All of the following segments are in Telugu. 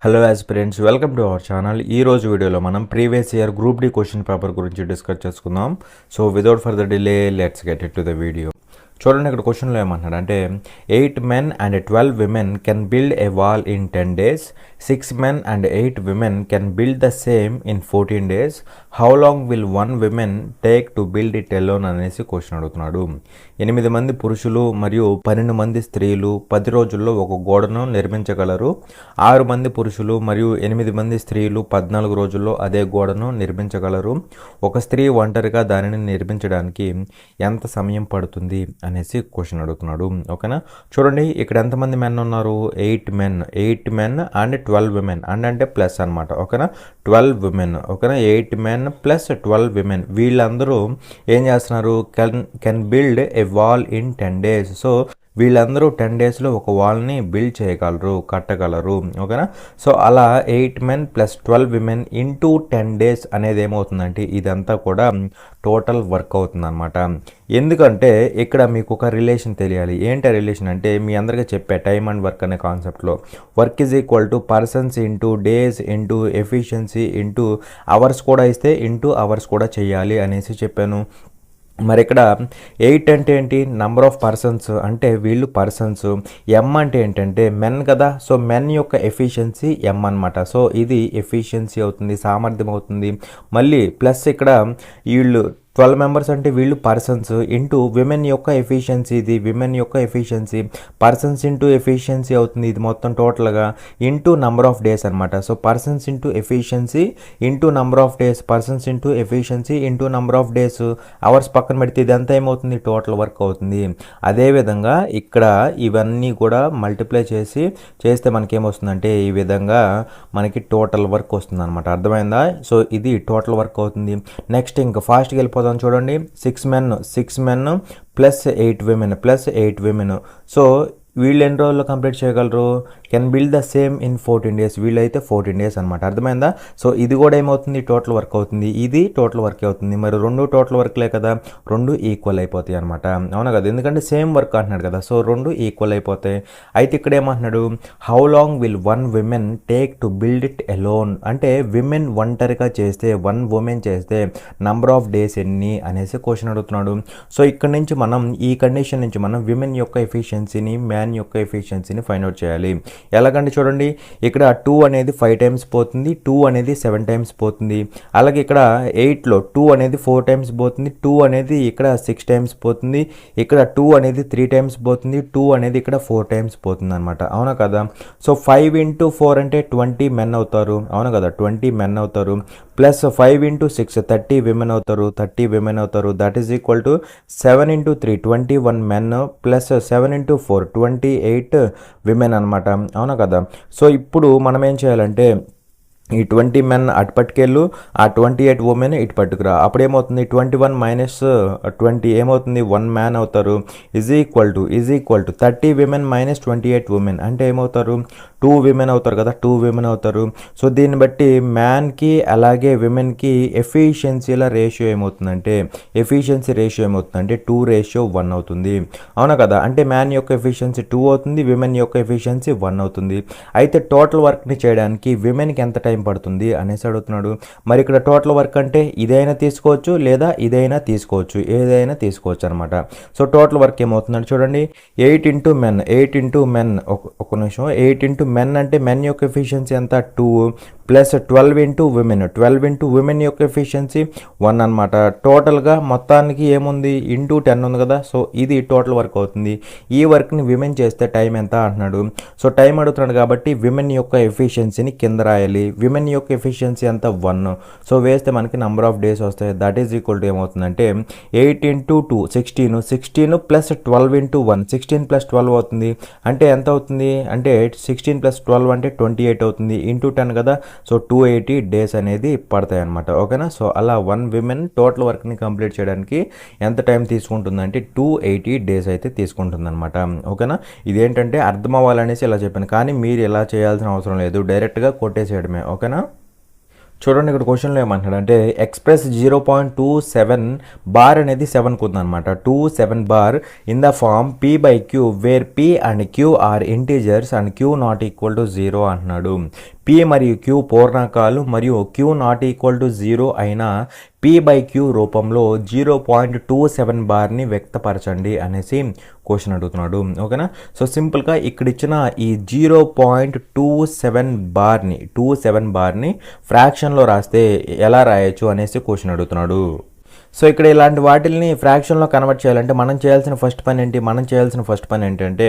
Hello aspirants, welcome to our channel. ఈ రోజు వీడియోలో మనం previous year group D question paper గురించి డిస్కస్ చేసుకుందాం. So without further delay let's get it to the video. చూడండి, ఇక్కడ క్వశ్చన్లో ఏమంటున్నాడు అంటే 8 men and 12 women can build a wall in 10 days. 6 men and 8 women can build the same in 14 days. How long will 1 woman take to build it alone అనేసి క్వశ్చన్ అడుగుతున్నాడు. 8 మంది పురుషులు మరియు 12 మంది స్త్రీలు 10 రోజుల్లో ఒక గోడను నిర్మించగలరు. 6 మంది పురుషులు మరియు 8 మంది స్త్రీలు 14 రోజుల్లో అదే గోడను నిర్మించగలరు. ఒక స్త్రీ ఒంటరిగా దానిని నిర్మించడానికి ఎంత సమయం పడుతుంది అనేసి క్వశ్చన్ అడుగుతున్నాడు. ఓకేనా, చూడండి ఇక్కడ ఎంతమంది మెన్ ఉన్నారు? 8 men అండ్ 12 women. అండ్ అంటే ప్లస్ అనమాట. ఓకేనా, 12 women. ఓకేనా, 8 men ప్లస్ 12 women. వీళ్ళందరూ ఏం చేస్తున్నారు? Can build a wall in 10 days. So వీళ్ళందరూ 10 daysలో ఒక వాల్ని బిల్డ్ చేయగలరు, కట్టగలరు. ఓకేనా, సో అలా 8 men plus 12 women into 10 days అనేది ఏమవుతుందంటే ఇదంతా కూడా టోటల్ వర్క్ అవుతుంది అనమాట. ఎందుకంటే ఇక్కడ మీకు ఒక రిలేషన్ తెలియాలి. ఏంటి రిలేషన్ అంటే మీ అందరికీ చెప్పే టైమ్ అండ్ వర్క్ అనే కాన్సెప్ట్లో work is equal to persons into days into efficiency into hours కూడా ఇస్తే ఇంటూ అవర్స్ కూడా చేయాలి అనేసి చెప్పాను. మరి ఇక్కడ 8 అంటే ఏంటి? నంబర్ ఆఫ్ పర్సన్స్, అంటే వీళ్ళు పర్సన్స్. ఎం అంటే ఏంటంటే మెన్ కదా, సో మెన్ యొక్క ఎఫిషియన్సీ ఎం అనమాట. సో ఇది ఎఫిషియన్సీ అవుతుంది, సామర్థ్యం అవుతుంది. మళ్ళీ ప్లస్ ఇక్కడ వీళ్ళు 12 members అంటే వీళ్ళు పర్సన్స్ ఇంటూ విమెన్ యొక్క ఎఫిషియన్సీ, ఇది విమెన్ యొక్క ఎఫిషియన్సీ. పర్సన్స్ ఇంటూ ఎఫిషియన్సీ అవుతుంది ఇది మొత్తం టోటల్గా, ఇంటూ నంబర్ ఆఫ్ డేస్ అనమాట. So persons into efficiency into number of days, persons into efficiency into number of days. Hours పక్కన పెడితే ఇదంతా ఏమవుతుంది? టోటల్ వర్క్ అవుతుంది. అదేవిధంగా ఇక్కడ ఇవన్నీ కూడా మల్టిప్లై చేస్తే మనకేమొస్తుందంటే ఈ విధంగా మనకి టోటల్ వర్క్ వస్తుంది అనమాట. అర్థమైందా? సో ఇది టోటల్ వర్క్ అవుతుంది. నెక్స్ట్ ఇంకా ఫాస్ట్గా వెళ్ళిపోతాం. చూడండి, 6 men ప్లస్ 8 women. సో వీళ్ళు ఎన్ని రోజుల్లో కంప్లీట్ చేయగలరు? Can build the same in 14 days. వీళ్ళైతే 14 days అనమాట. అర్థమైందా? సో ఇది కూడా ఏమవుతుంది? టోటల్ వర్క్ అవుతుంది. ఇది టోటల్ వర్క్ అవుతుంది. మరి రెండు టోటల్ వర్క్లే కదా, రెండు ఈక్వల్ అయిపోతాయి అనమాట. అవునా కదా, ఎందుకంటే సేమ్ వర్క్ అంటున్నాడు కదా, సో రెండు ఈక్వల్ అయిపోతాయి. అయితే ఇక్కడ ఏమంటున్నాడు? How long will 1 woman take to build it alone. అంటే విమెన్ ఒంటరిగా చేస్తే, 1 woman చేస్తే నంబర్ ఆఫ్ డేస్ ఎన్ని అనేసి క్వశ్చన్ అడుగుతున్నాడు. సో ఇక్కడ నుంచి మనం ఈ కండిషన్ నుంచి మనం విమెన్ యొక్క ఎఫిషియన్సీని, మ్యాన్ యొక్క ఎఫిషియన్సీని ఫైండ్ అవుట్ చేయాలి. ఎలాగంటే చూడండి, ఇక్కడ 2 అనేది 5 times పోతుంది, 2 అనేది 7 times పోతుంది. అలాగే ఇక్కడ 8లో 2 అనేది 4 times పోతుంది, 2 అనేది ఇక్కడ 6 times పోతుంది, ఇక్కడ 2 అనేది 3 times పోతుంది, 2 అనేది ఇక్కడ 4 times పోతుంది అనమాట. అవునా కదా? సో 5 into 4 అంటే 20 men అవుతారు. అవునా కదా, 20 men అవుతారు. ప్లస్ 5 into 6 30 women అవుతారు, 30 women అవుతారు. That is equal to 7 into 3 21 men plus 7 into 4 28 women అనమాట. అవునా కదా? సో ఇప్పుడు మనం ఏం చేయాలంటే ఈ 20 men అటు పట్టుకెళ్ళు, ఆ 28 women ఇటు పట్టుకురా. అప్పుడు ఏమవుతుంది? 21 minus 20 ఏమవుతుంది? 1 man అవుతారు. Is equal to 30 women minus 28 women అంటే ఏమవుతారు? 2 women అవుతారు కదా, 2 women అవుతారు. సో దీన్ని బట్టి మ్యాన్కి అలాగే విమెన్కి ఎఫిషియన్సీల రేషియో ఏమవుతుందంటే 2:1 అవుతుంది. అవునా కదా? అంటే మ్యాన్ యొక్క ఎఫిషియన్సీ 2 అవుతుంది, విమెన్ యొక్క ఎఫిషియన్సీ 1 అవుతుంది. అయితే టోటల్ వర్క్ని చేయడానికి విమెన్కి ఎంత టైం పడుతుంది అనేసి అడుగుతున్నాడు. మరి ఇక్కడ టోటల్ వర్క్ అంటే ఇదైనా తీసుకోవచ్చు లేదా ఇదైనా తీసుకోవచ్చు, ఏదైనా తీసుకోవచ్చు అనమాట. సో టోటల్ వర్క్ ఏమవుతుందంటే చూడండి, 8 into men ఒక నిమిషం. 8 into men అంటే మెన్ యొక్క ఎఫిషియన్సీ ఎంత? 2 ప్లస్ 12 into women యొక్క ఎఫిషియన్సీ 1 అనమాట. టోటల్గా మొత్తానికి ఏముంది? ఇంటూ 10 ఉంది కదా, సో ఇది టోటల్ వర్క్ అవుతుంది. ఈ వర్క్ని విమెన్ చేస్తే టైం ఎంత అంటున్నాడు. సో టైం అడుగుతున్నాడు కాబట్టి విమెన్ యొక్క ఎఫిషియన్సీని కింద రాయాలి. విమెన్ యొక్క ఎఫిషియన్సీ ఎంత? 1. సో వేస్తే మనకి నెంబర్ ఆఫ్ డేస్ వస్తాయి. దట్ ఈజ్ ఈక్వల్ టు ఏమవుతుందంటే 8 into 2 16 ప్లస్ 12 into 1 16 plus 12 అవుతుంది. అంటే ఎంత అవుతుంది అంటే 16 plus 12 అంటే 28 అవుతుంది. ఇంటూ 10 కదా, సో 280 days అనేది పడతాయి అనమాట. ఓకేనా? సో అలా 1 woman టోటల్ వర్క్ని కంప్లీట్ చేయడానికి ఎంత టైం తీసుకుంటుందంటే 280 days అయితే తీసుకుంటుంది అనమాట. ఓకేనా? ఇదేంటంటే అర్థం అవ్వాలనేసి ఇలా చెప్పాను, కానీ మీరు ఇలా చేయాల్సిన అవసరం లేదు, డైరెక్ట్గా కొట్టేసేయడమే. ఓకేనా? చూడండి ఇక్కడ క్వశ్చన్లో ఏమంటున్నాడు అంటే ఎక్స్ప్రెస్ 0.27 బార్ అనేది 7కు ఉందన్నమాట. 27 bar in the form p by q where p and q are integers and q not equal to 0 అంటున్నాడు. p మరియు q పూర్ణాంకాలు మరియు q నాట్ ఈక్వల్ టు 0 అయిన p బై క్యూ రూపంలో 0.27 బార్ని వ్యక్తపరచండి అనేసి క్వశ్చన్ అడుగుతున్నాడు. ఓకేనా. సో సింపుల్గా ఇక్కడ ఇచ్చిన ఈ 0.27 బార్ని ఫ్రాక్షన్లో రాస్తే ఎలా రాయొచ్చు అనేసి క్వశ్చన్ అడుగుతున్నాడు. సో ఇక్కడ ఇలాంటి వాటిల్ని ఫ్రాక్షన్లో కన్వర్ట్ చేయాలంటే మనం చేయాల్సిన ఫస్ట్ పని ఏంటంటే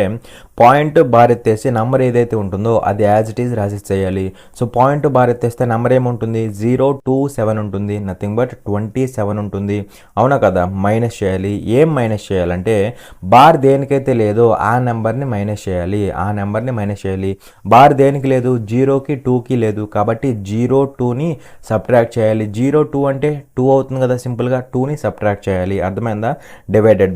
పాయింట్ బార్ ఎత్తేసి నెంబర్ ఏదైతే ఉంటుందో అది యాజ్ ఇట్ ఈజ్ రాసేసేయాలి. సో పాయింట్ బార్ ఎత్తేస్తే నెంబర్ ఏముంటుంది 027 ఉంటుంది, నథింగ్ బట్ 27 ఉంటుంది. అవునా కదా. మైనస్ చేయాలి. ఏం మైనస్ చేయాలంటే బార్ దేనికైతే లేదో ఆ నెంబర్ని మైనస్ చేయాలి. బార్ దేనికి లేదు 0కి 2కి లేదు కాబట్టి 02ని సబ్ట్రాక్ట్ చేయాలి. 02 అంటే 2 అవుతుంది కదా. సింపుల్గా 2ని సబ్ట్రాక్ట్ చేయాలి. అర్థమైందా. డివైడెడ్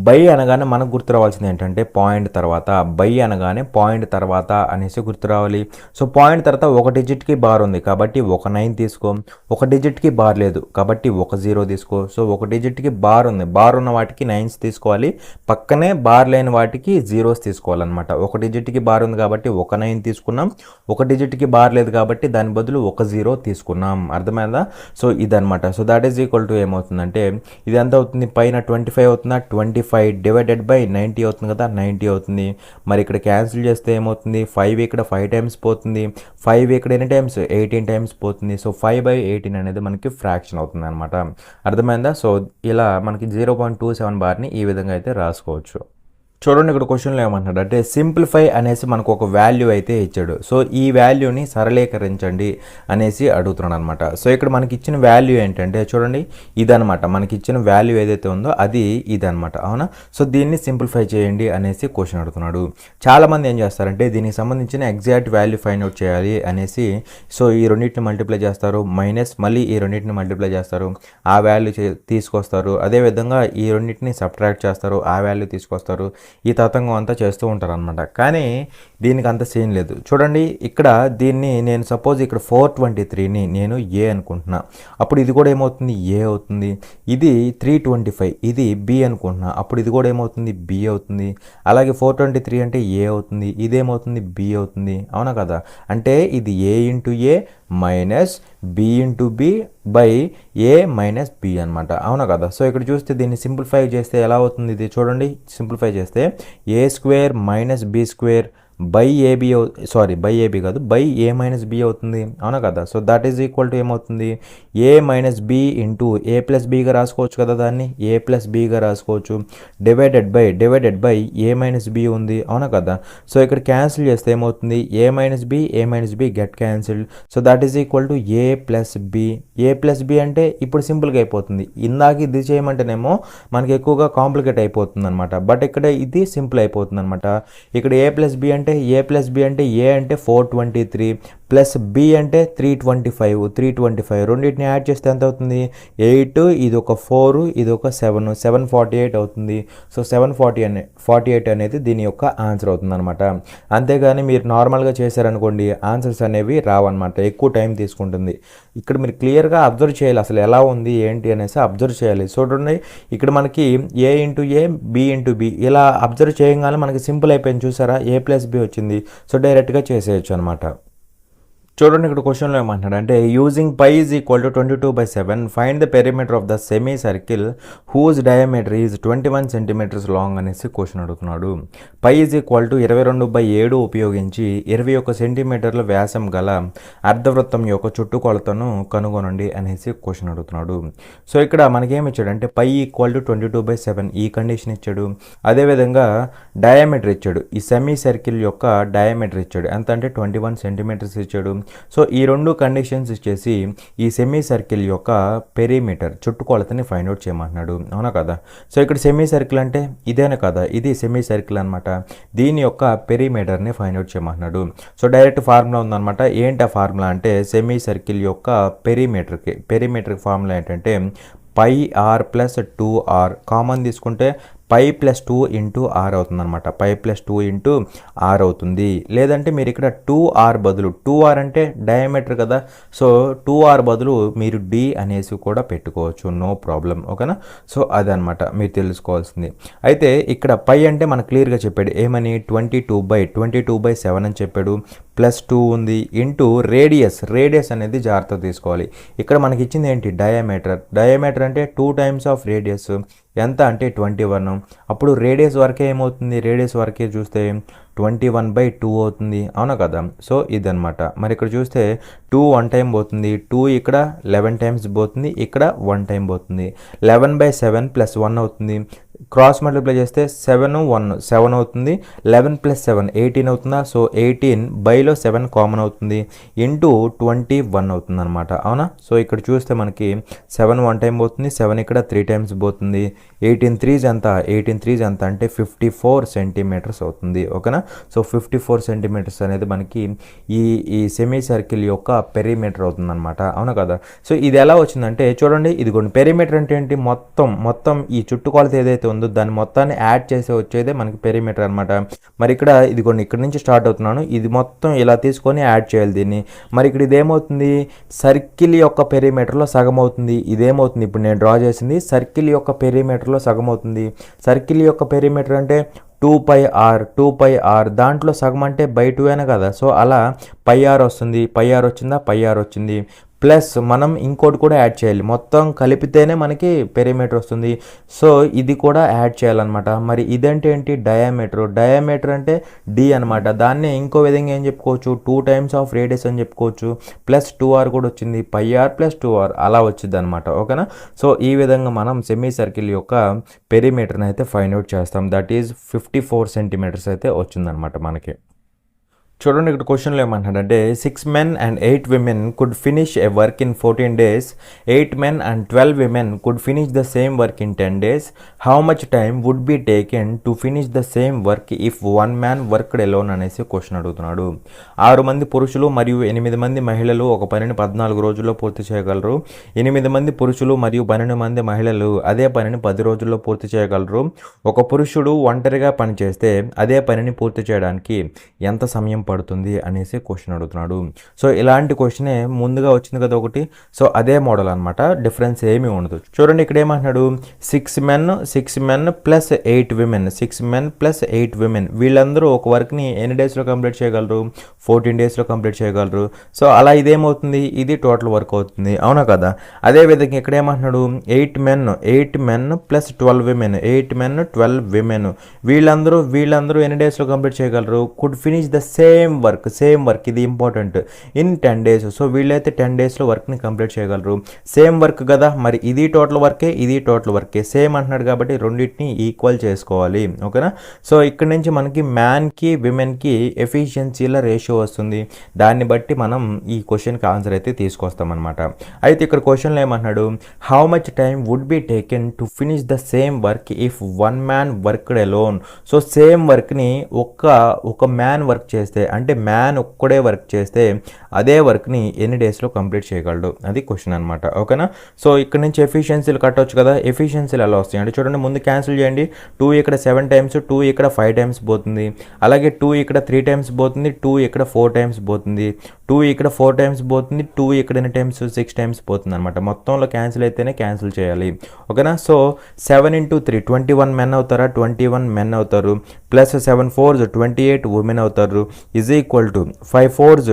బై అనగానే మనకు గుర్తు రావాల్సింది ఏంటంటే పాయింట్ తర్వాత, బై అనగానే పాయింట్ తర్వాత అనేసి గుర్తు రావాలి. సో పాయింట్ తర్వాత ఒక డిజిట్కి బార్ ఉంది కాబట్టి ఒక 9 తీసుకో, ఒక డిజిట్కి బార్ లేదు కాబట్టి ఒక 0 తీసుకో. సో ఒక డిజిట్కి బార్ ఉంది, బార్ ఉన్న వాటికి 9s తీసుకోవాలి, పక్కనే బార్ లేని వాటికి 0s తీసుకోవాలన్నమాట. ఒక డిజిట్కి బార్ ఉంది కాబట్టి ఒక 9 తీసుకున్నాం, ఒక డిజిట్కి బార్ లేదు కాబట్టి దాని బదులు ఒక 0 తీసుకున్నాం. అర్థమైందా. సో ఇదనమాట. So that is equal to ఏమవుతుందంటే ఇది ఎంత అవుతుంది, పైన 25 అవుతుందా, 25 డివైడెడ్ బై 90 అవుతుంది కదా, 90 అవుతుంది. మరి ఇక్కడ క్యాన్సిల్ చేస్తే ఏమవుతుంది, 5 ఇక్కడ 5 టైమ్స్ పోతుంది, 5 ఇక్కడ ఎన్ని టైమ్స్ 18 టైమ్స్ పోతుంది. సో 5/18 అనేది మనకి ఫ్రాక్షన్ అవుతుంది అనమాట. అర్థమైందా. సో ఇలా మనకి 0.27 బార్ని ఈ విధంగా అయితే రాసుకోవచ్చు. చూడండి ఇక్కడ క్వశ్చన్లో ఏమంటున్నాడు అంటే సింప్లిఫై అనేసి మనకు ఒక వాల్యూ అయితే ఇచ్చాడు. సో ఈ వాల్యూని సరళీకరించండి అనేసి అడుగుతున్నాడు అనమాట. సో ఇక్కడ మనకి ఇచ్చిన వాల్యూ ఏంటంటే చూడండి ఇదనమాట, మనకి ఇచ్చిన వాల్యూ ఏదైతే ఉందో అది ఇదనమాట. అవునా. సో దీన్ని సింప్లిఫై చేయండి అనేసి క్వశ్చన్ అడుగుతున్నాడు. చాలామంది ఏం చేస్తారంటే దీనికి సంబంధించిన ఎగ్జాక్ట్ వాల్యూ ఫైండ్ అవుట్ చేయాలి అనేసి సో ఈ రెండింటిని మల్టిప్లై చేస్తారు, మైనస్ మళ్ళీ ఈ రెండింటిని మల్టిప్లై చేస్తారు, ఆ వాల్యూ తీసుకొస్తారు. అదేవిధంగా ఈ రెండింటిని సబ్ట్రాక్ట్ చేస్తారు, ఆ వాల్యూ తీసుకొస్తారు. ఈ తతంగం అంతా చేస్తూ ఉంటారు అనమాట. కానీ దీనికి అంత సీన్ లేదు. చూడండి ఇక్కడ దీన్ని నేను సపోజ్ ఇక్కడ 423ని నేను ఏ అనుకుంటున్నా, అప్పుడు ఇది కూడా ఏమవుతుంది ఏ అవుతుంది. ఇది 325 ఇది బి అనుకుంటున్నా, అప్పుడు ఇది కూడా ఏమవుతుంది బి అవుతుంది. అలాగే 423 అంటే ఏ అవుతుంది, ఇదేమవుతుంది బి అవుతుంది. అవునా కదా. అంటే ఇది A into A minus B into B by A minus B అనమాట. అవునా కదా. సో ఇక్కడ చూస్తే దీన్ని సింప్లిఫై చేస్తే ఎలా అవుతుంది, ఇది చూడండి సింప్లిఫై చేస్తే A square minus B square by AB by AB కాదు బై ఏ మైనస్ బి అవుతుంది. అవునా కదా. So that is equal to ఏమవుతుంది A minus B into A plus బిగా రాసుకోవచ్చు కదా, దాన్ని ఏ ప్లస్ బిగా రాసుకోవచ్చు. Divided by A minus B ఉంది. అవునా కదా. సో ఇక్కడ క్యాన్సిల్ చేస్తే ఏమవుతుంది A minus B get cancelled. So that is equal to A plus B అంటే ఇప్పుడు సింపుల్గా అయిపోతుంది. ఇందాక ఇది చేయమంటేనేమో మనకి ఎక్కువగా కాంప్లికేట్ అయిపోతుంది అనమాట. బట్ ఇక్కడ ఇది సింపుల్ అయిపోతుంది అనమాట. ఇక్కడ ఏ ప్లస్ బి అంటే ఏ అంటే 423 ప్లస్ బి అంటే 325 రెండింటిని యాడ్ చేస్తే ఎంత అవుతుంది 8, ఇది ఒక 4, ఇది ఒక 748 అవుతుంది. సో 748 అనేది దీని యొక్క ఆన్సర్ అవుతుంది అనమాట. అంతేగాని మీరు నార్మల్గా చేశారనుకోండి ఆన్సర్స్ అనేవి రావన్నమాట, ఎక్కువ టైం తీసుకుంటుంది. ఇక్కడ మీరు క్లియర్గా అబ్జర్వ్ చేయాలి అసలు ఎలా ఉంది ఏంటి అనేసి అబ్జర్వ్ చేయాలి. చూడండి ఇక్కడ మనకి A into A B into B ఇలా అబ్జర్వ్ చేయగానే మనకి సింపుల్ అయిపోయింది. చూసారా ఏ ప్లస్ బి వచ్చింది. సో డైరెక్ట్గా చేసేయచ్చు అనమాట. చూడండి ఇక్కడ క్వశ్చన్లో ఏమంటున్నాడు అంటే using pi is equal to 22/7 find the perimeter of the semi circle whose diameter is 21 centimetres long అనేసి క్వశ్చన్ అడుగుతున్నాడు. పై ఈజ్ ఈక్వల్ టు 22/7 ఉపయోగించి 21 సెంటీమీటర్ల వ్యాసం గల అర్ధవృత్తం యొక్క చుట్టుకొలతను కనుగొనండి అనేసి క్వశ్చన్ అడుగుతున్నాడు. సో ఇక్కడ మనకేమి ఇచ్చాడు పై ఈక్వల్ టు 22/7 ఈ కండిషన్ ఇచ్చాడు. అదేవిధంగా డయామీటర్ ఇచ్చాడు, ఈ సెమీ సర్కిల్ యొక్క డయామీటర్ ఇచ్చాడు ఎంత అంటే 21 సెంటీమీటర్స్ ఇచ్చాడు. సో ఈ రెండు కండిషన్స్ ఇచ్చేసి ఈ సెమీ సర్కిల్ యొక్క పెరిమీటర్ చుట్టుకొలతని ఫైండ్ అవుట్ చేయమంటున్నాడు. అవునా కదా. సో ఇక్కడ సెమీ సర్కిల్ అంటే ఇదేనా కదా, ఇది సెమీ సర్కిల్ అనమాట. దీని యొక్క పెరిమీటర్ని ఫైండ్ అవుట్ చేయమంటున్నాడు. సో డైరెక్ట్ ఫార్ములా ఉందన్నమాట. ఏంటి ఆ ఫార్ములా అంటే సెమీ సర్కిల్ యొక్క పెరిమీటర్కి ఫార్ములా ఏంటంటే πr + 2r కామన్ తీసుకుంటే పై ప్లస్ 2 ఇంటూ ఆర్ అవుతుంది అనమాట. పై ప్లస్ 2 ఇంటూ ఆర్ అవుతుంది. లేదంటే మీరు ఇక్కడ 2r బదులు 2r అంటే డయామీటర్ కదా, సో 2r బదులు మీరు d అనేసి కూడా పెట్టుకోవచ్చు, నో ప్రాబ్లం. ఓకేనా, సో అదనమాట మీరు తెలుసుకోవాల్సింది. అయితే ఇక్కడ పై అంటే మనకు క్లియర్గా చెప్పాడు ఏమని, 22/7 అని చెప్పాడు. ప్లస్ 2 ఉంది ఇంటూ రేడియస్ అనేది జాగ్రత్త తీసుకోవాలి. ఇక్కడ మనకి ఇచ్చింది ఏంటి, డయామీటర్ అంటే 2 టైమ్స్ ఆఫ్ రేడియస్ ఎంత అంటే 21. అప్పుడు రేడియస్ వరకే ఏమవుతుంది, రేడియస్ వరకే చూస్తే 21/2 అవుతుంది, అవునా కదా. సో ఇదనమాట. మరి ఇక్కడ చూస్తే 2 1 టైం పోతుంది, 2 ఇక్కడ 11 టైమ్స్ పోతుంది, ఇక్కడ 1 టైం పోతుంది. 11/7 ప్లస్ 1 అవుతుంది. క్రాస్ మల్టిప్లై చేస్తే 7 అవుతుంది. 11 + 7 18 అవుతుందా, సో 18/లో 7 కామన్ అవుతుంది ఇంటూ 21 అవుతుంది అనమాట, అవునా. సో ఇక్కడ చూస్తే మనకి 7 1 టైం పోతుంది, 7 ఇక్కడ 3 టైమ్స్ పోతుంది. 18 3s ఎంత అంటే 54 సెంటీమీటర్స్ అవుతుంది. ఓకేనా, సో 54 సెంటీమీటర్స్ అనేది మనకి ఈ సెమీ సర్కిల్ యొక్క పెరిమీటర్ అవుతుంది అనమాట, అవునా కదా. సో ఇది ఎలా వచ్చిందంటే చూడండి, ఇదిగోండి పెరిమీటర్ అంటే ఏంటి, మొత్తం ఈ చుట్టుకొలత ఏదైతే ఉందో దాన్ని మొత్తాన్ని యాడ్ చేసి వచ్చేదే మనకి పెరిమీటర్ అనమాట. మరి ఇక్కడ ఇదిగోండి ఇక్కడ నుంచి స్టార్ట్ అవుతున్నాను, ఇది మొత్తం ఇలా తీసుకొని యాడ్ చేయాలి దీన్ని. మరి ఇక్కడ ఇదేమవుతుంది, సర్కిల్ యొక్క పెరిమీటర్లో సగం అవుతుంది. ఇదేమవుతుంది, ఇప్పుడు నేను డ్రా చేసింది సర్కిల్ యొక్క పెరిమీటర్లో సగం అవుతుంది. సర్కిల్ యొక్క పెరిమీటర్ అంటే 2πr దాంట్లో సగం అంటే /2 అయినా కదా, సో అలా πr వస్తుంది. πr వచ్చింది. ప్లస్ మనం ఇంకోటి కూడా యాడ్ చేయాలి, మొత్తం కలిపితేనే మనకి పెరిమీటర్ వస్తుంది. సో ఇది కూడా యాడ్ చేయాలన్నమాట. మరి ఇదంటే ఏంటి, డయామీటర్ అంటే d అనమాట. దాన్ని ఇంకో విధంగా ఏం చెప్పుకోవచ్చు, 2 టైమ్స్ ఆఫ్ రేడియస్ అని చెప్పుకోవచ్చు. ప్లస్ 2r కూడా వచ్చింది, πr + 2r అలా వచ్చింది అనమాట. ఓకేనా, సో ఈ విధంగా మనం సెమీ సర్కిల్ యొక్క పెరిమీటర్ని అయితే ఫైండ్ అవుట్ చేస్తాం. దట్ ఈజ్ 54 సెంటీమీటర్స్ అయితే వచ్చిందనమాట మనకి. చూడండి ఇక్కడ క్వశ్చన్లో ఏమంటాడంటే 6 men and 8 women could finish a work in 14 days. 8 men and 12 women could finish the same work in 10 days. How much time would be taken to finish the same work if one man worked alone అనేసి క్వశ్చన్ అడుగుతున్నాడు. 6 మంది పురుషులు మరియు 8 మంది మహిళలు ఒక పనిని 14 రోజుల్లో పూర్తి చేయగలరు. 8 మంది పురుషులు మరియు 12 మంది మహిళలు అదే పనిని 10 రోజుల్లో పూర్తి చేయగలరు. ఒక పురుషుడు ఒంటరిగా పని చేస్తే అదే పనిని పూర్తి చేయడానికి ఎంత సమయం పడుతుంది అనేసి క్వశ్చన్ అడుగుతున్నాడు. సో ఇలాంటి క్వశ్చనే ముందుగా వచ్చింది కదా ఒకటి, సో అదే మోడల్ అనమాట, డిఫరెన్స్ ఏమీ ఉండదు. చూడండి ఇక్కడ ఏమంటున్నాడు, 6 men plus 8 women, 6 men plus 8 women వీళ్ళందరూ ఒక వర్క్ని ఎన్ని డేస్లో కంప్లీట్ చేయగలరు, 14 డేస్లో కంప్లీట్ చేయగలరు. సో అలా ఇదేమవుతుంది, ఇది టోటల్ వర్క్ అవుతుంది, అవునా కదా. అదేవిధంగా ఇక్కడ ఏమంటున్నాడు, 8 men plus 12 women, 8 men 12 women వీళ్ళందరూ ఎన్ని డేస్లో కంప్లీట్ చేయగలరు, could finish the same work ఇది ఇంపార్టెంట్ ఇన్ 10 days. సో వీళ్ళైతే 10 daysలో వర్క్ని కంప్లీట్ చేయగలరు. సేమ్ వర్క్ కదా, మరి ఇది టోటల్ వర్కే సేమ్ అంటున్నాడు కాబట్టి రెండింటిని ఈక్వల్ చేసుకోవాలి. ఓకేనా, సో ఇక్కడ నుంచి మనకి మ్యాన్కి విమెన్కి ఎఫిషియన్సీల రేషియో వస్తుంది. దాన్ని బట్టి మనం ఈ క్వశ్చన్కి ఆన్సర్ అయితే తీసుకొస్తాం అనమాట. అయితే ఇక్కడ క్వశ్చన్లో ఏమంటున్నాడు, how much time would be taken to finish the same work if one man worked alone. So same వర్క్ని ఒక మ్యాన్ వర్క్ చేస్తే, అంటే మ్యాన్ ఒక్కడే వర్క్ చేస్తే అదే వర్క్ని ఎన్ని డేస్లో కంప్లీట్ చేయగలడు, అది క్వశ్చన్ అనమాట. ఓకేనా, సో ఇక్కడ నుంచి ఎఫిషియన్సీలు కట్టవచ్చు కదా. ఎఫిషియన్సీలు ఎలా వస్తాయి అంటే చూడండి, ముందు క్యాన్సిల్ చేయండి. 2 ఇక్కడ 7 టైమ్స్, 2 ఇక్కడ 5 టైమ్స్ పోతుంది. అలాగే 2 ఇక్కడ 3 టైమ్స్ పోతుంది, 2 ఇక్కడ 4 టైమ్స్ పోతుంది. 2 ఇక్కడ 4 టైమ్స్ పోతుంది, 2 ఇక్కడ ఎన్ని టైమ్స్ 6 టైమ్స్ పోతుంది అనమాట. మొత్తంలో క్యాన్సిల్ అయితేనే క్యాన్సిల్ చేయాలి. ఓకేనా, సో 7 × 3 21 men అవుతారా, 21 men అవుతారు. ప్లస్ 7 4s 28 women అవుతారు. Is equal to 5 4s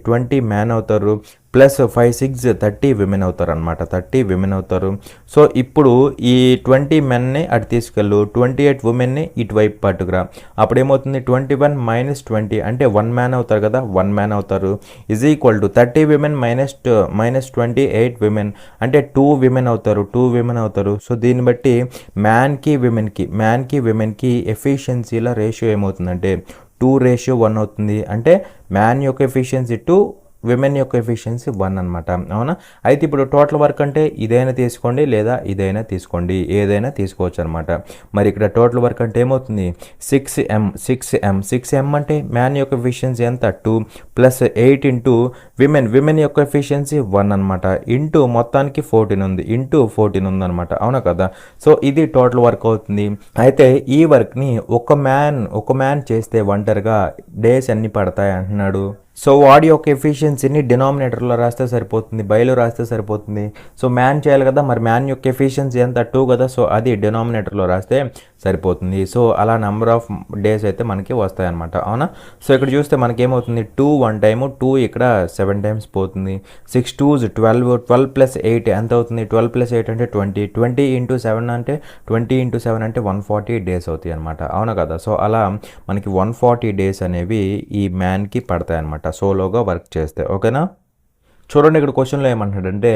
20 men అవుతారు. ప్లస్ 5 6 30 women అవుతారు అనమాట, 30 women అవుతారు. సో ఇప్పుడు ఈ 20 menని అటు తీసుకెళ్ళు, 28 womenని ఇటువైపు పట్టుకురా. అప్పుడు ఏమవుతుంది, 21 - 20 అంటే 1 man అవుతారు కదా, 1 man అవుతారు. Is equal to 30 women - 28 women అంటే 2 women అవుతారు. సో దీన్ని బట్టి మ్యాన్కి విమెన్కి ఎఫిషియన్సీల రేషియో ఏమవుతుందంటే 2:1 అవుతుంది. అంటే మ్యాన్ యొక్క ఎఫిషియన్సీ 2, విమెన్ యొక్క ఎఫిషియన్సీ 1 అనమాట. అవునా? అయితే ఇప్పుడు టోటల్ వర్క్ అంటే ఇదైనా తీసుకోండి లేదా ఇదైనా తీసుకోండి, ఏదైనా తీసుకోవచ్చు అనమాట. మరి ఇక్కడ టోటల్ వర్క్ అంటే ఏమవుతుంది 6M అంటే మ్యాన్ యొక్క ఎఫిషియన్సీ ఎంత 2 ప్లస్ 8 ఇంటూ విమెన్ యొక్క ఎఫిషియన్సీ 1 అనమాట, ఇంటూ మొత్తానికి 14 ఉంది, ఇంటూ 14 ఉంది అనమాట. అవునా కదా? సో ఇది టోటల్ వర్క్ అవుతుంది. అయితే ఈ వర్క్ని ఒక మ్యాన్ చేస్తే ఒంటరిగా డేస్ ఎన్ని పడతాయి అంటున్నాడు. సో వాడి యొక్క ఎఫిషియన్సీని డినామినేటర్లో రాస్తే సరిపోతుంది, బైలో రాస్తే సరిపోతుంది. సో మ్యాన్ చేయాలి కదా, మరి మ్యాన్ యొక్క ఎఫిషియన్సీ ఎంత 2 కదా, సో అది డినామినేటర్లో రాస్తే సరిపోతుంది. సో అలా నెంబర్ ఆఫ్ డేస్ అయితే మనకి వస్తాయన్నమాట. అవునా? సో ఇక్కడ చూస్తే మనకి ఏమవుతుంది 2 1 టైము, 2 ఇక్కడ 7 టైమ్స్ పోతుంది, 6 2s 12 ప్లస్ 8 ఎంత అవుతుంది, 12 ప్లస్ 8 అంటే 20 ఇంటూ 7 అంటే 20 ఇంటూ 7 అంటే 140 డేస్ అవుతాయి అనమాట. అవునా కదా? సో అలా మనకి 140 డేస్ అనేవి ఈ మ్యాన్కి పడతాయి అనమాట సోలోగా వర్క్ చేస్తే. ఓకేనా? చూడండి ఇక్కడ క్వశ్చన్లో ఏమంటాడంటే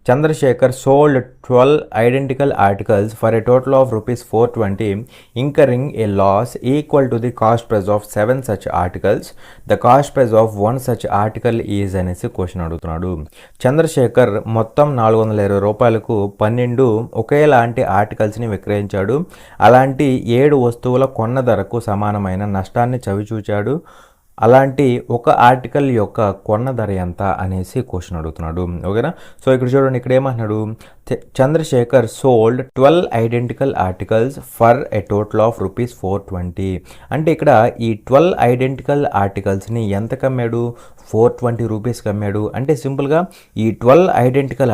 Chandrashekhar sold 12 identical articles for a total of ₹420 incurring a loss equal to the cost price of 7 such articles. The cost price of 1 such article is అనేసి క్వశ్చన్ అడుగుతున్నాడు. చంద్రశేఖర్ మొత్తం ₹420 12 ఒకేలాంటి ఆర్టికల్స్ని విక్రయించాడు. అలాంటి 7 వస్తువుల కొన్న ధరకు సమానమైన నష్టాన్ని చవిచూచాడు. అలాంటి ఒక ఆర్టికల్ యొక్క కొన్న ధర ఎంత అనేసి క్వశ్చన్ అడుగుతున్నాడు. ఓకేనా? సో ఇక్కడ చూడండి, ఇక్కడ ఏమంటున్నాడు Chandrashekhar sold 12 identical articles for a total of ₹420. అంటే ఇక్కడ ఈ 12 ఐడెంటికల్ ఆర్టికల్స్ని ఎంత కమ్మాడు, ₹420 అమ్మాడు. అంటే సింపుల్గా ఈ 12 ఐడెంటికల్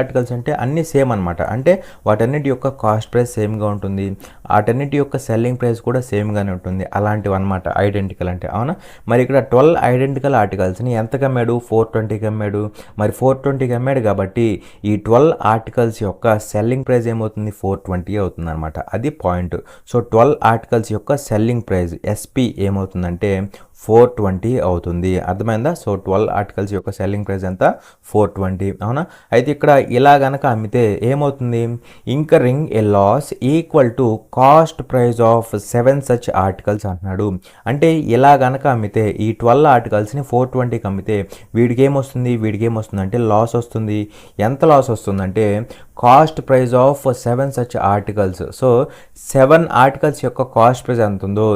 ఆర్టికల్స్ అంటే అన్నీ సేమ్ అనమాట. అంటే వాటన్నిటి యొక్క కాస్ట్ ప్రైస్ సేమ్గా ఉంటుంది, వాటన్నిటి యొక్క సెల్లింగ్ ప్రైస్ కూడా సేమ్గానే ఉంటుంది. అలాంటివి అనమాట ఐడెంటికల్ అంటే. అవునా? మరి ఇక్కడ 12 ఐడెంటికల్ ఆర్టికల్స్ని ఎంత కమ్మాడు, 420కి అమ్మాడు. మరి 420కి అమ్మాడు కాబట్టి ఈ 12 ఆర్టికల్స్ యొక్క సెల్లింగ్ ప్రైస్ ఏమవుతుంది, 420 అవుతుంది అనమాట. అది పాయింట్. సో 12 ఆర్టికల్స్ యొక్క సెల్లింగ్ ప్రైస్ ఎస్పి ఏమవుతుందంటే 420 అవుతుంది. అర్థమైందా? సో 12 ఆర్టికల్స్ యొక్క సెల్లింగ్ ప్రైస్ ఎంత, 420. అవునా? అయితే ఇక్కడ ఇలా గనక అమ్మితే ఏమవుతుంది, incurring a loss equal to cost price of 7 such articles అంటున్నాడు. అంటే ఇలా గనక అమ్మితే ఈ 12 ఆర్టికల్స్ని 420కి అమ్మితే వీడికి ఏమొస్తుంది అంటే లాస్ వస్తుంది. ఎంత లాస్ వస్తుందంటే cost price of 7 such articles. So 7 articles యొక్క కాస్ట్ ప్రైస్ ఎంత ఉందో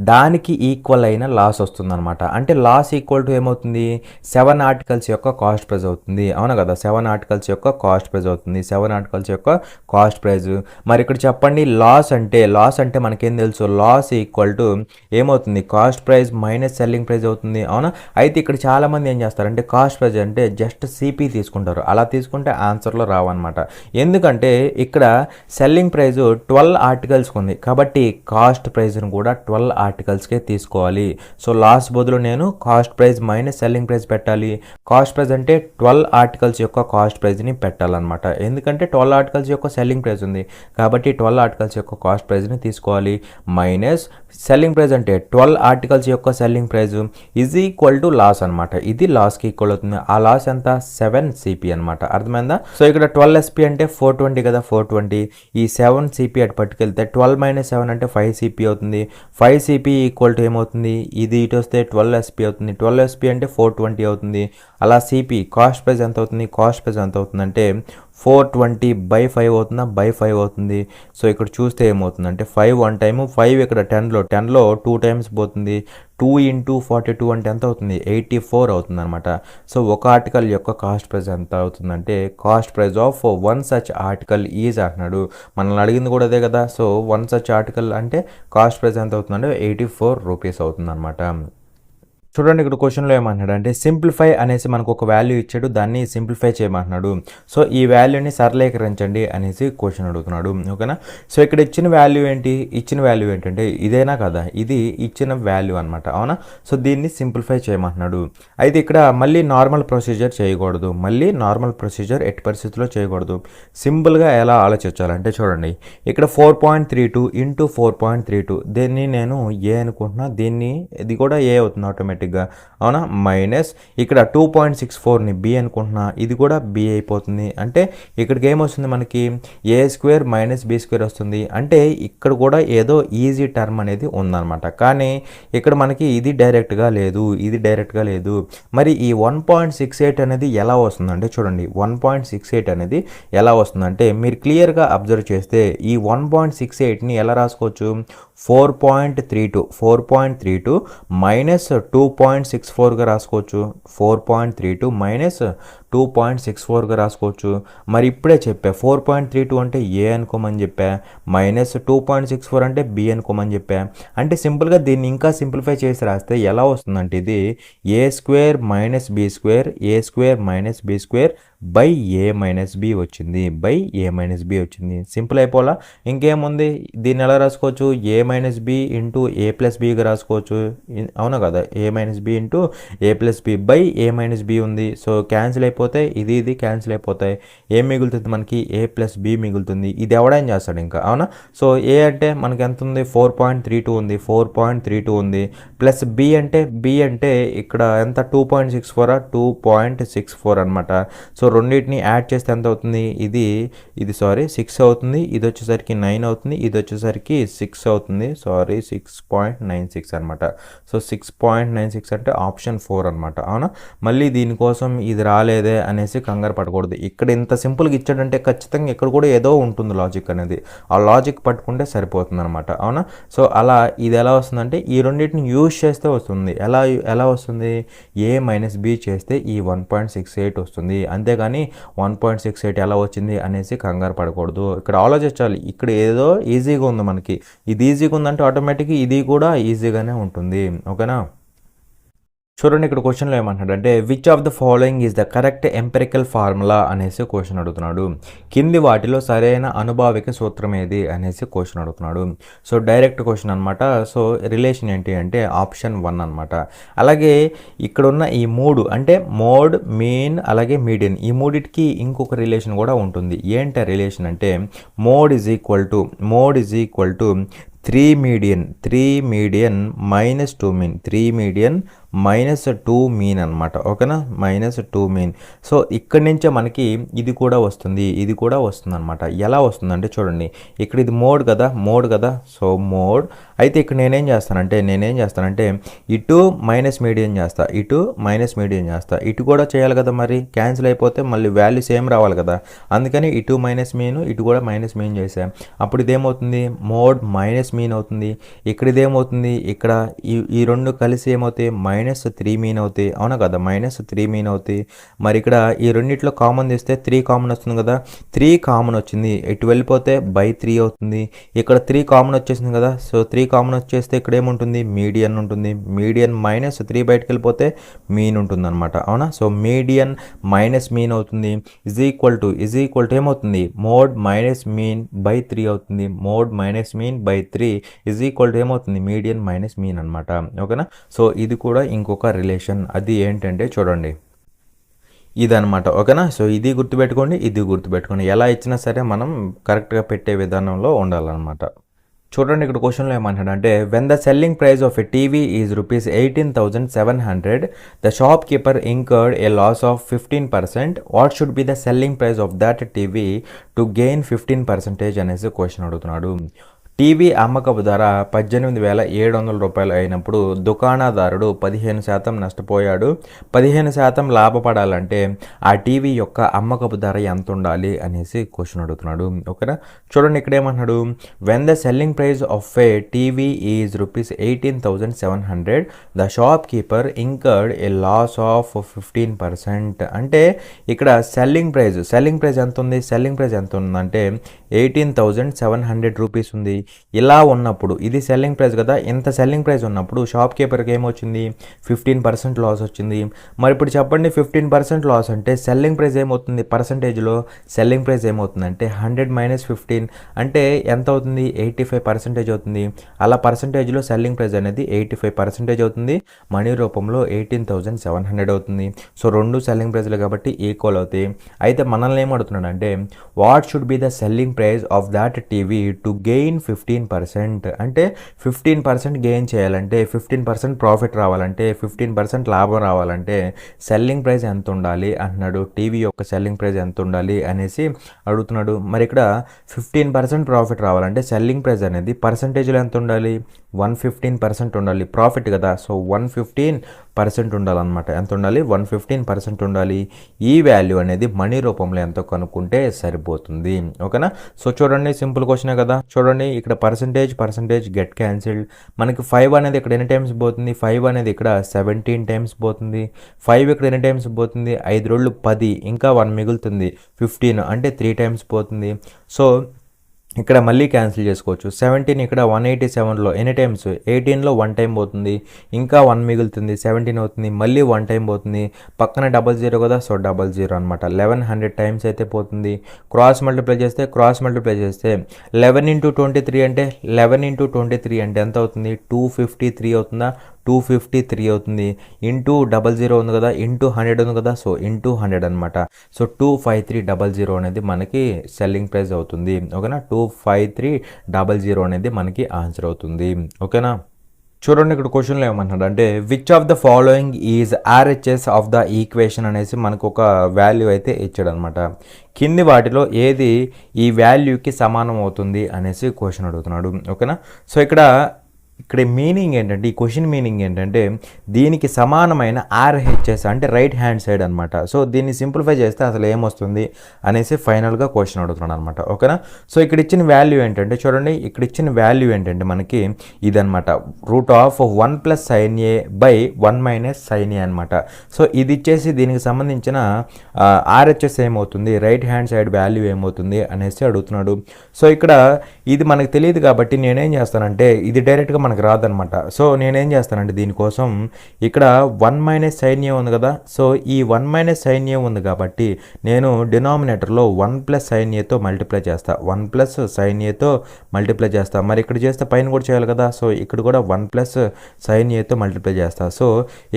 దానికి ఈక్వల్ అయిన లాస్ వస్తుంది అనమాట. అంటే లాస్ ఈక్వల్ టు ఏమవుతుంది, 7 ఆర్టికల్స్ యొక్క కాస్ట్ ప్రైస్ అవుతుంది. అవునా కదా? 7 ఆర్టికల్స్ యొక్క కాస్ట్ ప్రైస్ అవుతుంది, 7 ఆర్టికల్స్ యొక్క కాస్ట్ ప్రైస్. మరి ఇక్కడ చెప్పండి లాస్ అంటే మనకేం తెలుసు, లాస్ ఈక్వల్ టు ఏమవుతుంది, cost price minus selling price అవుతుంది. అవునా? అయితే ఇక్కడ చాలామంది ఏం చేస్తారంటే కాస్ట్ ప్రైస్ అంటే జస్ట్ సిపి తీసుకుంటారు. అలా తీసుకుంటే ఆన్సర్లో రావన్నమాట. ఎందుకంటే ఇక్కడ సెల్లింగ్ ప్రైస్ 12 ఆర్టికల్స్కి ఉంది కాబట్టి కాస్ట్ ప్రైస్ను కూడా 12 ఆర్టికల్స్కే తీసుకోవాలి. సో లాస్ బదులు నేను cost price minus selling price పెట్టాలి. కాస్ట్ ప్రైస్ అంటే 12 ఆర్టికల్స్ యొక్క కాస్ట్ ప్రైస్ని పెట్టాలన్నమాట. ఎందుకంటే 12 ఆర్టికల్స్ యొక్క సెల్లింగ్ ప్రైస్ ఉంది కాబట్టి 12 ఆర్టికల్స్ యొక్క కాస్ట్ ప్రైస్ని తీసుకోవాలి. మైనస్ సెల్లింగ్ ప్రైస్ అంటే 12 ఆర్టికల్స్ యొక్క selling price is equal to loss అనమాట. ఇది లాస్కి ఈక్వల్ అవుతుంది. ఆ లాస్ ఎంత, 7 సిపి అనమాట. అర్థమైందా? సో ఇక్కడ 12 ఎస్పీ అంటే 420 కదా, 420. ఈ 7 సిపి అటు పట్టుకెళ్తే 12 మైనస్ 7 అంటే 5 సిపి అవుతుంది. 5 సిపి ఈక్వల్ టు ఏమవుతుంది, ఇది ఇటు వస్తే 12 ఎస్పీ అవుతుంది. 12 ఎస్పీ అంటే 420 అవుతుంది. అలా సిపి కాస్ట్ ప్రైస్ ఎంత అవుతుంది, అంటే 420/5 అవుతుందా, /5 అవుతుంది. సో ఇక్కడ చూస్తే ఏమవుతుందంటే 5 1 టైము, 5 ఇక్కడ 10లో 2 టైమ్స్ పోతుంది. 2 ఇంటూ 42 అంటే ఎంత అవుతుంది, 84 అవుతుంది అనమాట. సో ఒక ఆర్టికల్ యొక్క కాస్ట్ ప్రైస్ ఎంత అవుతుందంటే cost price of 1 such article is అంటున్నాడు. మనల్ని అడిగింది కూడా అదే కదా. సో 1 సచ్ ఆర్టికల్ అంటే కాస్ట్ ప్రైస్ ఎంత అవుతుందంటే ₹84 అవుతుంది అనమాట. చూడండి ఇక్కడ క్వశ్చన్లో ఏమంటున్నాడు అంటే సింప్లిఫై అనేసి మనకు ఒక వాల్యూ ఇచ్చాడు, దాన్ని సింప్లిఫై చేయమంటున్నాడు. సో ఈ వాల్యూని సరళీకరించండి అనేసి క్వశ్చన్ అడుగుతున్నాడు. ఓకేనా? సో ఇక్కడ ఇచ్చిన వాల్యూ ఏంటంటే ఇదేనా కదా, ఇది ఇచ్చిన వాల్యూ అనమాట. అవునా? సో దీన్ని సింప్లిఫై చేయమంటున్నాడు. అయితే ఇక్కడ మళ్ళీ నార్మల్ ప్రొసీజర్ చేయకూడదు, ఎట్టి పరిస్థితుల్లో చేయకూడదు. సింపుల్గా ఎలా ఆలోచించాలంటే చూడండి, ఇక్కడ 4.32 ఇంటూ 4.32 దీన్ని నేను ఏ అనుకుంటున్నా, ఇది కూడా ఏ అవుతుంది ఆటోమేటిక్. ఆటోమేటిక్గా, అవునా, మైనస్ ఇక్కడ 2.64ని బి అనుకుంటున్నా, ఇది కూడా బి అయిపోతుంది. అంటే ఇక్కడికి ఏమొస్తుంది మనకి ఏ స్క్వేర్ మైనస్ బి స్క్వేర్ వస్తుంది. అంటే ఇక్కడ కూడా ఏదో ఈజీ టర్మ్ అనేది ఉందన్నమాట. కానీ ఇక్కడ మనకి ఇది డైరెక్ట్గా లేదు, ఇది డైరెక్ట్గా లేదు. మరి ఈ 1.68 అనేది ఎలా వస్తుందంటే చూడండి, 1.68 అనేది ఎలా వస్తుందంటే మీరు క్లియర్గా అబ్జర్వ్ చేస్తే ఈ 1.68ని ఎలా రాసుకోవచ్చు, 4.32 మైనస్ 2.64గా రాసుకోవచ్చు. 4.32 మైనస్ 2.64గా రాసుకోవచ్చు. మరి ఇప్పుడే చెప్పా 4.32 అంటే ఏ అనుకోమని చెప్పా, మైనస్ 2.64 అంటే బి అనుకోమని చెప్పా. అంటే సింపుల్గా దీన్ని ఇంకా సింప్లిఫై చేసి రాస్తే ఎలా వస్తుందంటే ఇది A square minus B square, A square minus B square by A minus B వచ్చింది, బై ఏ మైనస్ బి వచ్చింది. సింపుల్ అయిపోలా, ఇంకేముంది, దీన్ని ఎలా రాసుకోవచ్చు, A minus B into A plus బిగా రాసుకోవచ్చు, అవునా కదా, A minus B into A plus B by A minus B ఉంది. సో క్యాన్సిల్ అయిపోతాయి, ఇది క్యాన్సిల్ అయిపోతాయి. ఏం మిగులుతుంది మనకి, ఏ ప్లస్ బి మిగులుతుంది. ఇది ఎవడేం చేస్తాడు ఇంకా, అవునా. సో ఏ అంటే మనకి ఎంత ఉంది, 4.32 ఉంది, 4.32 ఉంది. ప్లస్ బి అంటే ఇక్కడ ఎంత 2.64, 2.64 అనమాట. సో రెండింటిని యాడ్ చేస్తే ఎంత అవుతుంది, ఇది 6 అవుతుంది, ఇది వచ్చేసరికి 9 అవుతుంది, ఇది వచ్చేసరికి 6 అవుతుంది, 6.96 అనమాట. సో 6.96 అంటే ఆప్షన్ 4 అనమాట, అవునా. మళ్ళీ దీనికోసం ఇది రాలేదే అనేసి కంగారు పడకూడదు. ఇక్కడ ఇంత సింపుల్గా ఇచ్చాడంటే ఖచ్చితంగా ఇక్కడ కూడా ఏదో ఉంటుంది లాజిక్ అనేది, ఆ లాజిక్ పట్టుకుంటే సరిపోతుంది అనమాట, అవునా. సో అలా ఇది ఎలా వస్తుందంటే ఈ రెండింటిని యూజ్ చేస్తే వస్తుంది. ఎలా వస్తుంది, ఏ మైనస్ బి చేస్తే ఈ 1.68 వస్తుంది. అంతేగాని 1.68 ఎలా వచ్చింది అనేసి కంగారు పడకూడదు. ఇక్కడ ఆలోచించాలి, ఇక్కడ ఏదో ఈజీగా ఉంది మనకి, ఇది ఈజీగా ఉందంటే ఆటోమేటిక్గా ఇది కూడా ఈజీగానే ఉంటుంది, ఓకేనా. చూడండి ఇక్కడ క్వశ్చన్లో ఏమంటున్నాడంటే which of the following is the correct empirical formula అనేసి క్వశ్చన్ అడుగుతున్నాడు. కింది వాటిలో సరైన అనుభావిక సూత్రం ఏది అనేసి క్వశ్చన్ అడుగుతున్నాడు. సో డైరెక్ట్ క్వశ్చన్ అనమాట. సో రిలేషన్ ఏంటి అంటే ఆప్షన్ 1 అనమాట. అలాగే ఇక్కడ ఉన్న ఈ 3 అంటే మోడ్, మీన్, అలాగే మీడియన్, ఈ మూడిటికి ఇంకొక రిలేషన్ కూడా ఉంటుంది. ఏంటి రిలేషన్ అంటే mode is equal to 3 median minus 2 mean, 3 median minus 2 mean అనమాట, ఓకేనా, మైనస్ 2 మీన్. సో ఇక్కడి నుంచే మనకి ఇది కూడా వస్తుంది అనమాట. ఎలా వస్తుందంటే చూడండి, ఇక్కడ ఇది మోడ్ కదా, సో మోడ్ అయితే ఇక్కడ నేనేం చేస్తానంటే ఇటు మైనస్ మీడియన్ చేస్తా, ఇటు కూడా చేయాలి కదా, మరి క్యాన్సిల్ అయిపోతే మళ్ళీ వాల్యూ సేమ్ రావాలి కదా, అందుకని ఇటు మైనస్ మీన్, ఇటు కూడా మైనస్ మీన్ చేసాం. అప్పుడు ఇదేమవుతుంది, మోడ్ మైనస్ మీన్ అవుతుంది. ఇక్కడ ఇదేమవుతుంది, ఇక్కడ ఈ రెండు కలిసి ఏమవుతాయి, -3 మీన్ అవుతాయి, అవునా కదా, -3 మీన్ అవుతాయి. మరి ఇక్కడ ఈ రెండిట్లో కామన్ తీస్తే 3 కామన్ వస్తుంది కదా, 3 కామన్ వచ్చింది, ఇటు వెళ్ళిపోతే బై 3 అవుతుంది. ఇక్కడ 3 కామన్ వచ్చేసింది కదా, సో 3 కామన్ వచ్చేస్తే ఇక్కడ ఏముంటుంది, మీడియన్ ఉంటుంది. మీడియన్ -3 బయటకు వెళ్ళిపోతే మీన్ ఉంటుంది అనమాట, అవునా. సో మీడియన్ మైనస్ మీన్ అవుతుంది, ఇజ్ ఈక్వల్ టు ఏమవుతుంది, మోడ్ మైనస్ మీన్ బై 3 అవుతుంది. Mode minus mean by 3 is equal to ఏమవుతుంది, మీడియన్ మైనస్ మీన్ అనమాట, ఓకేనా. సో ఇది కూడా ఇంకొక రిలేషన్. అది ఏంటంటే చూడండి ఇదనమాట, ఓకేనా. సో ఇది గుర్తుపెట్టుకోండి, ఎలా ఇచ్చినా సరే మనం కరెక్ట్గా పెట్టే విధానంలో ఉండాలన్నమాట. చూడండి ఇక్కడ క్వశ్చన్లో ఏమంటాడంటే when the selling price of a TV is ₹18,700 the shop keeper incurred a loss of 15%, what should be the selling price of that TV to gain 15% అనేసి క్వశ్చన్ అడుగుతున్నాడు. టీవీ అమ్మకపు ధర ₹18,700 అయినప్పుడు దుకాణదారుడు 15% నష్టపోయాడు. 15% లాభపడాలంటే ఆ టీవీ యొక్క అమ్మకపు ధర ఎంత ఉండాలి అనేసి క్వశ్చన్ అడుగుతున్నాడు, ఓకేనా. చూడండి ఇక్కడ ఏమంటున్నాడు, when the selling price of a TV is ₹18,700 the shop keeper incurred a loss of 15%. అంటే ఇక్కడ సెల్లింగ్ ప్రైస్ ఎంత ఉంది, ఉందంటే ₹18,700 ఉంది. ఇలా ఉన్నప్పుడు ఇది సెల్లింగ్ ప్రైస్ కదా, ఇంత సెల్లింగ్ ప్రైస్ ఉన్నప్పుడు షాప్ కీపర్కి ఏమొచ్చింది, 15% లాస్ వచ్చింది. మరి ఇప్పుడు చెప్పండి 15% లాస్ అంటే సెల్లింగ్ ప్రైస్ ఏమవుతుంది, పర్సంటేజ్లో సెల్లింగ్ ప్రైస్ ఏమవుతుందంటే 100 - 15 అంటే ఎంత అవుతుంది, 85% అవుతుంది. అలా పర్సంటేజ్లో సెల్లింగ్ ప్రైస్ అనేది 85% అవుతుంది. మనీ రూపంలో 18,700 అవుతుంది. సో రెండు సెల్లింగ్ ప్రైస్లు కాబట్టి ఈక్వల్ అవుతాయి. అయితే మనల్ని ఏమడుగుతున్నాడు అంటే what should be the selling price of that TV to gain 15% 15%. అంటే 15% గెయిన్ చేయాలంటే 15% ప్రాఫిట్ రావాలంటే 15% లాభం రావాలంటే సెల్లింగ్ ప్రైస్ ఎంత ఉండాలి అంటున్నాడు. టీవీ యొక్క సెల్లింగ్ ప్రైస్ ఎంత ఉండాలి అనేసి అడుగుతున్నాడు. మరి ఇక్కడ 15% ప్రాఫిట్ రావాలంటే సెల్లింగ్ ప్రైస్ అనేది పర్సంటేజ్లో ఎంత ఉండాలి? 115% ఉండాలి. ప్రాఫిట్ కదా, సో 115% ఉండాలన్నమాట. ఎంత ఉండాలి? 115% ఉండాలి. ఈ వాల్యూ అనేది మనీ రూపంలో ఎంతో కనుక్కుంటే సరిపోతుంది. ఓకేనా? సో చూడండి, సింపుల్ క్వశ్చనే కదా. చూడండి ఇక్కడ పర్సంటేజ్ గెట్ క్యాన్సిల్డ్. మనకి 5 అనేది ఇక్కడ ఎన్ని టైమ్స్ పోతుంది? 5 అనేది ఇక్కడ 17 టైమ్స్ పోతుంది. 5 ఇక్కడ ఎన్ని టైమ్స్ పోతుంది? 5 రోళ్ళు 10, ఇంకా 1 మిగులుతుంది 15, అంటే 3 టైమ్స్ పోతుంది. సో ఇక్కడ మళ్ళీ క్యాన్సిల్ చేసుకోవచ్చు. 17 ఇక్కడ 187లో ఎన్ని టైమ్స్? 18లో 1 టైం పోతుంది, ఇంకా 1 మిగులుతుంది, 17 అవుతుంది, మళ్ళీ 1 టైం పోతుంది, పక్కన 00 కదా, సో 00 అనమాట. 1100 టైమ్స్ అయితే పోతుంది. క్రాస్ మల్టిప్లై చేస్తే 11 × 23 అంటే 11 × 23 అంటే ఎంత అవుతుంది? 253 అవుతుందా? 253 అవుతుంది. ఇంటూ 00 ఉంది కదా, ఇంటూ 100 ఉంది కదా, సో ఇంటూ 100 అనమాట. సో 25300 అనేది మనకి సెల్లింగ్ ప్రైస్ అవుతుంది. ఓకేనా? 25300 అనేది మనకి ఆన్సర్ అవుతుంది. ఓకేనా? చూడండి ఇక్కడ క్వశ్చన్లో ఏమంటున్నాడు అంటే which of the following is RHS of the equation అనేసి మనకు ఒక వాల్యూ అయితే ఇచ్చాడు అనమాట. కింది వాటిలో ఏది ఈ వాల్యూకి సమానం అవుతుంది అనేసి క్వశ్చన్ అడుగుతున్నాడు. ఓకేనా? సో ఇక్కడ మీనింగ్ ఏంటంటే, ఈ క్వశ్చన్ మీనింగ్ ఏంటంటే దీనికి సమానమైన RHS అంటే రైట్ హ్యాండ్ సైడ్ అనమాట. సో దీన్ని సింప్లిఫై చేస్తే అసలు ఏమొస్తుంది అనేసి ఫైనల్గా క్వశ్చన్ అడుగుతున్నాడు అనమాట. ఓకేనా? సో ఇక్కడ ఇచ్చిన వాల్యూ ఏంటంటే, చూడండి ఇక్కడ ఇచ్చిన వాల్యూ ఏంటంటే మనకి ఇదనమాట, √1 + sin A / 1 - sin A అనమాట. సో ఇది ఇచ్చేసి దీనికి సంబంధించిన RHS ఏమవుతుంది, రైట్ హ్యాండ్ సైడ్ వాల్యూ ఏమవుతుంది అనేసి అడుగుతున్నాడు. సో ఇక్కడ ఇది మనకు తెలియదు కాబట్టి నేనేం చేస్తానంటే ఇది డైరెక్ట్గా మనకు రాదనమాట. సో నేనేం చేస్తానంటే దీనికోసం ఇక్కడ 1 - sin A ఉంది కదా, సో ఈ 1 - sin A ఉంది కాబట్టి నేను డినామినేటర్లో 1 + sin Aతో మల్టిప్లై చేస్తా, 1 + sin Aతో మల్టిప్లై చేస్తా. మరి ఇక్కడ చేస్తే పైన కూడా చేయాలి కదా, సో ఇక్కడ కూడా 1 + sin Aతో మల్టిప్లై చేస్తా. సో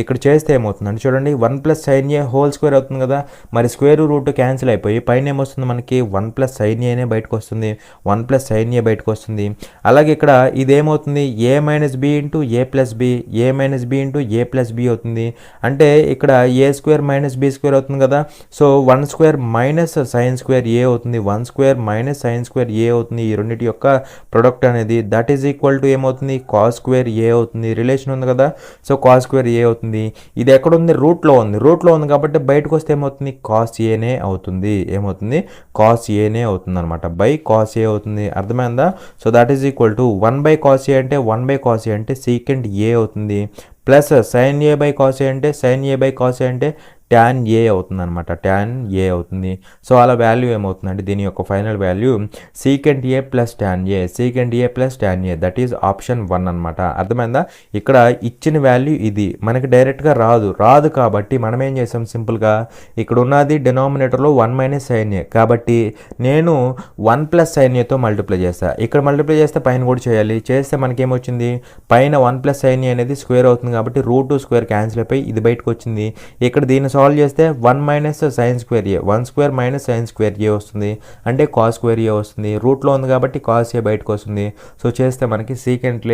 ఇక్కడ చేస్తే ఏమవుతుందంటే చూడండి, 1 + sin A హోల్ స్క్వేర్ అవుతుంది కదా, మరి స్క్వేర్ రూట్ క్యాన్సిల్ అయిపోయి పైన ఏమొస్తుంది మనకి 1 + sin A బయటకు వస్తుంది, 1 + sin A బయటకు వస్తుంది. అలాగే ఇక్కడ ఇదేమవుతుంది, A - B × A + B, A - B × A + B అవుతుంది. అంటే ఇక్కడ A² - B² అవుతుంది కదా, సో 1² - sin² A అవుతుంది, 1² - sin² A అవుతుంది. ఈ రెండింటి యొక్క ప్రొడక్ట్ అనేది దట్ ఈజ్ ఈక్వల్ టు ఏమవుతుంది, cos² A అవుతుంది. రిలేషన్ ఉంది కదా, సో cos² A అవుతుంది. ఇది ఎక్కడ ఉంది? రూట్లో ఉంది కాబట్టి బయటకు వస్తే ఏమవుతుంది, cos Aనే అవుతుంది. ఏమవుతుంది? cos Aనే అవుతుంది అనమాట. cos A అవుతుంది. అర్థమైందా? So that is equal to 1/cos A అంటే 1/cos A అంటే secant A అవుతుంది, ప్లస్ sin A/cos A అంటే sin A/cos A అంటే tan A అవుతుంది అనమాట, tan A అవుతుంది. సో అలా వాల్యూ ఏమవుతుందంటే దీని యొక్క final value secant A + tan A, secant A + tan A, that is option 1 అనమాట. అర్థమైందా? ఇక్కడ ఇచ్చిన వాల్యూ ఇది మనకి డైరెక్ట్గా రాదు కాబట్టి మనం ఏం చేసాం, సింపుల్గా ఇక్కడ ఉన్నది డినామినేటర్లో 1 - sin A కాబట్టి నేను 1 + sin Aతో మల్టిప్లై చేస్తా. ఇక్కడ మల్టిప్లై చేస్తే పైన కూడా చేయాలి, చేస్తే మనకేమొచ్చింది, పైన 1 + sin A అనేది స్క్వేర్ అవుతుంది కాబట్టి √2² క్యాన్సిల్ అయిపోయి ఇది బయటకు వచ్చింది. ఇక్కడ దీన్ని సాల్వ్ చేస్తే 1 - sin² A, 1² - sin² A వస్తుంది, అంటే cos² A వస్తుంది. రూట్లో ఉంది కాబట్టి cos A బయటకు వస్తుంది. సో చేస్తే మనకి secant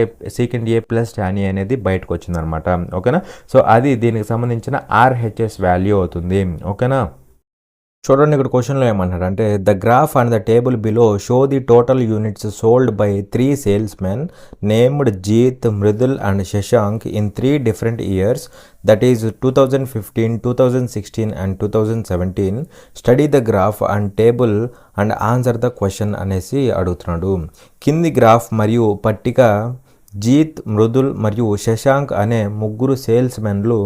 A + tan A అనేది బయటకు వచ్చింది అనమాట. ఓకేనా? సో అది దీనికి సంబంధించిన RHS వాల్యూ అవుతుంది. ఓకేనా? చూడండి ఇక్కడ క్వశ్చన్లో ఏమన్నాడు అంటే the graph and the table below show the total units sold by 3 salesmen named Jeet, Mridul and Shashank in 3 different years, that is 2015, 2016 and 2017. Study the graph and table and answer the question అనేసి అడుగుతున్నాడు. కింది గ్రాఫ్ మరియు పట్టిక జీత్, మృదుల్ మరియు శశాంక్ అనే 3 సేల్స్మెన్లు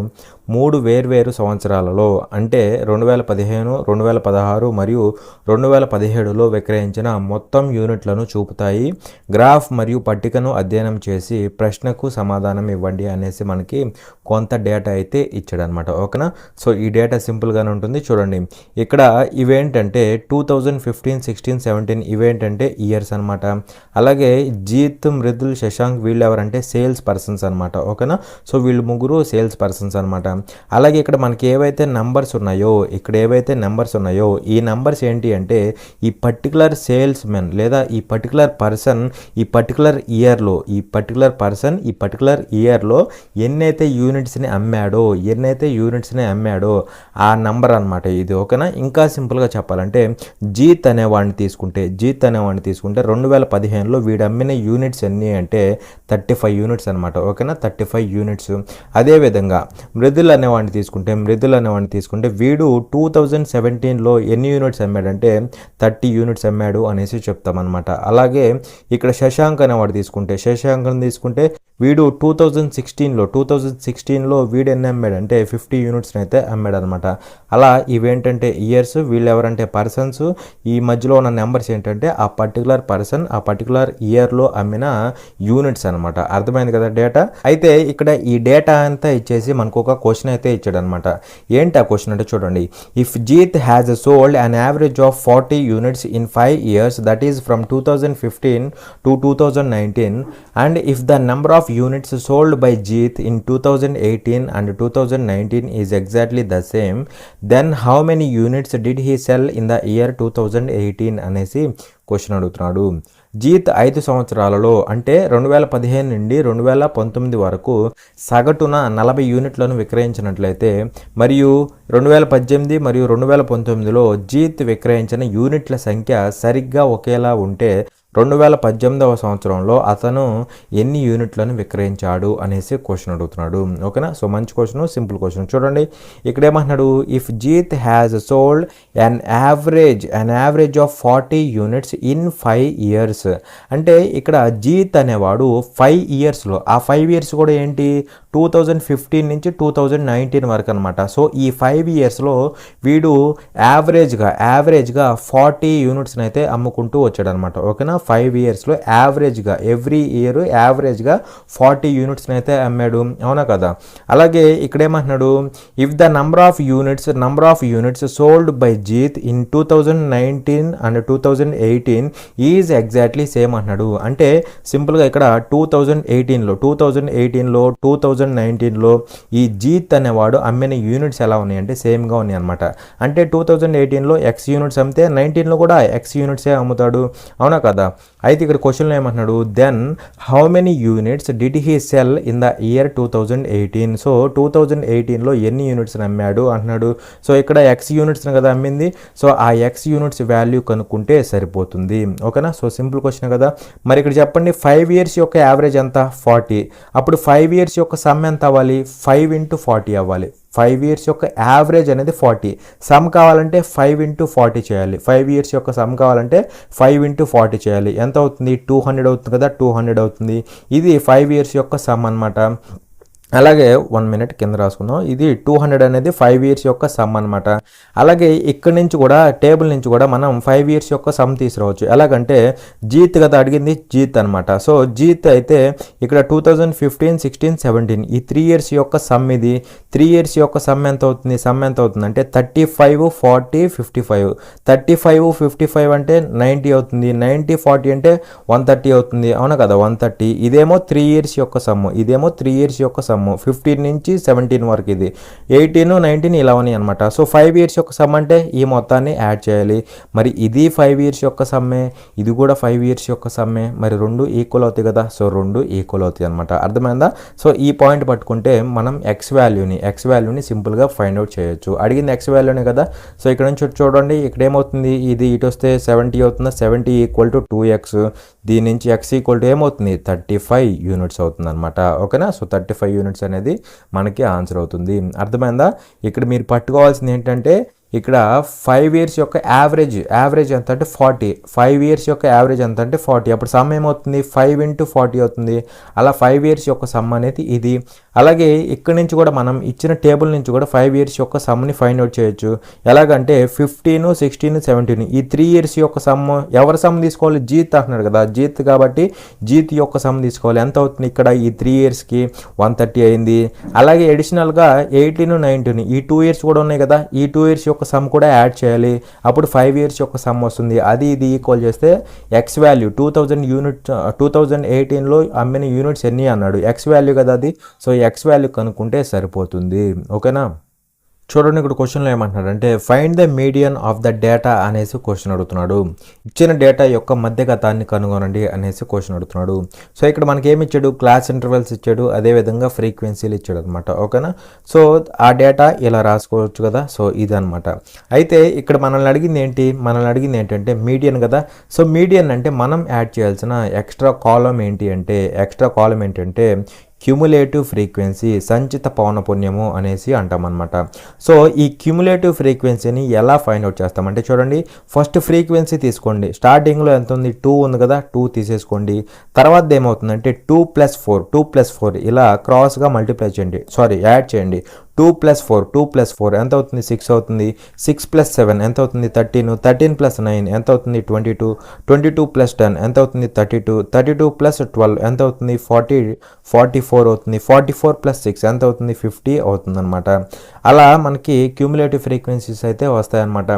3 వేర్వేరు సంవత్సరాలలో అంటే 2015, 2016 మరియు 2017లో విక్రయించిన మొత్తం యూనిట్లను చూపుతాయి. గ్రాఫ్ మరియు పట్టికను అధ్యయనం చేసి ప్రశ్నకు సమాధానం ఇవ్వండి అనేసి మనకి కొంత డేటా అయితే ఇచ్చాడనమాట. ఓకేనా? సో ఈ డేటా సింపుల్గానే ఉంటుంది. చూడండి ఇక్కడ ఇవేంటంటే 2015, 16, 17 ఇవేంటంటే ఇయర్స్ అనమాట. అలాగే జీత్, మృదుల్, శశాంక్ వీళ్ళు ఎవరంటే సేల్స్ పర్సన్స్ అనమాట. ఓకేనా? సో వీళ్ళు 3 సేల్స్ పర్సన్స్ అనమాట. అలాగే ఇక్కడ మనకి ఏవైతే నెంబర్స్ ఉన్నాయో ఈ నెంబర్స్ ఏంటి అంటే ఈ పర్టికులర్ సేల్స్ మెన్ లేదా ఈ పర్టికులర్ పర్సన్ ఈ పర్టికులర్ ఇయర్లో ఎన్నైతే యూనిట్స్ని అమ్మాడో ఆ నంబర్ అనమాట ఇది. ఓకేనా, ఇంకా సింపుల్గా చెప్పాలంటే జీత్ అనేవాడిని తీసుకుంటే 2015లో వీడు అమ్మిన యూనిట్స్ ఎన్ని అంటే 35 యూనిట్స్ అనమాట. ఓకేనా, 35 యూనిట్స్. అదేవిధంగా మృదుల్ అనేవాడిని తీసుకుంటే వీడు 2017లో ఎన్ని యూనిట్స్ అమ్మాడంటే 30 యూనిట్స్ అమ్మాడు అనేసి చెప్తామన్నమాట. అలాగే ఇక్కడ శశాంక్ అనేవాడు తీసుకుంటే వీడు 2016లో వీడు ఎన్ని అమ్మాడంటే 50 యూనిట్స్ని అయితే అమ్మాడనమాట. అలా ఇవేంటంటే ఇయర్స్, వీళ్ళు ఎవరంటే పర్సన్స్, ఈ మధ్యలో ఉన్న నెంబర్స్ ఏంటంటే ఆ పర్టికులర్ పర్సన్ ఆ పర్టికులర్ ఇయర్లో అమ్మిన యూనిట్స్ అనమాట. అర్థమైంది కదా డేటా. అయితే ఇక్కడ ఈ డేటా అంతా ఇచ్చేసి మనకు ఒక క్వశ్చన్ అయితే ఇచ్చాడు అనమాట. ఏంటి ఆ క్వశ్చన్ అంటే చూడండి, if Jeet has sold an average of 40 units in 5 years, that is from 2015 to 2019, and if the number of units sold by Jeet in 2018 and 2019 is exactly the same, then how many units did he sell in the year 2018 అనేసి క్వశ్చన్ అడుగుతున్నాడు. జీత్ 5 సంవత్సరాలలో అంటే 2015 నుండి 2019 వరకు సగటున 40 యూనిట్లను విక్రయించినట్లయితే మరియు 2018 మరియు 2019లో జీత్ విక్రయించిన యూనిట్ల సంఖ్య సరిగ్గా ఒకేలా ఉంటే 2018వ సంవత్సరంలో అతను ఎన్ని యూనిట్లను విక్రయించాడు అనేసి క్వశ్చన్ అడుగుతున్నాడు. ఓకేనా, సో మంచి క్వశ్చన్, సింపుల్ క్వశ్చన్. చూడండి ఇక్కడ ఏమంటున్నాడు, if Jeet has sold an average of 40 units in 5 years, అంటే ఇక్కడ జీత్ అనేవాడు 5 yearsలో, ఆ 5 years కూడా ఏంటి 2015 నుంచి 2019 వరకు అనమాట. సో ఈ 5 yearsలో వీడు యావరేజ్గా 40 యూనిట్స్ని అయితే అమ్ముకుంటూ వచ్చాడనమాట. ఓకేనా, 5 yearsలో యావరేజ్గా ఎవ్రీ ఇయర్ యావరేజ్గా 40 యూనిట్స్ని అయితే అమ్మాడు. అవునా కదా. అలాగే ఇక్కడ ఏమంటున్నాడు, if the number of units sold by Jeet in 2019 and 2018 is exactly same అంటున్నాడు. అంటే సింపుల్గా ఇక్కడ 2018లో 2019లో ఈ జీత్ అనేవాడు అమ్మిన యూనిట్స్ ఎలా ఉన్నాయి అంటే సేమ్గా ఉన్నాయి అనమాట. అంటే 2018లో ఎక్స్ యూనిట్స్ అమ్మితే 19లో కూడా ఎక్స్ యూనిట్సే అమ్ముతాడు. అవునా కదా. అయితే ఇక్కడ క్వశ్చన్లో ఏమంటున్నాడు, then how many units did he sell in the year 2018, so 2018లో ఎన్ని యూనిట్స్ అమ్మాడు అంటున్నాడు. సో ఇక్కడ ఎక్స్ యూనిట్స్ని కదా అమ్మింది, సో ఆ ఎక్స్ యూనిట్స్ వాల్యూ కనుక్కుంటే సరిపోతుంది. ఓకేనా, సో సింపుల్ క్వశ్చన్ కదా. మరి ఇక్కడ చెప్పండి 5 years యొక్క యావరేజ్ ఎంత 40, అప్పుడు 5 years యొక్క సమ్ ఎంత అవ్వాలి 5 into 40 అవ్వాలి. 5 years యొక్క యావరేజ్ అనేది 40, సమ్ కావాలంటే 5 into 40 చేయాలి. 5 years యొక్క సమ్ కావాలంటే 5 into 40 చేయాలి. ఎంత అవుతుంది 200 అవుతుంది కదా, 200 అవుతుంది. ఇది 5 years యొక్క సమ్ అనమాట. అలాగే 1 minute కింద రాసుకుందాం. ఇది 200 అనేది 5 years యొక్క సమ్ అనమాట. అలాగే ఇక్కడ నుంచి కూడా టేబుల్ నుంచి కూడా మనం 5 years యొక్క సమ్ తీసుకురావచ్చు. ఎలాగంటే జీత్ కదా అడిగింది, జీత్ అనమాట. సో జీత్ అయితే ఇక్కడ 2015, 16, 17 ఈ 3 years యొక్క సమ్ ఇది. 3 years యొక్క సమ్ ఎంత అవుతుంది అంటే 35, 40, 55. 35, 55 అంటే 90 అవుతుంది. 90, 40 అంటే 130 అవుతుంది. అవునా కదా, 130. ఇదేమో 3 years యొక్క సమ్, 15 నుంచి 17 వరకు ఇది 18, 19, 11 అనమాట. సో 5 years యొక్క సమ్ అంటే ఈ మొత్తాన్ని యాడ్ చేయాలి. మరి ఇది 5 years యొక్క సమ్మే, ఇది కూడా 5 years యొక్క సమ్మే. మరి రెండు ఈక్వల్ అవుతాయి కదా, సో రెండు ఈక్వల్ అవుతాయి అనమాట. అర్థమైందా. సో ఈ పాయింట్ పట్టుకుంటే మనం ఎక్స్ వాల్యూని సింపుల్గా ఫైండ్ అవుట్ చేయొచ్చు. అడిగింది ఎక్స్ వాల్యూనే కదా. సో ఇక్కడ నుంచి చూడండి, ఇక్కడ ఏమవుతుంది, ఇది ఇటు వస్తే 70 అవుతుందా, 70 = 2x. దీని నుంచి x = ఏమవుతుంది 35 యూనిట్స్ అవుతుంది అనమాట. ఓకేనా, సో 35 యూనిట్స్ అనేది మనకి ఆన్సర్ అవుతుంది. అర్థమైందా. ఇక్కడ మీరు పట్టుకోవాల్సింది ఏంటంటే ఇక్కడ 5 years యొక్క యావరేజ్ ఎంత అంటే 40. 5 years యొక్క యావరేజ్ ఎంత అంటే 40. అప్పుడు సమ్ ఏమవుతుంది 5 into 40 అవుతుంది. అలా 5 years యొక్క సమ్ అనేది ఇది. అలాగే ఇక్కడ నుంచి కూడా మనం ఇచ్చిన టేబుల్ నుంచి కూడా 5 years యొక్క సమ్ని ఫైండ్ అవుట్ చేయొచ్చు. ఎలాగంటే 15, 16, 17 ఈ 3 years యొక్క సమ్ ఎవరి సమ్ తీసుకోవాలి, జీత్ అంటున్నాడు కదా, జీత్ కాబట్టి జీత్ యొక్క సమ్ తీసుకోవాలి. ఎంత అవుతుంది ఇక్కడ ఈ 3 yearsకి 130 అయింది. అలాగే అడిషనల్గా 18, 19 ఈ 2 years కూడా ఉన్నాయి కదా, ఈ 2 years యొక్క సమ్ కూడా యాడ్ చేయాలి. అప్పుడు 5 years యొక్క సమ్ వస్తుంది. అది ఇది ఈక్వల్ చేస్తే ఎక్స్ వాల్యూ 2018లో అమ్మిన యూనిట్స్ ఎన్ని అన్నాడు, ఎక్స్ వాల్యూ కదా అది. సో ఎక్స్ వాల్యూ కనుక్కుంటే సరిపోతుంది. ఓకేనా. చూడండి ఇక్కడ క్వశ్చన్లో ఏమంటున్నాడు అంటే find the median of the data అనేసి క్వశ్చన్ అడుగుతున్నాడు. ఇచ్చిన డేటా యొక్క మధ్యగతాన్ని కనుగొనండి అనేసి క్వశ్చన్ అడుగుతున్నాడు. సో ఇక్కడ మనకి ఏమి ఇచ్చాడు, క్లాస్ ఇంటర్వెల్స్ ఇచ్చాడు, అదేవిధంగా ఫ్రీక్వెన్సీలు ఇచ్చాడు అనమాట. ఓకేనా. సో ఆ డేటా ఇలా రాసుకోవచ్చు కదా. సో ఇదనమాట. అయితే ఇక్కడ మనల్ని అడిగింది ఏంటంటే మీడియన్ కదా. సో మీడియన్ అంటే మనం యాడ్ చేయాల్సిన ఎక్స్ట్రా కాలం ఏంటంటే క్యుములేటివ్ ఫ్రీక్వెన్సీ, సంచిత పౌనపున్యము అనేసి అంటామన్నమాట. సో ఈ క్యుములేటివ్ ఫ్రీక్వెన్సీని ఎలా ఫైండ్ అవుట్ చేస్తామంటే చూడండి, ఫస్ట్ ఫ్రీక్వెన్సీ తీసుకోండి. స్టార్టింగ్లో ఎంత ఉంది, 2 ఉంది కదా, 2 తీసేసుకోండి. తర్వాత ఏమవుతుందంటే 2 + 4 ఇలా క్రాస్గా యాడ్ చేయండి. 2 + 4 ఎంత అవుతుంది, 6 అవుతుంది. 6 + 7 ఎంత అవుతుంది, 13. 13 + 9 ఎంత అవుతుంది, 22. 22 + 10 ఎంత అవుతుంది, 32. 32 + 12 ఎంత అవుతుంది, 44 అవుతుంది. 44 + 6 ఎంత అవుతుంది, 50 అవుతుంది అనమాట. అలా మనకి క్యూములేటివ్ ఫ్రీక్వెన్సీస్ అయితే వస్తాయన్నమాట.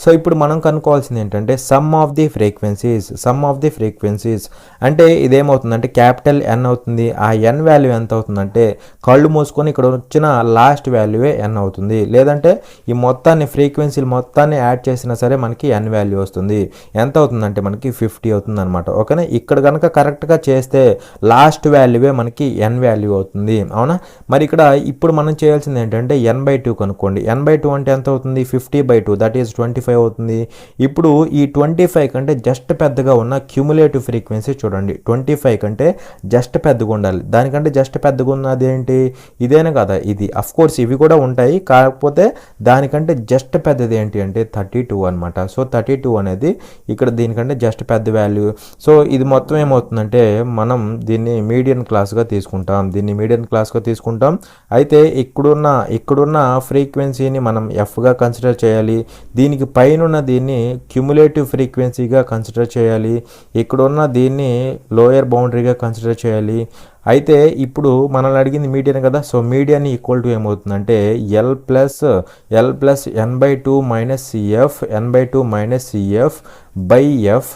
సో ఇప్పుడు మనం కనుక్కోవాల్సింది ఏంటంటే సమ్ ఆఫ్ ది ఫ్రీక్వెన్సీస్ అంటే ఇదేమవుతుందంటే క్యాపిటల్ N అవుతుంది. ఆ N వాల్యూ ఎంత అవుతుందంటే కళ్ళు మూసుకొని ఇక్కడ వచ్చిన లాస్ట్ వాల్యూవే N అవుతుంది. లేదంటే ఈ ఫ్రీక్వెన్సీలు మొత్తాన్ని యాడ్ చేసినా సరే మనకి N వాల్యూ వస్తుంది. ఎంత అవుతుందంటే మనకి 50 అవుతుంది అనమాట. ఓకేనా. ఇక్కడ కనుక కరెక్ట్గా చేస్తే లాస్ట్ వాల్యూవే మనకి N వాల్యూ అవుతుంది. అవునా. మరి ఇక్కడ ఇప్పుడు మనం చేయాల్సింది ఏంటంటే N/2 కనుక్కోండి. N/2 అంటే ఎంత అవుతుంది, 50/2 దట్ ఈస్ 25 అవుతుంది. ఇప్పుడు ఈ 25 కంటే జస్ట్ పెద్దగా ఉన్న క్యూములేటివ్ ఫ్రీక్వెన్సీ చూడండి. 25 కంటే జస్ట్ పెద్దగా ఉండాలి. దానికంటే జస్ట్ పెద్దగా ఉన్నది ఏంటి, ఇదేనా కదా, ఇది. అఫ్ కోర్స్ ఇవి కూడా ఉంటాయి, కాకపోతే దానికంటే జస్ట్ పెద్దది ఏంటి అంటే 32 అనమాట. సో 32 అనేది ఇక్కడ దీనికంటే జస్ట్ పెద్ద వాల్యూ. సో ఇది మొత్తం ఏమవుతుందంటే మనం దీన్ని మీడియన్ క్లాస్గా తీసుకుంటాం. అయితే ఇక్కడున్న ఫ్రీక్వెన్సీని మనం ఎఫ్గా కన్సిడర్ చేయాలి. దీనికి పైన దీన్ని క్యుములేటివ్ ఫ్రీక్వెన్సీగా కన్సిడర్ చేయాలి. ఇక్కడున్న దీన్ని లోయర్ బౌండరీగా కన్సిడర్ చేయాలి. అయితే ఇప్పుడు మనల్ని అడిగింది మీడియన్ కదా. సో మీడియన్ ఈక్వల్ టు ఏమవుతుందంటే L + N/2 - CF by F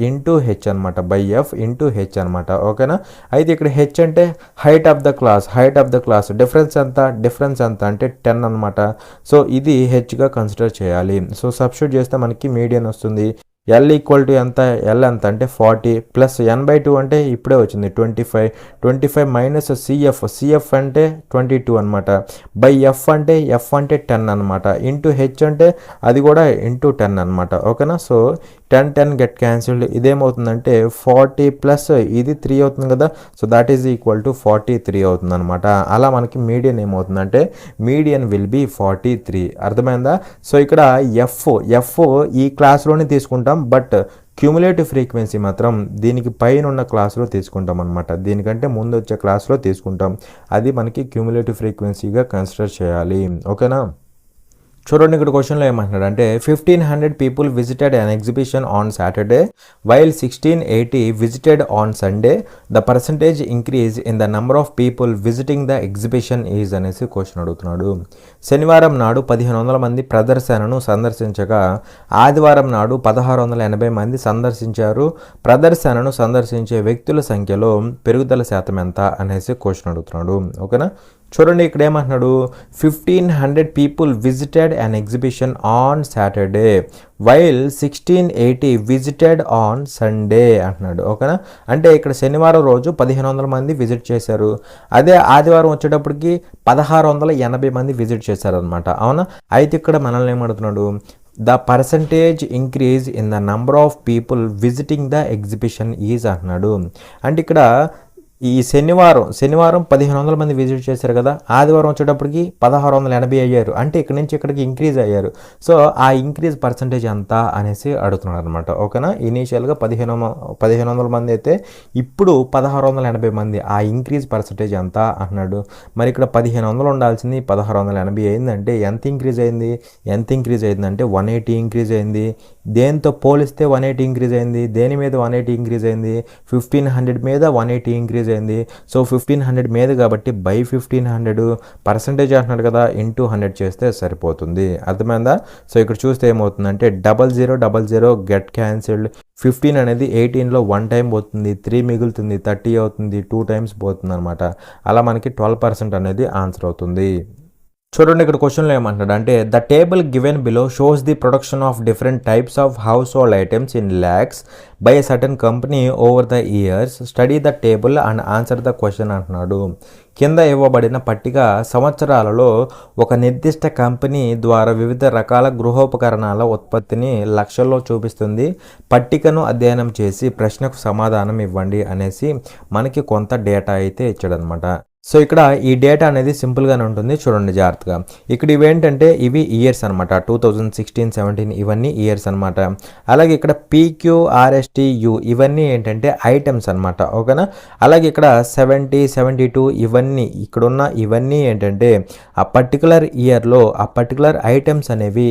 into H అనమాట. ఓకేనా. అయితే ఇక్కడ హెచ్ అంటే height of the class. Difference ఎంత అంటే 10 అనమాట. సో ఇది హెచ్గా కన్సిడర్ చేయాలి. సో సబ్స్టిట్యూట్ చేస్తే మనకి మీడియన్ వస్తుంది. L ఈక్వల్ టు ఎంత అంటే 40 ప్లస్ N/2 అంటే ఇప్పుడే వచ్చింది 25 మైనస్ CF అంటే 22 అనమాట. బై ఎఫ్ అంటే 10 అనమాట. ఇంటూ హెచ్ అంటే అది కూడా ఇంటూ 10 అనమాట. ఓకేనా. So 10 get cancelled. ఇదేమవుతుందంటే 40 ప్లస్ ఇది 3 అవుతుంది కదా. So that is equal to 43 అవుతుంది అనమాట. అలా మనకి మీడియన్ ఏమవుతుందంటే మీడియన్ విల్ బి 43. అర్థమైందా. సో ఇక్కడ ఎఫ్ ఈ క్లాస్లోనే తీసుకుంటాం, బట్ క్యూములేటివ్ ఫ్రీక్వెన్సీ మాత్రం దీనికి పైన ఉన్న క్లాస్లో తీసుకుంటాం అనమాట. దీనికంటే ముందు వచ్చే క్లాస్లో తీసుకుంటాం. అది మనకి క్యూములేటివ్ ఫ్రీక్వెన్సీగా కన్సిడర్ చేయాలి. ఓకేనా. చూడండి ఇక్కడ క్వశ్చన్లో ఏమంటున్నాడు అంటే 1500 people visited an exhibition on Saturday while 1680 visited on Sunday. The percentage increase in the number of people visiting the exhibition is అనేసి క్వశ్చన్ అడుగుతున్నాడు. శనివారం నాడు 1500 మంది ప్రదర్శనను సందర్శించగా ఆదివారం నాడు 1680 మంది సందర్శించారు. ప్రదర్శనను సందర్శించే వ్యక్తుల సంఖ్యలో పెరుగుదల శాతం ఎంత అనేసి క్వశ్చన్ అడుగుతున్నాడు. ఓకేనా. చూడండి ఇక్కడ ఏమంటున్నాడు 1500 people visited an exhibition on Saturday while 1680 visited on Sunday అంటున్నాడు. ఓకేనా. అంటే ఇక్కడ శనివారం రోజు 1500 మంది విజిట్ చేశారు. అదే ఆదివారం వచ్చేటప్పటికి 1680 మంది విజిట్ చేశారు అనమాట. అవునా. అయితే ఇక్కడ మనల్ని ఏమడుగుతున్నాడు, the percentage increase in the number of people visiting the exhibition is అంటున్నాడు. అంటే ఇక్కడ ఈ శనివారం 1500 మంది విజిట్ చేశారు కదా. ఆదివారం వచ్చేటప్పటికి 1680 అయ్యారు. అంటే ఇక్కడ నుంచి ఇక్కడికి ఇంక్రీజ్ అయ్యారు. సో ఆ ఇంక్రీజ్ పర్సంటేజ్ ఎంత అనేసి అడుగుతున్నాడు అనమాట. ఓకేనా. ఇనీషియల్గా 1500 మంది అయితే ఇప్పుడు 1680 మంది. ఆ ఇంక్రీజ్ పర్సంటేజ్ ఎంత అంటున్నాడు. మరి ఇక్కడ 1500 ఉండాల్సింది 1680 అయిందంటే ఎంత ఇంక్రీజ్ అయింది అంటే 180 ఇంక్రీజ్ అయింది. దేంతో పోలిస్తే 180 ఇంక్రీజ్ అయింది, దేని మీద 180 ఇంక్రీజ్ అయింది, 1500 మీద 180 ఇంక్రీజ్ అయింది. సో 1500 మీద కాబట్టి బై 1500 పర్సంటేజ్ అంటున్నాడు కదా, ఇంటూ 100 చేస్తే సరిపోతుంది. అర్థమైందా? సో ఇక్కడ చూస్తే ఏమవుతుందంటే 0000 గెట్ క్యాన్సిల్డ్. 15 అనేది 18లో 1 టైం పోతుంది, 3 మిగులుతుంది, 30 అవుతుంది, 2 టైమ్స్ పోతుంది అనమాట. అలా మనకి 12% అనేది ఆన్సర్ అవుతుంది. చూడండి ఇక్కడ క్వశ్చన్లో ఏమంటున్నాడు అంటే the table given below shows the production of different types of house hold items in lakhs by a certain company over the years. Study the table and answer the question అంటున్నాడు. కింద ఇవ్వబడిన పట్టిక సంవత్సరాలలో ఒక నిర్దిష్ట కంపెనీ ద్వారా వివిధ రకాల గృహోపకరణాల ఉత్పత్తిని లక్షల్లో చూపిస్తుంది. పట్టికను అధ్యయనం చేసి ప్రశ్నకు సమాధానం ఇవ్వండి అనేసి మనకి కొంత డేటా అయితే ఇచ్చాడనమాట. సో ఇక్కడ ఈ డేటా అనేది సింపుల్గానే ఉంటుంది, చూడండి జాగ్రత్తగా. ఇక్కడ ఇవేంటంటే ఇవి ఇయర్స్ అనమాట, 2016, 17 ఇవన్నీ ఇయర్స్ అనమాట. అలాగే ఇక్కడ PQRSTU ఇవన్నీ ఏంటంటే ఐటమ్స్ అనమాట, ఓకేనా. అలాగే ఇక్కడ 70, 72 ఇవన్నీ ఇక్కడున్న ఇవన్నీ ఏంటంటే ఆ పర్టికులర్ ఇయర్లో ఆ పర్టికులర్ ఐటమ్స్ అనేవి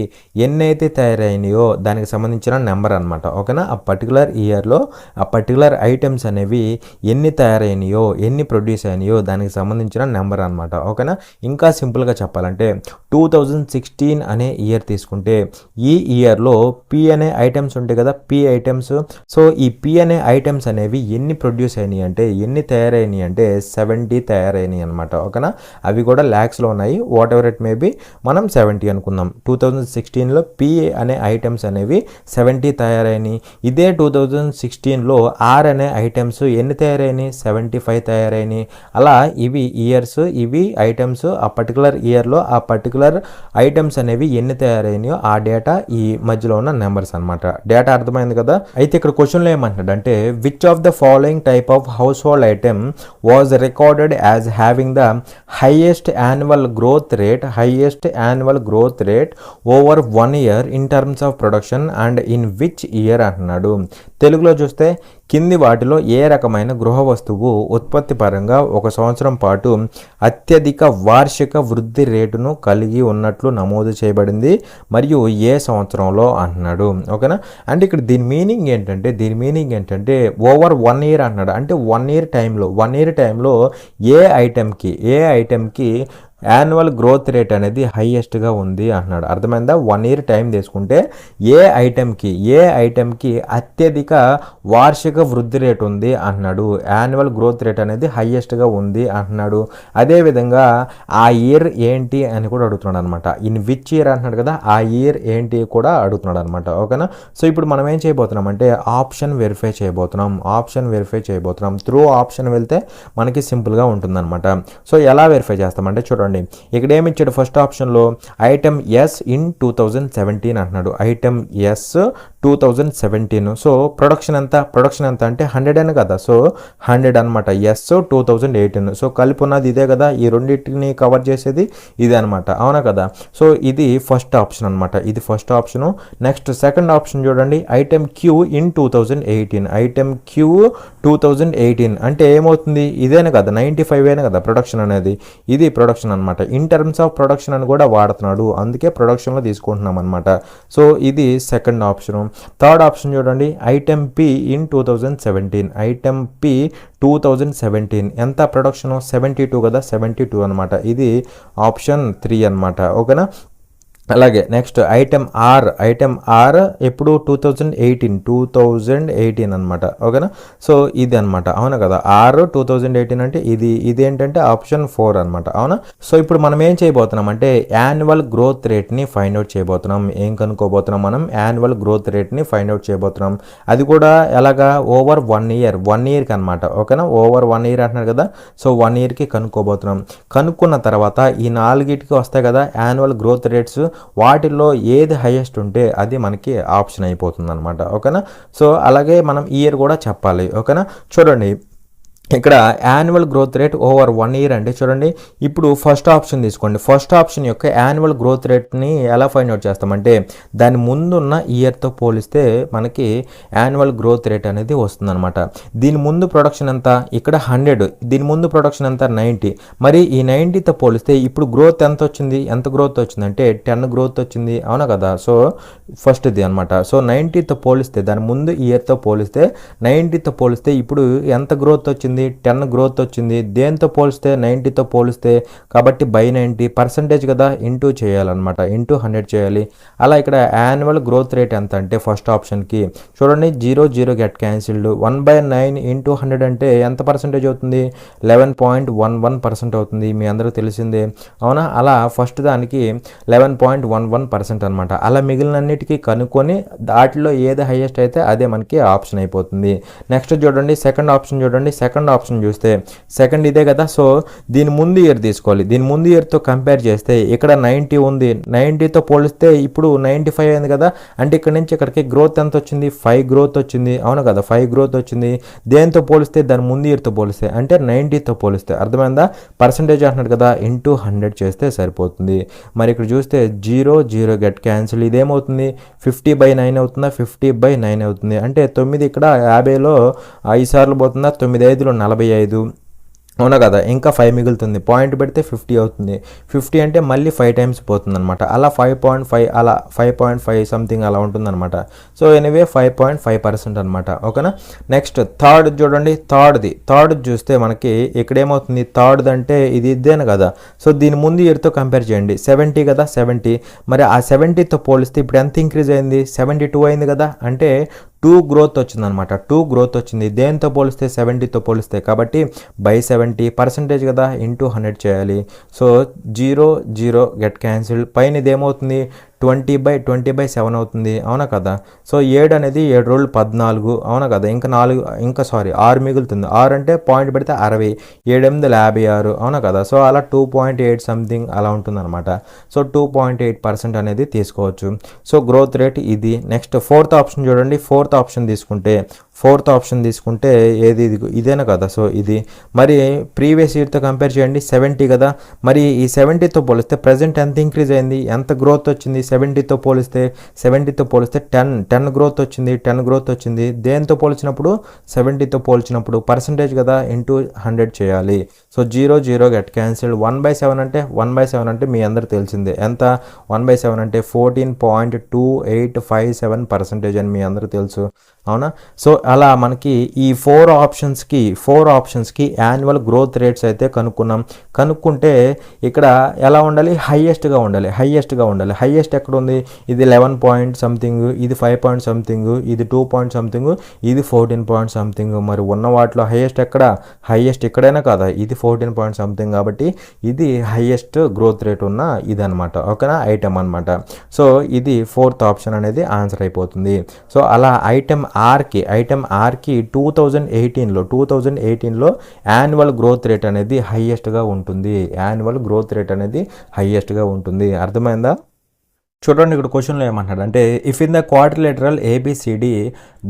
ఎన్నైతే తయారైనాయో దానికి సంబంధించిన నెంబర్ అనమాట, ఓకేనా. ఆ పర్టికులర్ ఇయర్లో ఆ పర్టికులర్ ఐటమ్స్ అనేవి ఎన్ని తయారైనాయో ఎన్ని ప్రొడ్యూస్ అయినాయో దానికి సంబంధించిన నెంబర్ అనమాట, ఓకేనా. ఇంకా సింపుల్గా చెప్పాలంటే 2016 అనే ఇయర్ తీసుకుంటే ఈ ఇయర్లో P అనే ఐటమ్స్ ఉంటాయి కదా, P ఐటమ్స్. సో ఈ P అనే ఐటమ్స్ అనేవి ఎన్ని ప్రొడ్యూస్ అయినాయి అంటే ఎన్ని తయారైనాయి అంటే 70 తయారైనాయి అనమాట, ఓకేనా. అవి కూడా ల్యాక్స్లో ఉన్నాయి, what ever it may be, మనం 70 అనుకుందాం. 2016లో P అనే ఐటమ్స్ అనేవి 70 తయారైనాయి. ఇదే 2016లో R అనే ఐటమ్స్ ఎన్ని తయారైనాయి, 75 తయారైనాయి. అలా ఇవి ఇయర్స్, ఇవి ఐటమ్స్, ఆ పర్టికులర్ ఇయర్లో ఆ పర్టికులర్ ఐటమ్స్ అనేవి ఎన్ని తయారైనాయో ఆ డేటా ఈ మధ్యలో ఉన్న నెంబర్స్ అనమాట. డేటా అర్థమైంది కదా. అయితే ఇక్కడ క్వశ్చన్లో ఏమంటాడు అంటే which of the following type of house hold item was recorded as having the highest annual growth rate over 1 year in terms of production and in which year అంటున్నాడు. తెలుగులో చూస్తే కింది వాటిలో ఏ రకమైన గృహ వస్తువు ఉత్పత్తి పరంగా ఒక సంవత్సరం పాటు అత్యధిక వార్షిక వృద్ధి రేటును కలిగి ఉన్నట్లు నమోదు చేయబడింది మరియు ఏ సంవత్సరంలో అంటున్నాడు, ఓకేనా. అంటే ఇక్కడ దీని మీనింగ్ ఏంటంటే ఓవర్ 1 year అంటున్నాడు. అంటే 1 year టైంలో ఏ ఐటెంకి యాన్యువల్ గ్రోత్ రేట్ అనేది హైయెస్ట్గా ఉంది అంటున్నాడు. అర్థమైందా? 1 year టైం తీసుకుంటే ఏ ఐటెంకి అత్యధిక వార్షిక వృద్ధి రేట్ ఉంది అంటున్నాడు, యాన్యువల్ గ్రోత్ రేట్ అనేది హైయెస్ట్గా ఉంది అంటున్నాడు. అదేవిధంగా ఆ ఇయర్ ఏంటి అని కూడా అడుగుతున్నాడు అనమాట. ఇన్ విచ్ ఇయర్ అంటున్నాడు కదా, ఆ ఇయర్ ఏంటి కూడా అడుగుతున్నాడు అనమాట, ఓకేనా. సో ఇప్పుడు మనం ఏం చేయబోతున్నాం అంటే ఆప్షన్ వెరిఫై చేయబోతున్నాం. త్రూ ఆప్షన్ వెళ్తే మనకి సింపుల్గా ఉంటుందన్నమాట. సో ఎలా వెరిఫై చేస్తామంటే చూడండి, ఇక్కడ ఏమి ఇచ్చాడు, ఫస్ట్ ఆప్షన్లో ఐటమ్ ఎస్ ఇన్ 2017 అంటున్నాడు. Item yes 2017. సో ప్రొడక్షన్ ఎంత అంటే 100 అని కదా, సో 100 అనమాట. ఎస్ 2018. సో కలిపి ఉన్నది ఇదే కదా, ఈ రెండింటిని కవర్ చేసేది ఇదే అనమాట, అవునా కదా. సో ఇది ఫస్ట్ ఆప్షన్ అనమాట, ఇది first option. Next second option చూడండి, item Q in 2018. Item Q 2018 అంటే ఏమవుతుంది, ఇదేనే కదా, 95 కదా ప్రొడక్షన్ అనేది, ఇది ప్రొడక్షన్ అనమాట. ఇన్ టర్మ్స్ ఆఫ్ ప్రొడక్షన్ అని కూడా వాడుతున్నాడు, అందుకే ప్రొడక్షన్లో తీసుకుంటున్నాం అనమాట. సో ఇది సెకండ్ ఆప్షన్. థర్డ్ ఆప్షన్ చూడండి, item P in 2017. Item P 2017 ఎంత ప్రొడక్షన్, 72 కదా, 72 అనమాట. ఇది ఆప్షన్ 3 అనమాట, ఓకేనా. అలాగే నెక్స్ట్ ఐటమ్ ఆర్ ఎప్పుడు 2018 అనమాట, ఓకేనా. సో ఇది అనమాట, అవునా కదా. ఆర్ 2018 అంటే ఇది ఏంటంటే ఆప్షన్ 4 అనమాట, అవునా. సో ఇప్పుడు మనం ఏం చేయబోతున్నాం అంటే యాన్యువల్ గ్రోత్ రేట్ని ఫైండ్ అవుట్ చేయబోతున్నాం. ఏం కనుక్కోబోతున్నాం మనం, యాన్యువల్ గ్రోత్ రేట్ని ఫైండ్ అవుట్ చేయబోతున్నాం. అది కూడా ఎలాగా, ఓవర్ 1 yearకి అనమాట, ఓకేనా. ఓవర్ 1 year అంటున్నారు కదా, సో 1 yearకి కనుక్కోబోతున్నాం. కనుక్కున్న తర్వాత ఈ 4గిటికి వస్తాయి కదా యాన్యువల్ గ్రోత్ రేట్స్, వాటిల్లో ఏది హైయెస్ట్ ఉంటే అది మనకి ఆప్షన్ అయిపోతుంది అనమాట, ఓకేనా. సో అలాగే మనం ఇయర్ కూడా చెప్పాలి, ఓకేనా. చూడండి ఇక్కడ annual growth rate over 1 year అంటే చూడండి, ఇప్పుడు ఫస్ట్ ఆప్షన్ తీసుకోండి. ఫస్ట్ ఆప్షన్ యొక్క యాన్యువల్ గ్రోత్ రేట్ని ఎలా ఫైండ్ అవుట్ చేస్తామంటే దాని ముందున్న ఇయర్తో పోలిస్తే మనకి యాన్యువల్ గ్రోత్ రేట్ అనేది వస్తుందన్నమాట. దీని ముందు ప్రొడక్షన్ ఎంత, ఇక్కడ 100, దీని ముందు ప్రొడక్షన్ ఎంత 90. మరి ఈ 90తో పోలిస్తే ఇప్పుడు గ్రోత్ ఎంత గ్రోత్ వచ్చిందంటే 10 గ్రోత్ వచ్చింది, అవునా కదా. సో ఫస్ట్ది అనమాట. సో 90తో పోలిస్తే దాని ముందు ఇయర్తో పోలిస్తే 90తో పోలిస్తే ఇప్పుడు ఎంత గ్రోత్ వచ్చింది, ఉంది, 10 గ్రోత్ వచ్చింది. దేంతో పోలిస్తే 90తో పోలిస్తే, కాబట్టి బై 90 పర్సంటేజ్ కదా, ఇంటూ చేయాలన్నమాట, ఇంటూ 100 చేయాలి. అలా ఇక్కడ యాన్యువల్ గ్రోత్ రేట్ ఎంత అంటే ఫస్ట్ ఆప్షన్కి చూడండి 0 గెట్ క్యాన్సిల్డ్. 1/9 ఇంటూ 100 అంటే ఎంత పర్సంటేజ్ అవుతుంది, 11.11% అవుతుంది. మీ అందరూ తెలిసిందే అవునా. అలా ఫస్ట్ దానికి 11.11% అనమాట. అలా మిగిలినన్నిటికీ కనుక్కొని దాటిలో ఏది హైయెస్ట్ అయితే అదే మనకి ఆప్షన్ అయిపోతుంది. నెక్స్ట్ చూడండి సెకండ్ ఆప్షన్ చూడండి. సెకండ్ ఆప్షన్ చూస్తే సెకండ్ ఇదే కదా, సో దీని ముందు ఇయర్ తీసుకోవాలి. దీని ముందు ఇయర్తో కంపేర్ చేస్తే ఇక్కడ 90 ఉంది, 90తో పోలిస్తే ఇప్పుడు 95 అయింది కదా, అంటే ఇక్కడ నుంచి ఇక్కడికి గ్రోత్ ఎంత వచ్చింది, 5 గ్రోత్ వచ్చింది అవును కదా, 5 గ్రోత్ వచ్చింది. దేంతో పోలిస్తే దాని ముందు ఇయర్తో పోలిస్తే అంటే 90తో పోలిస్తే, అర్థమైందా, పర్సంటేజ్ అంటున్నాడు కదా, ఇంటూ 100 చేస్తే సరిపోతుంది. మరి ఇక్కడ చూస్తే 0 గెట్ క్యాన్సిల్, ఇదేమవుతుంది 50/9 అవుతుందా, 50/9 అవుతుంది. అంటే 9 ఇక్కడ 50లో 5 సార్లు పోతుందా, 9 5లో 45 అవునా కదా, ఇంకా 5 మిగులుతుంది. పాయింట్ పెడితే 50 అవుతుంది. 50 అంటే మళ్ళీ 5 టైమ్స్ పోతుంది అనమాట. అలా 5.5 అలా 5.5 సంథింగ్ అలా ఉంటుందన్నమాట. సో ఎనీవే 5.5% అనమాట. ఓకేనా. నెక్స్ట్ థర్డ్ చూడండి. థర్డ్ చూస్తే మనకి ఇక్కడ ఏమవుతుంది, థర్డ్ అంటే ఇది ఇదేనా కదా, సో దీని ముందు ఇయర్తో కంపేర్ చేయండి. 70 కదా, 70. మరి ఆ 70తో పోలిస్తే ఇప్పుడు ఎంత ఇంక్రీజ్ అయింది, 72 అయింది కదా, అంటే 2 గ్రోత్ వచ్చింది అనమాట. 2 గ్రోత్ వచ్చింది. దేంతో పోలిస్తే 70తో పోలిస్తే, కాబట్టి బై 70 పర్సంటేజ్ కదా, ఇంటూ 100 చేయాలి. So 0 get cancelled. పైన ఇది ఏమవుతుంది 20/7 అవుతుంది అవునా కదా. సో 7 అనేది 7 రోజులు 14 అవునా కదా, ఇంకా 6 మిగులుతుంది. 6 అంటే పాయింట్ పెడితే 60, 7 8 56 అవునా కదా. సో అలా 2.8 సంథింగ్ అలా ఉంటుందన్నమాట. సో 2.8% అనేది తీసుకోవచ్చు. సో గ్రోత్ రేట్ ఇది. నెక్స్ట్ ఫోర్త్ ఆప్షన్ చూడండి. ఫోర్త్ ఆప్షన్ తీసుకుంటే ఏది ఇదేనా కదా, సో ఇది. మరి ప్రీవియస్ ఇయర్తో కంపేర్ చేయండి. 70 కదా, మరి ఈ 70తో పోలిస్తే ప్రజెంట్ ఎంత ఇంక్రీజ్ అయింది, ఎంత గ్రోత్ వచ్చింది, 70తో పోలిస్తే 10 గ్రోత్ వచ్చింది. 10 గ్రోత్ వచ్చింది. దేంతో పోల్చినప్పుడు 70తో పోల్చినప్పుడు పర్సంటేజ్ కదా, ఇంటూ 100 చేయాలి. So 0 get cancelled. 1/7 అంటే మీ అందరు తెలిసిందే ఎంత, 1/7 అంటే 14.2857% అని మీ అందరూ తెలుసు అవునా. సో అలా మనకి ఈ 4 ఆప్షన్స్కి యాన్యువల్ గ్రోత్ రేట్స్ అయితే కనుక్కుంటే ఇక్కడ ఎలా ఉండాలి, హైయెస్ట్గా ఉండాలి. హైయెస్ట్ ఎక్కడ ఉంది, ఇది 11 పాయింట్ సంథింగ్, ఇది 5 పాయింట్ సంథింగ్, ఇది 2 పాయింట్ సంథింగ్, ఇది 14 పాయింట్ సంథింగ్. మరి ఉన్న వాటిలో హైయెస్ట్ ఎక్కడ, హైయెస్ట్ ఇక్కడైనా కదా, ఇది 14 పాయింట్ సంథింగ్, కాబట్టి ఇది హైయెస్ట్ గ్రోత్ రేట్ ఉన్న ఇది అనమాట. ఓకేనా, ఐటమ్ అనమాట. సో ఇది 4th ఆప్షన్ అనేది ఆన్సర్ అయిపోతుంది. సో అలా ఐటమ్ ఆర్కి 2018లో యాన్యువల్ గ్రోత్ రేట్ అనేది హైయెస్ట్గా ఉంటుంది. అర్థమైందా. చూడండి ఇక్కడ క్వశ్చన్లో ఏమంటాడు అంటే, if in the quadrilateral ABCD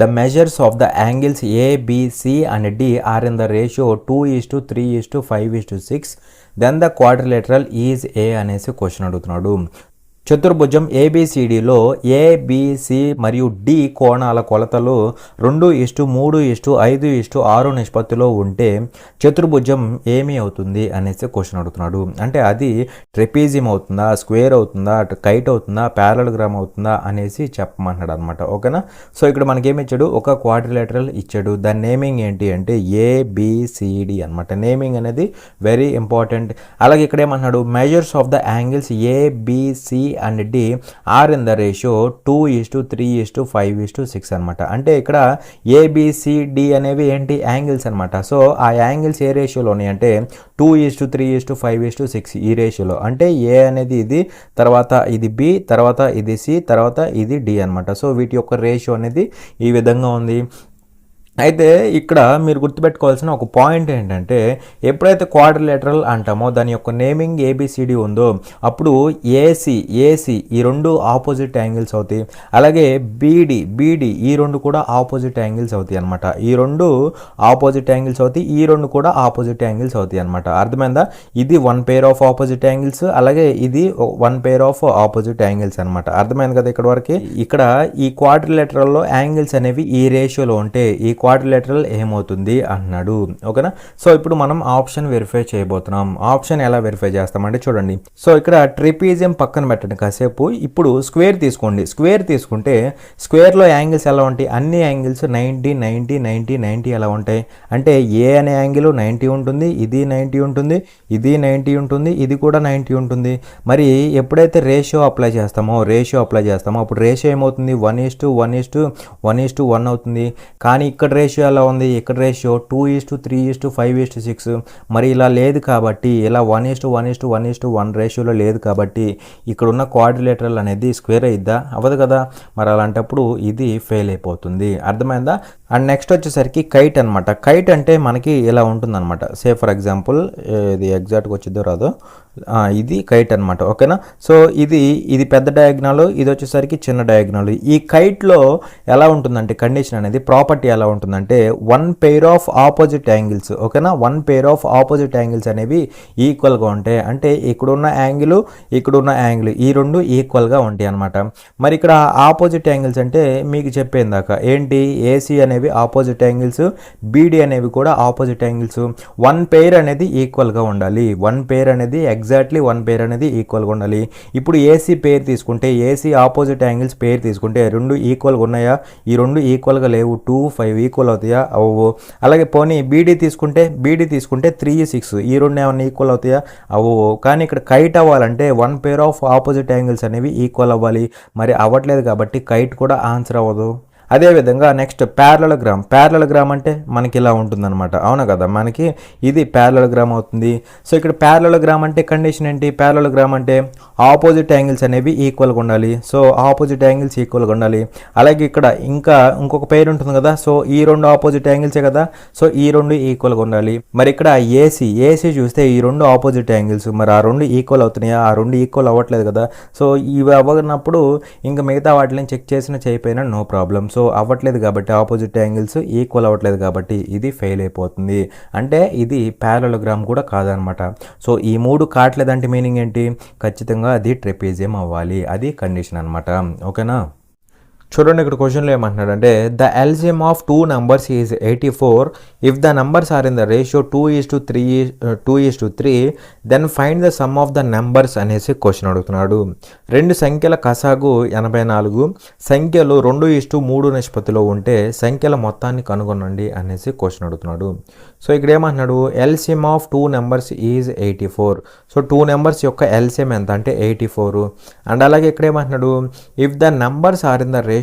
the measures of the angles ABC and D are in the ratio 2:3:5:6 then the quadrilateral is A అనేసి క్వశ్చన్ అడుగుతున్నాడు. చతుర్భుజం ABCDలో ABC మరియు D కోణాల కొలతలు 2:3:5:6 నిష్పత్తిలో ఉంటే చతుర్భుజం ఏమి అవుతుంది అనేసి క్వశ్చన్ అడుగుతున్నాడు. అంటే అది ట్రెపీజియం అవుతుందా, స్క్వేర్ అవుతుందా, కైట్ అవుతుందా, ప్యారలగ్రామ్ అవుతుందా అనేసి చెప్పమంటున్నాడు అనమాట. ఓకేనా. సో ఇక్కడ మనకేమి ఇచ్చాడు, ఒక క్వాడ్రిలేటరల్ ఇచ్చాడు. దాని నేమింగ్ ఏంటి అంటే ABCD అనమాట. నేమింగ్ అనేది వెరీ ఇంపార్టెంట్. అలాగే ఇక్కడ ఏమన్నాడు, measures of the angles ABC and D are in the ratio 2:3:5:6 అనమాట. అంటే ఇక్కడ ABCD అనేవి ఏంటి, యాంగిల్స్ అనమాట. సో ఆ యాంగిల్స్ ఏ రేషియోలో ఉన్నాయి అంటే 2:3:5:6 ఈ రేషియోలో. అంటే A అనేది ఇది, తర్వాత ఇది B, తర్వాత ఇది C, తర్వాత ఇది D అనమాట. సో వీటి యొక్క రేషియో అనేది ఈ విధంగా ఉంది. అయితే ఇక్కడ మీరు గుర్తుపెట్టుకోవాల్సిన ఒక పాయింట్ ఏంటంటే, ఎప్పుడైతే క్వాడ్రిలేటరల్ అంటామో దాని యొక్క నేమింగ్ ABCD ఉందో అప్పుడు AC ఈ రెండు ఆపోజిట్ యాంగిల్స్ అవుతాయి. అలాగే BD ఈ రెండు కూడా ఆపోజిట్ యాంగిల్స్ అవుతాయి అనమాట. ఈ రెండు ఆపోజిట్ యాంగిల్స్ అవుతాయి, ఈ రెండు కూడా ఆపోజిట్ యాంగిల్స్ అవుతాయి అనమాట. అర్థమైందా. ఇది 1 pair ఆఫ్ ఆపోజిట్ యాంగిల్స్, అలాగే ఇది 1 pair ఆఫ్ ఆపోజిట్ యాంగిల్స్ అనమాట. అర్థమైంది కదా ఇక్కడ వరకు. ఇక్కడ ఈ క్వాడ్రిలేటరల్లో యాంగిల్స్ అనేవి ఈ రేషియోలో ఉంటే, ఈ క్వాడ్రిలేటరల్ ఏమవుతుంది అన్నాడు. ఓకేనా. సో ఇప్పుడు మనం ఆప్షన్ వెరిఫై చేయబోతున్నాం. ఆప్షన్ ఎలా వెరిఫై చేస్తామంటే చూడండి. సో ఇక్కడ ట్రిపీజియం పక్కన పెట్టండి కాసేపు. ఇప్పుడు స్క్వేర్ తీసుకోండి. స్క్వేర్ తీసుకుంటే స్క్వేర్లో యాంగిల్స్ ఎలా ఉంటాయి? అన్ని యాంగిల్స్ 90 90 90 90 ఎలా ఉంటాయి అంటే ఏ అనే యాంగిల్ 90 ఉంటుంది, ఇది 90 ఉంటుంది, ఇది 90 ఉంటుంది, ఇది కూడా 90 ఉంటుంది. మరి ఎప్పుడైతే రేషియో అప్లై చేస్తామో అప్పుడు రేషియో ఏమవుతుంది? 1:1:1 అవుతుంది. కానీ ఇక్కడ రేషియో ఎలా ఉంది? ఇక్కడ రేషియో 2:3:5:6. మరి ఇలా లేదు కాబట్టి, ఇలా 1:1:1 రేషియోలో లేదు కాబట్టి ఇక్కడ ఉన్న క్వాడ్రిలేటరల్ అనేది స్క్వేర్ అయిద్దా? అవ్వదు కదా. మరి అలాంటప్పుడు ఇది ఫెయిల్ అయిపోతుంది. అర్థమైందా? అండ్ నెక్స్ట్ వచ్చేసరికి కైట్ అనమాట. కైట్ అంటే మనకి ఇలా ఉంటుందన్నమాట. సే ఫర్ ఎగ్జాంపుల్ ఇది ఎగ్జాక్ట్గా వచ్చిద్దో రాదో, ఇది కైట్ అనమాట. ఓకేనా. సో ఇది పెద్ద డయాగ్నల్, ఇది వచ్చేసరికి చిన్న డయాగ్నల్. ఈ కైట్లో ఎలా ఉంటుందంటే కండిషన్ అనేది, ప్రాపర్టీ ఎలా ఉంటుందంటే 1 పెయిర్ ఆఫ్ ఆపోజిట్ యాంగిల్స్. ఓకేనా. 1 పెయిర్ ఆఫ్ ఆపోజిట్ యాంగిల్స్ అనేవి ఈక్వల్గా ఉంటాయి. అంటే ఇక్కడున్న యాంగిల్ ఈ రెండు ఈక్వల్గా ఉంటాయి అనమాట. మరి ఇక్కడ ఆపోజిట్ యాంగిల్స్ అంటే మీకు చెప్పేందాక ఏంటి, ఏసీ అనేవి ఆపోజిట్ యాంగిల్స్, బీడీ అనేవి కూడా ఆపోజిట్ యాంగిల్స్. 1 పెయిర్ అనేది ఈక్వల్గా ఉండాలి. 1 పెయిర్ అనేది ఎగ్జాక్ట్లీ 1 పెయిర్ అనేది ఈక్వల్గా ఉండాలి. ఇప్పుడు ఏసీ పెయిర్ తీసుకుంటే, ఏసీ ఆపోజిట్ యాంగిల్స్ పెయిర్ తీసుకుంటే రెండు ఈక్వల్గా ఉన్నాయా? ఈ రెండు ఈక్వల్గా లేవు. 2 5 ఈక్వల్ అవుతాయా? అవ్వవు. అలాగే పోనీ బీడీ తీసుకుంటే 3 6 ఈ రెండు ఏమన్నా ఈక్వల్ అవుతాయా? అవ్వవు. కానీ ఇక్కడ కైట్ అవ్వాలంటే 1 పెయిర్ ఆఫ్ ఆపోజిట్ యాంగిల్స్ అనేవి ఈక్వల్ అవ్వాలి. మరి అవ్వట్లేదు కాబట్టి కైట్ కూడా ఆన్సర్ అవ్వదు. అదేవిధంగా నెక్స్ట్ ప్యారలలోగ్రామ్ అంటే మనకి ఇలా ఉంటుందన్నమాట. అవునా కదా. మనకి ఇది ప్యారలలోగ్రామ్ అవుతుంది. సో ఇక్కడ ప్యారలలోగ్రామ్ అంటే కండిషన్ ఏంటి? ప్యారలలోగ్రామ్ అంటే ఆపోజిట్ యాంగిల్స్ అనేవి ఈక్వల్గా ఉండాలి. సో ఆపోజిట్ యాంగిల్స్ ఈక్వల్గా ఉండాలి. అలాగే ఇక్కడ ఇంకొక పేరు ఉంటుంది కదా. సో ఈ రెండు ఆపోజిట్ యాంగిల్సే కదా. సో ఈ రెండు ఈక్వల్గా ఉండాలి. మరి ఇక్కడ ఏసీ చూస్తే ఈ రెండు ఆపోజిట్ యాంగిల్స్, మరి ఆ రెండు ఈక్వల్ అవుతున్నాయా? ఆ రెండు ఈక్వల్ అవ్వట్లేదు కదా. సో ఇవి అవ్వనప్పుడు ఇంకా మిగతా వాటిని చెక్ చేసినా చేయకపోయినా నో ప్రాబ్లం. సో అవ్వట్లేదు కాబట్టి, ఆపోజిట్ యాంగిల్స్ ఈక్వల్ అవ్వట్లేదు కాబట్టి ఇది ఫెయిల్ అయిపోతుంది. అంటే ఇది ప్యారలలోగ్రామ్ కూడా కాదనమాట. సో ఈ 3 కావట్లేదంటే మీనింగ్ ఏంటి? ఖచ్చితంగా అది ట్రెపీజియం అవ్వాలి. అది కండిషన్ అనమాట. ఓకేనా. చూడండి ఇక్కడ క్వశ్చన్లో ఏమంటున్నాడంటే the LCM of 2 numbers is 84 if the numbers are in the ratio 2:3 then find the sum of the numbers అనేసి క్వశ్చన్ అడుగుతున్నాడు. రెండు సంఖ్యల కసాగు 84, సంఖ్యలు 2:3 నిష్పత్తిలో ఉంటే సంఖ్యల మొత్తాన్ని కనుగొనండి అనేసి క్వశ్చన్ అడుగుతున్నాడు. సో ఇక్కడ ఏమంటున్నాడు? LCM of 2 numbers is 84. So 2 numbers యొక్క ఎల్సిఎం ఎంత అంటే 84. అండ్ అలాగే ఇక్కడ ఏమంటున్నాడు? If the numbers are in the ratio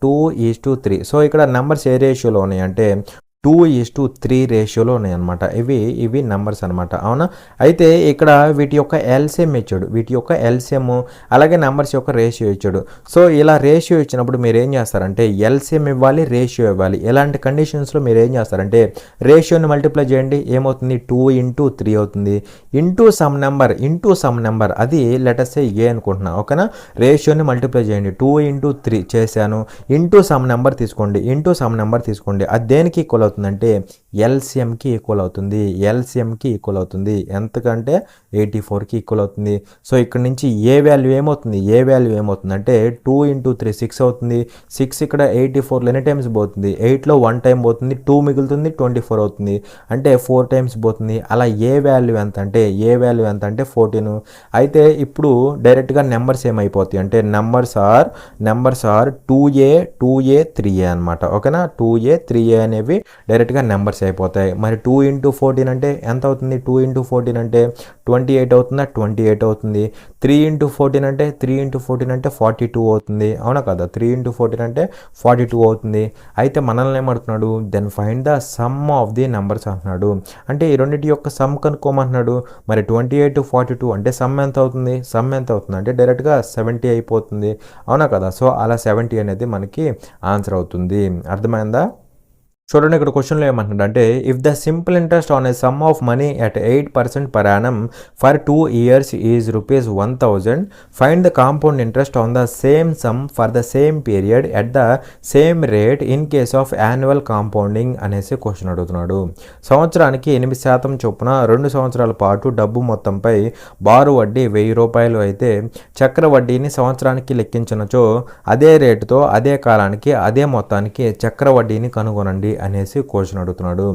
2:3. So ఇక్కడ నెంబర్స్ ఏ రేషియోలో ఉన్నాయి అంటే 2:3 రేషియోలో ఉన్నాయి అనమాట. ఇవి నెంబర్స్ అనమాట. అవునా. అయితే ఇక్కడ వీటి యొక్క ఎల్సిఎం ఇచ్చాడు, అలాగే నెంబర్స్ యొక్క రేషియో ఇచ్చాడు. సో ఇలా రేషియో ఇచ్చినప్పుడు మీరు ఏం చేస్తారంటే ఎల్సిఎం ఇవ్వాలి, రేషియో ఇవ్వాలి. ఇలాంటి కండిషన్స్లో మీరు ఏం చేస్తారంటే రేషియోని మల్టిప్లై చేయండి. ఏమవుతుంది? 2:3 అవుతుంది. ఇంటూ సమ్ నెంబర్ అది లెటర్స్ ఏ అనుకుంటున్నా. ఓకేనా. రేషియోని మల్టిప్లై చేయండి. 2:3 చేశాను. ఇంటూ సమ్ నెంబర్ తీసుకోండి. అది దేనికి ఈక్వల్ అవుతుందంటే ఎల్సిఎంకి ఈక్వల్ అవుతుంది. ఎంతకంటే 84కి ఈక్వల్ అవుతుంది. సో ఇక్కడ నుంచి ఏ వాల్యూ ఏమవుతుంది అంటే 2:3 6 అవుతుంది. 6 ఇక్కడ 84లో ఎన్ని టైమ్స్ పోతుంది? 8లో 1 టైం పోతుంది. 2 మిగులుతుంది, 24 అవుతుంది. అంటే 4 టైమ్స్ పోతుంది. అలా ఏ వాల్యూ ఎంత అంటే 14. అయితే ఇప్పుడు డైరెక్ట్గా నెంబర్స్ ఏమైపోతాయి అంటే నెంబర్స్ ఆర్ 2a 3a అనమాట. ఓకేనా. 2a 3a అనేవి డైరెక్ట్గా నెంబర్స్ అయిపోతాయి. మరి 2:14 అంటే ఎంత అవుతుంది? 2:14 అంటే 28 అవుతుందా? 28 అవుతుంది. 3:14 అంటే 42 అవుతుంది. అవునా కదా. 3:14 అంటే 42 అవుతుంది. అయితే మనల్ని ఏమడుతున్నాడు? Then find the sum of the numbers అంటున్నాడు. అంటే ఈ రెండింటి యొక్క సమ్ కనుక్కోమంటున్నాడు. మరి 28 42 అంటే సమ్ ఎంత అవుతుంది అంటే డైరెక్ట్గా 70 అయిపోతుంది. అవునా కదా. సో అలా 70 అనేది మనకి ఆన్సర్ అవుతుంది. అర్థమైందా? చూడండి ఇక్కడ క్వశ్చన్లో ఏమంటున్నాడు అంటే if the simple interest on a some of money at 8% per annum for 2 years is ₹1000, find the compound interest on the same some for the same period at the same rate in case of annual compounding అనేసి క్వశ్చన్ అడుగుతున్నాడు. సంవత్సరానికి 8% చొప్పున 2 సంవత్సరాల పాటు డబ్బు మొత్తంపై బారు వడ్డీ ₹1000 అయితే చక్ర వడ్డీని సంవత్సరానికి లెక్కించినచో అదే రేటుతో అదే కాలానికి అదే మొత్తానికి చక్ర వడ్డీని కనుగొనండి అనేసి క్వశ్చన్ అడుగుతున్నాడు.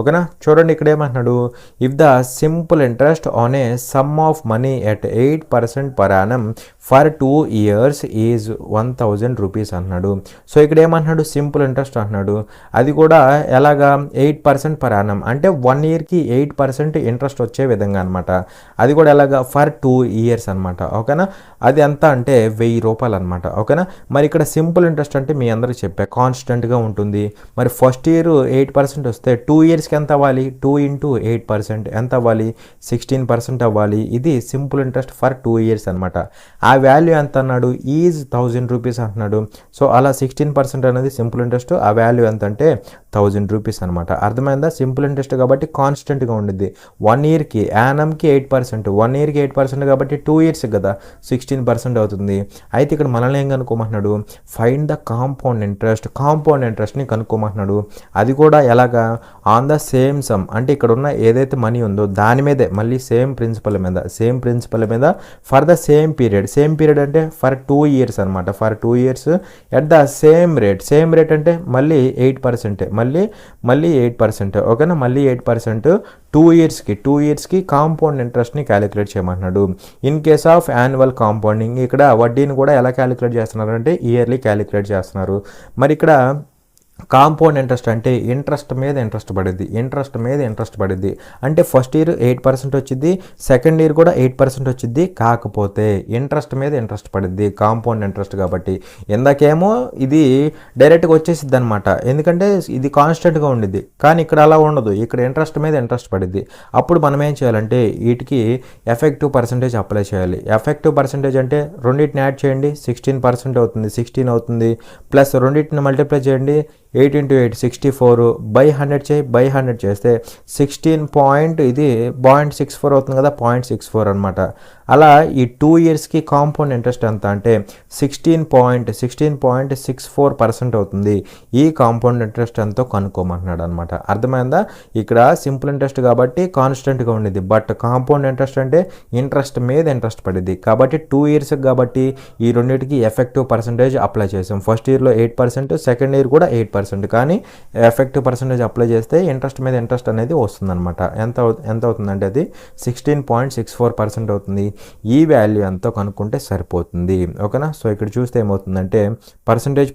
ఓకేనా, చూడండి ఇక్కడ ఏమంటున్నాడు, if the simple interest on a some of money at 8% per annum for 2 years is 1000 rupees అంటున్నాడు. సో ఇక్కడ ఏమంటున్నాడు, సింపుల్ ఇంట్రెస్ట్ అంటున్నాడు, అది కూడా ఎలాగా 8% పర్ యానం అంటే 1 yearకి 8% ఇంట్రెస్ట్ వచ్చే విధంగా అనమాట. అది కూడా ఎలాగా ఫర్ 2 years అనమాట. ఓకేనా, అది ఎంత అంటే 1000 రూపాయలు అనమాట. ఓకేనా, మరి ఇక్కడ సింపుల్ ఇంట్రెస్ట్ అంటే మీ అందరికి చెప్పా కాన్స్టెంట్గా ఉంటుంది. మరి ఫస్ట్ ఇయర్ 8% వస్తే 2 yearsకి ఎంత అవ్వాలి, 2 into 8% ఎంత అవ్వాలి, 16% అవ్వాలి. ఇది సింపుల్ ఇంట్రెస్ట్ ఫర్ 2 years అనమాట. ఆ వాల్యూ ఎంత అన్నాడు, ఈజ్ 1000 రూపీస్ అంటున్నాడు. సో అలా 16% అనేది సింపుల్ ఇంట్రెస్ట్, ఆ వాల్యూ ఎంత అంటే 1000 రూపీస్ అనమాట. అర్థమైందా, సింపుల్ ఇంట్రెస్ట్ కాబట్టి కాన్స్టెంట్గా ఉండిద్ది. 1 yearకి యానమ్కి 8%, 1 yearకి 8% కాబట్టి 2 years కదా 16% అవుతుంది. అయితే ఇక్కడ మనల్ని ఏం కనుక్కోమంటున్నాడు, ఫైండ్ ద కాంపౌండ్ ఇంట్రెస్ట్ని కనుక్కోమంటున్నాడు. అది కూడా ఎలాగా, ఆన్ ద సేమ్ సమ్ అంటే ఇక్కడ ఉన్న ఏదైతే మనీ ఉందో దాని మీదే మళ్ళీ సేమ్ ప్రిన్సిపల్ మీద ఫర్ ద సేమ్ పీరియడ్ అంటే ఫర్ 2 years అనమాట. For 2 years at the same rate అంటే మళ్ళీ 8%, మళ్ళీ 8%. ఓకేనా, మళ్ళీ 8% 2 yearsకి కాంపౌండ్ ఇంట్రెస్ట్ని క్యాలిక్యులేట్ చేయమంటున్నాడు. In case of annual compounding ఇక్కడ వడ్డీని కూడా ఎలా క్యాలిక్యులేట్ చేస్తున్నారు అంటే ఇయర్లీ క్యాలిక్యులేట్ చేస్తున్నారు. మరి ఇక్కడ కాంపౌండ్ ఇంట్రెస్ట్ అంటే ఇంట్రెస్ట్ మీద ఇంట్రెస్ట్ పడిద్ది. అంటే ఫస్ట్ ఇయర్ 8% వచ్చింది, సెకండ్ ఇయర్ కూడా 8% వచ్చింది, కాకపోతే ఇంట్రెస్ట్ మీద ఇంట్రెస్ట్ పడిద్ది కాంపౌండ్ ఇంట్రెస్ట్ కాబట్టి. ఇందాకేమో ఇది డైరెక్ట్గా వచ్చేసిద్ది అనమాట, ఎందుకంటే ఇది కాన్స్టెంట్గా ఉండిద్ది. కానీ ఇక్కడ అలా ఉండదు, ఇక్కడ ఇంట్రెస్ట్ మీద ఇంట్రెస్ట్ పడిద్ది. అప్పుడు మనం ఏం చేయాలంటే వీటికి ఎఫెక్టివ్ పర్సంటేజ్ అప్లై చేయాలి. ఎఫెక్టివ్ పర్సంటేజ్ అంటే రెండింటిని యాడ్ చేయండి, 16% అవుతుంది, 16 అవుతుంది. ప్లస్ రెండింటిని మల్టిప్లై చేయండి, 8 into 8 64 బై 100 చేయి, బై 100 చేస్తే 0.64 అవుతుంది కదా, 0.64 అనమాట. అలా ఈ 2 yearsకి కాంపౌండ్ ఇంట్రెస్ట్ ఎంత అంటే 16.64% అవుతుంది. ఈ కాంపౌండ్ ఇంట్రెస్ట్ ఎంతో కనుక్కోమంటున్నాడు అనమాట. అర్థమైందా, ఇక్కడ సింపుల్ ఇంట్రెస్ట్ కాబట్టి కాన్స్టెంట్గా ఉండేది, బట్ కాంపౌండ్ ఇంట్రెస్ట్ అంటే ఇంట్రెస్ట్ మీద ఇంట్రెస్ట్ పడింది కాబట్టి 2 years కాబట్టి ఈ రెండింటికి ఎఫెక్టివ్ పర్సంటేజ్ అప్లై చేసాం. ఫస్ట్ ఇయర్లో 8%, సెకండ్ ఇయర్ కూడా 8%, కానీ ఎఫెక్టివ్ పర్సంటేజ్ అప్లై చేస్తే ఇంట్రెస్ట్ మీద ఇంట్రెస్ట్ అనేది వస్తుందన్నమాట. ఎంత అవుతుందంటే అది 16.64% అవుతుంది. ఈ వాల్యూ ఎంతో కనుక్కుంటే సరిపోతుంది. ఓకేనా, సో ఇక్కడ చూస్తే ఏమవుతుందంటే పర్సంటేజ్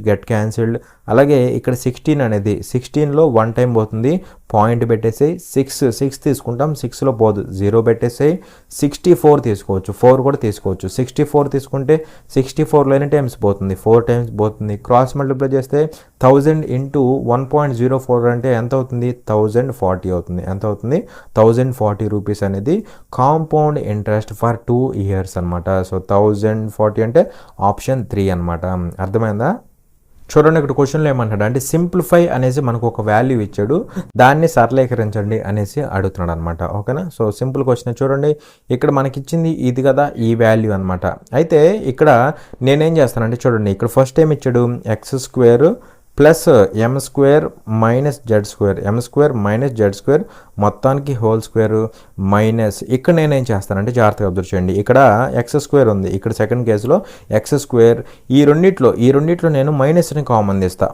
గెట్ క్యాన్సిల్డ్. అలాగే ఇక్కడ 16 అనేది 16లో 1 టైం పోతుంది, పాయింట్ పెట్టేసాయి. 6 తీసుకుంటాం, 6లో పోదు, 0 పెట్టేసాయి. 64 తీసుకోవచ్చు, 4 కూడా తీసుకోవచ్చు. 64 తీసుకుంటే 64లో ఎన్ని టైమ్స్ పోతుంది, 4 టైమ్స్ పోతుంది. క్రాస్ మల్టిప్లై చేస్తే 1000 into 1.04 అంటే ఎంత అవుతుంది, 1040 అవుతుంది. ఎంత అవుతుంది, 1040 రూపీస్ అనేది కాంపౌండ్ ఇంట్రెస్ట్ ఫర్ 2 years అనమాట. సో 1040 అంటే ఆప్షన్ 3 అనమాట. అర్థమైందా, చూడండి ఇక్కడ క్వశ్చన్లో ఏమంటాడు అంటే సింప్లిఫై అనేసి మనకు ఒక వాల్యూ ఇచ్చాడు, దాన్ని సరళీకరించండి అనేసి అడుగుతున్నాడు అనమాట. ఓకేనా, సో సింపుల్ క్వశ్చన్ చూడండి, ఇక్కడ మనకి ఇచ్చింది ఇది కదా ఈ వాల్యూ అనమాట. అయితే ఇక్కడ నేనేం చేస్తానంటే చూడండి, ఇక్కడ ఫస్ట్ ఏం ఇచ్చాడు, x² plus m² minus z² మొత్తానికి హోల్ స్క్వేర్ మైనస్ ఇక్కడ నేనేం చేస్తానంటే జాగ్రత్తగా అబ్జర్వ్ చేయండి, ఇక్కడ x² ఉంది, ఇక్కడ సెకండ్ కేసులో x². ఈ రెండిట్లో నేను మైనస్ని కామన్ తీస్తా.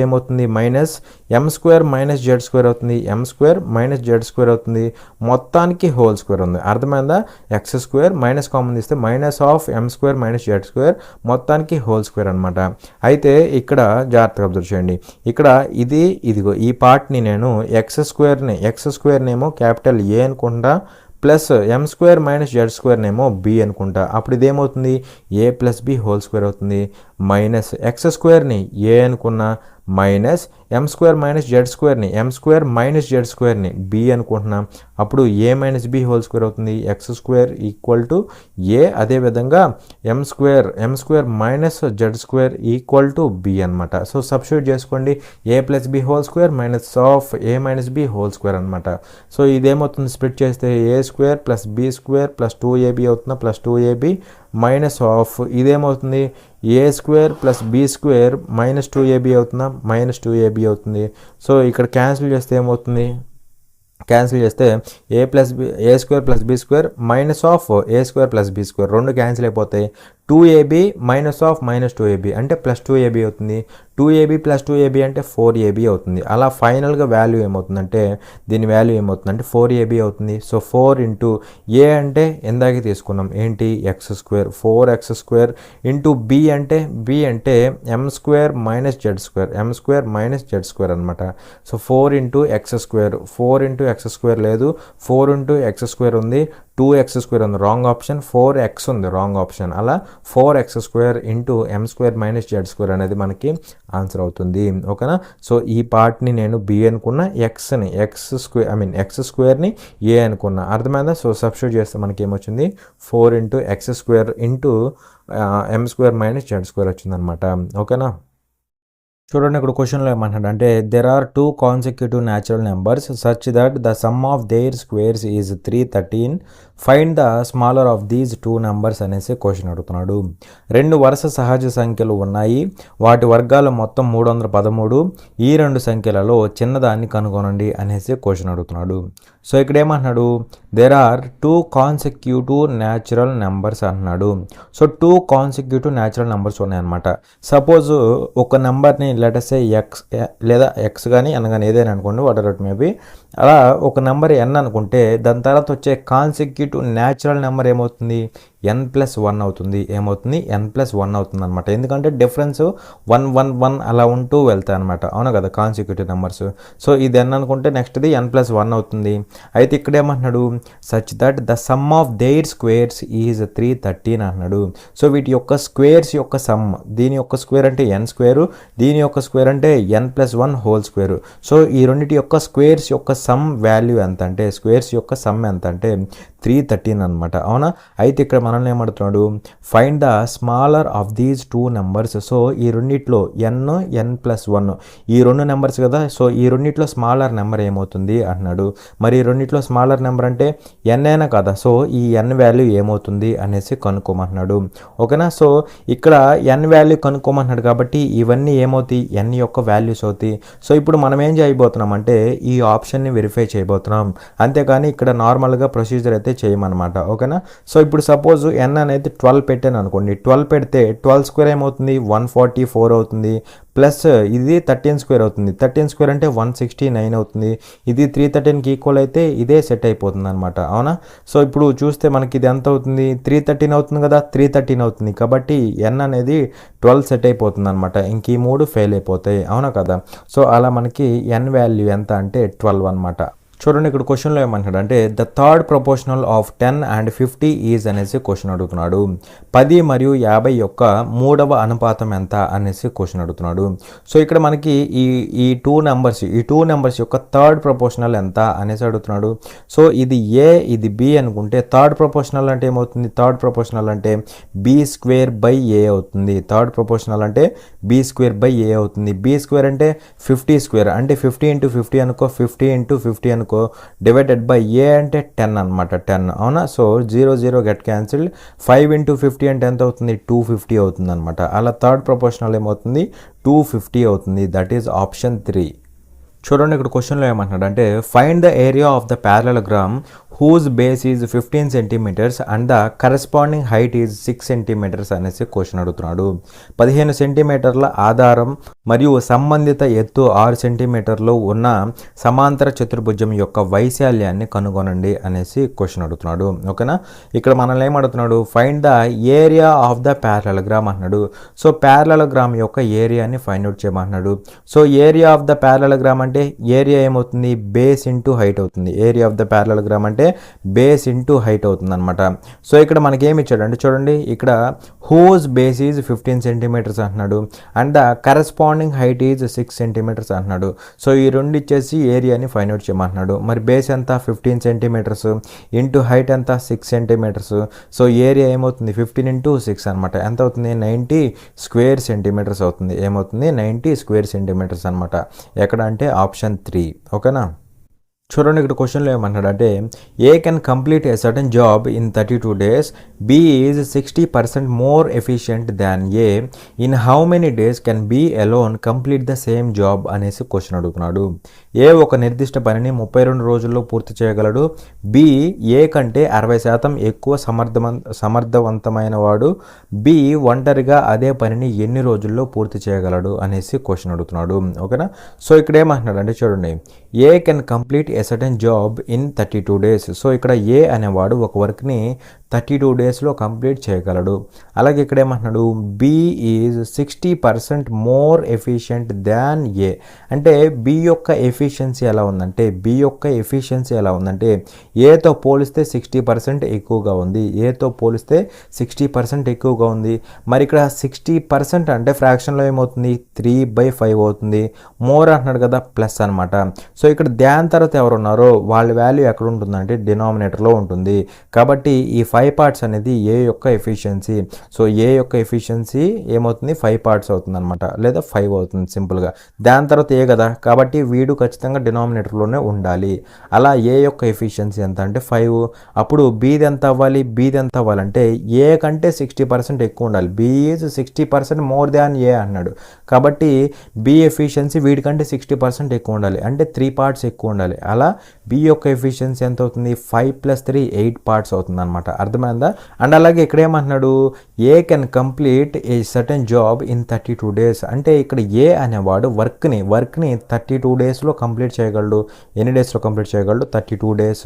ఏమవుతుంది, మైనస్ m² మైనస్ z² అవుతుంది, m² మైనస్ z² అవుతుంది, మొత్తానికి హోల్ స్క్వేర్ ఉంది. అర్థమైందా, x² మైనస్ కామన్ తీస్తే minus of m² minus z² మొత్తానికి హోల్ స్క్వేర్ అనమాట. అయితే ఇక్కడ జాగ్రత్తగా అబ్జర్వ్ చేయండి, ఇక్కడ ఇదిగో ఈ పార్ట్ని నేను x² నేమో క్యాపిటల్ ఏ అనుకుంటా, ప్లస్ m² మైనస్ z² నేమో బి అనుకుంటా. అప్పుడు ఇదేమవుతుంది, a plus B whole square అవుతుంది. మైనస్ x²ని ఏ అనుకున్నా, మైనస్ m² మైనస్ z²ని m² మైనస్ z²ని బి అనుకుంటున్నాం. అప్పుడు a minus B whole square అవుతుంది. x² ఈక్వల్ టు ఏ, అదేవిధంగా m² minus z² equal to B అనమాట. సో సబ్స్టిట్యూట్ చేసుకోండి, a plus B whole square minus of a minus B whole square అనమాట. సో ఇదేమవుతుంది, స్ప్లిట్ చేస్తే a² plus b² plus 2ab అవుతుందా, ప్లస్ 2ab మైనస్ ఆఫ్ ఇదేమవుతుంది, a² plus b² minus 2ab అవుతుందా, మైనస్ 2ab అవుతుంది. సో ఇక్కడ క్యాన్సిల్ చేస్తే ఏమవుతుంది, a² plus b² minus of a² plus b² రెండు క్యాన్సిల్ అయిపోతాయి. 2ab minus of minus 2ab అంటే ప్లస్ 2ab అవుతుంది. 2ab ప్లస్ 2ab అంటే 4ab అవుతుంది. అలా ఫైనల్గా వాల్యూ ఏమవుతుందంటే దీని వాల్యూ ఏమవుతుందంటే 4ab అవుతుంది. సో 4 ఇంటూ ఏ అంటే ఎందాక తీసుకున్నాం ఏంటి x², 4x² ఇంటూ బి అంటే m² minus z², m² minus z² అనమాట. So 4 into x², 4 into x² లేదు, 4 ఇంటూ x² ఉంది, 2x² ఉంది రాంగ్ ఆప్షన్, 4x ఉంది రాంగ్ ఆప్షన్. అలా 4x² into m² minus z² అనేది మనకి ఆన్సర్ అవుతుంది. ఓకేనా. సో ఈ పార్ట్ని నేను బి అనుకున్నా, x²ని ఏ అనుకున్నా. అర్థమైందా? సో సబ్స్టిట్యూట్ చేస్తే మనకి ఏమొచ్చింది 4 into x² into m² minus z² వచ్చిందనమాట. ఓకేనా. చూడండి ఇక్కడ క్వశ్చన్లో ఏమంటాడు అంటే there are 2 consecutive natural numbers such that the sum of their squares is 313. Find the smaller of these 2 numbers అనేసి క్వశ్చన్ అడుగుతున్నాడు. 2 వరుస సహజ సంఖ్యలు ఉన్నాయి, వాటి వర్గాలు మొత్తం 313. ఈ 2 సంఖ్యలలో చిన్నదాన్ని కనుగొనండి అనేసి క్వశ్చన్ అడుగుతున్నాడు. సో ఇక్కడ ఏమంటున్నాడు there are 2 consecutive natural numbers అంటున్నాడు. సో 2 కాన్సెక్యూటివ్ న్యాచురల్ నెంబర్స్ ఉన్నాయన్నమాట. సపోజ్ ఒక నెంబర్ని లెటర్సే ఎక్స్ లేదా ఎక్స్ కానీ ఎన్ కానీ ఏదైనా అనుకోండి, వాటర్ ఇట్ మేబీ. అలా ఒక నెంబర్ ఎన్ అనుకుంటే దాని తర్వాత వచ్చే కాన్సెక్యూటివ్ న్యాచురల్ నెంబర్ ఏమవుతుంది n+1 అవుతుంది. ఏమవుతుంది n+1 అవుతుంది అనమాట. ఎందుకంటే డిఫరెన్స్ 1 1 1 అలా ఉంటూ వెళ్తాయి అనమాట. అవునా కదా కాన్సెక్యూటివ్ నెంబర్స్. సో ఇది n అనుకుంటే నెక్స్ట్ది n+1 అవుతుంది. అయితే ఇక్కడ ఏమంటున్నాడు such that the sum of their squares is 313 అంటున్నాడు. సో వీటి యొక్క స్క్వేర్స్ యొక్క సమ్, దీని యొక్క స్క్వేర్ అంటే n², దీని యొక్క స్క్వేర్ అంటే n+1 హోల్ స్క్వేర్. సో ఈ రెండింటి యొక్క స్క్వేర్స్ యొక్క సమ్ వాల్యూ ఎంత అంటే స్క్వేర్స్ యొక్క సమ్ ఎంత అంటే 313 అనమాట. అవునా. అయితే ఇక్కడ మనల్ని ఏమడుతున్నాడు find the smaller of these 2 numbers. So ఈ రెండిట్లో n+1 ఈ 2 నెంబర్స్ కదా. సో ఈ రెండిట్లో స్మాలర్ నెంబర్ ఏమవుతుంది అంటున్నాడు. మరి ఈ రెండిట్లో స్మాలర్ నెంబర్ అంటే n అయినా కదా. సో ఈ n వాల్యూ ఏమవుతుంది అనేసి కనుక్కోమంటున్నాడు. ఓకేనా. సో ఇక్కడ n వాల్యూ కనుక్కోమంటున్నాడు కాబట్టి ఇవన్నీ ఏమవుతాయి n యొక్క వాల్యూస్ అవుతాయి. సో ఇప్పుడు మనం ఏం చేయబోతున్నాం అంటే ఈ ఆప్షన్ని వెరిఫై చేయబోతున్నాం. అంతేకాని ఇక్కడ నార్మల్గా ప్రొసీజర్ అయితే చేయమన్నమాట. ఓకేనా. సో ఇప్పుడు సపోజ్ n అనేది 12 పెట్టాను అనుకోండి. 12 పెడితే 12² ఏమవుతుంది 144 అవుతుంది. ప్లస్ ఇది 13² అవుతుంది. 13² అంటే 169 అవుతుంది. ఇది 313కి ఈక్వల్ అయితే ఇదే సెట్ అయిపోతుంది అనమాట. అవునా. సో ఇప్పుడు చూస్తే మనకి ఇది ఎంత అవుతుంది 313 అవుతుంది కదా. 313 అవుతుంది కాబట్టి n అనేది 12 సెట్ అయిపోతుంది అనమాట. ఇంక ఈ 3 ఫెయిల్ అయిపోతాయి. అవునా కదా. సో అలా మనకి n వాల్యూ ఎంత అంటే 12 అనమాట. చూడండి ఇక్కడ క్వశ్చన్లో ఏమంటాడు అంటే the third proportional of 10 and 50 is అనేసి క్వశ్చన్ అడుగుతున్నాడు. 10 మరియు 50 యొక్క 3వ అనుపాతం ఎంత అనేసి క్వశ్చన్ అడుగుతున్నాడు. సో ఇక్కడ మనకి ఈ 2 నెంబర్స్ యొక్క థర్డ్ ప్రపోర్షనల్ ఎంత అనేసి అడుగుతున్నాడు. సో ఇది ఏ ఇది బి అనుకుంటే థర్డ్ ప్రపోర్షనల్ అంటే ఏమవుతుంది థర్డ్ ప్రపోర్షనల్ అంటే b²/a అవుతుంది. థర్డ్ ప్రపోర్షనల్ అంటే b²/a అవుతుంది. b² అంటే 50² అంటే 50 × 50 అనుకో, 50 × 50 అనుకో, డివైడెడ్ బై ఏ అంటే 10 అనమాట. 10 అవునా. So 0 0 get cancelled. 5 × 50 అంటే ఎంత అవుతుంది 250 అవుతుంది అనమాట. అలా థర్డ్ ప్రపోర్షనల్ ఏమవుతుంది 250 అవుతుంది. That is option 3. చూడండి ఇక్కడ క్వశ్చన్లో ఏమంటున్నాడు అంటే find the area of the parallelogram whose base is 15 centimetres and the corresponding height is 6 centimetres అనేసి క్వశ్చన్ అడుగుతున్నాడు. 15 సెంటీమీటర్ల ఆధారం మరియు సంబంధిత ఎత్తు 6 సెంటీమీటర్లు ఉన్న సమాంతర చతుర్భుజం యొక్క వైశాల్యాన్ని కనుగొనండి అనేసి క్వశ్చన్ అడుగుతున్నాడు. ఓకేనా. ఇక్కడ మనల్ని ఏమడుగుతున్నాడు find the area of the parallelogram అంటున్నాడు. సో ప్యారలలోగ్రామ్ యొక్క ఏరియాని ఫైండ్ అవుట్ చేయమంటున్నాడు. So area of the parallelogram అంటే ఏరియా ఏమవుతుంది బేస్ ఇంటూ హైట్ అవుతుంది. ఏరియా ఆఫ్ ద ప్యారలలోగ్రామ్ అంటే బేస్ ఇంటూ హైట్ అవుతుంది అనమాట. సో ఇక్కడ మనకి ఏమి ఇచ్చాడు అంటే చూడండి ఇక్కడ హూజ్ బేస్ ఈజ్ 15 సెంటీమీటర్స్ అంటున్నాడు and the corresponding height is 6 centimetres అంటున్నాడు. సో ఈ రెండు ఇచ్చేసి ఏరియాని ఫైండ్ అవుట్ చేయమంటున్నాడు. మరి బేస్ ఎంత 15 సెంటీమీటర్స్ ఇంటూ హైట్ ఎంత 6 సెంటీమీటర్స్. సో ఏరియా ఏమవుతుంది 15 × 6 అనమాట. ఎంత అవుతుంది 90 స్క్వేర్ సెంటీమీటర్స్ అవుతుంది. ఏమవుతుంది 90 స్క్వేర్ సెంటీమీటర్స్ అనమాట. ఎక్కడ అంటే ఆప్షన్ 3. ఓకేనా. చూడండి ఇక్కడ క్వశ్చన్లో ఏమన్నాడంటే A can complete a certain job in 32 days, B is 60% more efficient than A, in how many days can B alone complete the same job అనేసి క్వశ్చన్ అడుగుతున్నాడు. ఏ ఒక నిర్దిష్ట పనిని 32 రోజుల్లో పూర్తి చేయగలడు, బి ఏ కంటే 60% ఎక్కువ సమర్థవంతమైన వాడు, బి ఒంటరిగా అదే పనిని ఎన్ని రోజుల్లో పూర్తి చేయగలడు అనేసి క్వశ్చన్ అడుగుతున్నాడు. ఓకేనా. సో ఇక్కడ ఏమంటున్నాడు అంటే చూడండి, ఏ can complete a certain job in 32 days. So ఇక్కడ ఏ అనేవాడు ఒక వర్క్ని 32 daysలో కంప్లీట్ చేయగలడు. అలాగే ఇక్కడ ఏమంటున్నాడు, B is 60% more efficient than ఏ. అంటే బి యొక్క ఎఫిషియన్సీ ఎలా ఉందంటే ఏతో పోలిస్తే 60% ఎక్కువగా ఉంది. ఏతో పోలిస్తే 60% ఎక్కువగా ఉంది. మరి ఇక్కడ 60% అంటే ఫ్రాక్షన్లో ఏమవుతుంది, 3/5 అవుతుంది. మోర్ అంటున్నాడు కదా, ప్లస్ అనమాట. సో ఇక్కడ దాని తర్వాత ఎవరు ఉన్నారో వాళ్ళ వాల్యూ ఎక్కడ ఉంటుందంటే డినామినేటర్లో ఉంటుంది. కాబట్టి ఈ 5 parts అనేది ఏ యొక్క ఎఫిషియన్సీ. సో ఏ యొక్క ఎఫిషియన్సీ ఏమవుతుంది, 5 parts అవుతుంది అనమాట, లేదా 5 అవుతుంది సింపుల్గా. దాని తర్వాత ఏ కదా, కాబట్టి వీడు ఖచ్చితంగా డినామినేటర్లోనే ఉండాలి. అలా ఏ యొక్క ఎఫిషియన్సీ ఎంత అంటే 5. అప్పుడు బీది ఎంత అవ్వాలంటే ఏ కంటే 60% ఎక్కువ ఉండాలి. బి ఈజ్ 60% మోర్ దాన్ ఏ అన్నాడు. కాబట్టి బి ఎఫిషియన్సీ వీడికంటే 60% ఎక్కువ ఉండాలి, అంటే 3 parts ఎక్కువ ఉండాలి. అలా బి యొక్క ఎఫిషియన్సీ ఎంత అవుతుంది, 5 + 3 8 parts అవుతుంది అనమాట. అర్థమైందా. అండ్ అలాగే ఇక్కడ ఏమంటున్నాడు, ఏ can complete a certain job in 32 days. అంటే ఇక్కడ ఏ అనేవాడు వర్క్ని 32 daysలో కంప్లీట్ చేయగలడు. ఎన్ని డేస్లో కంప్లీట్ చేయగలడు, 32 days.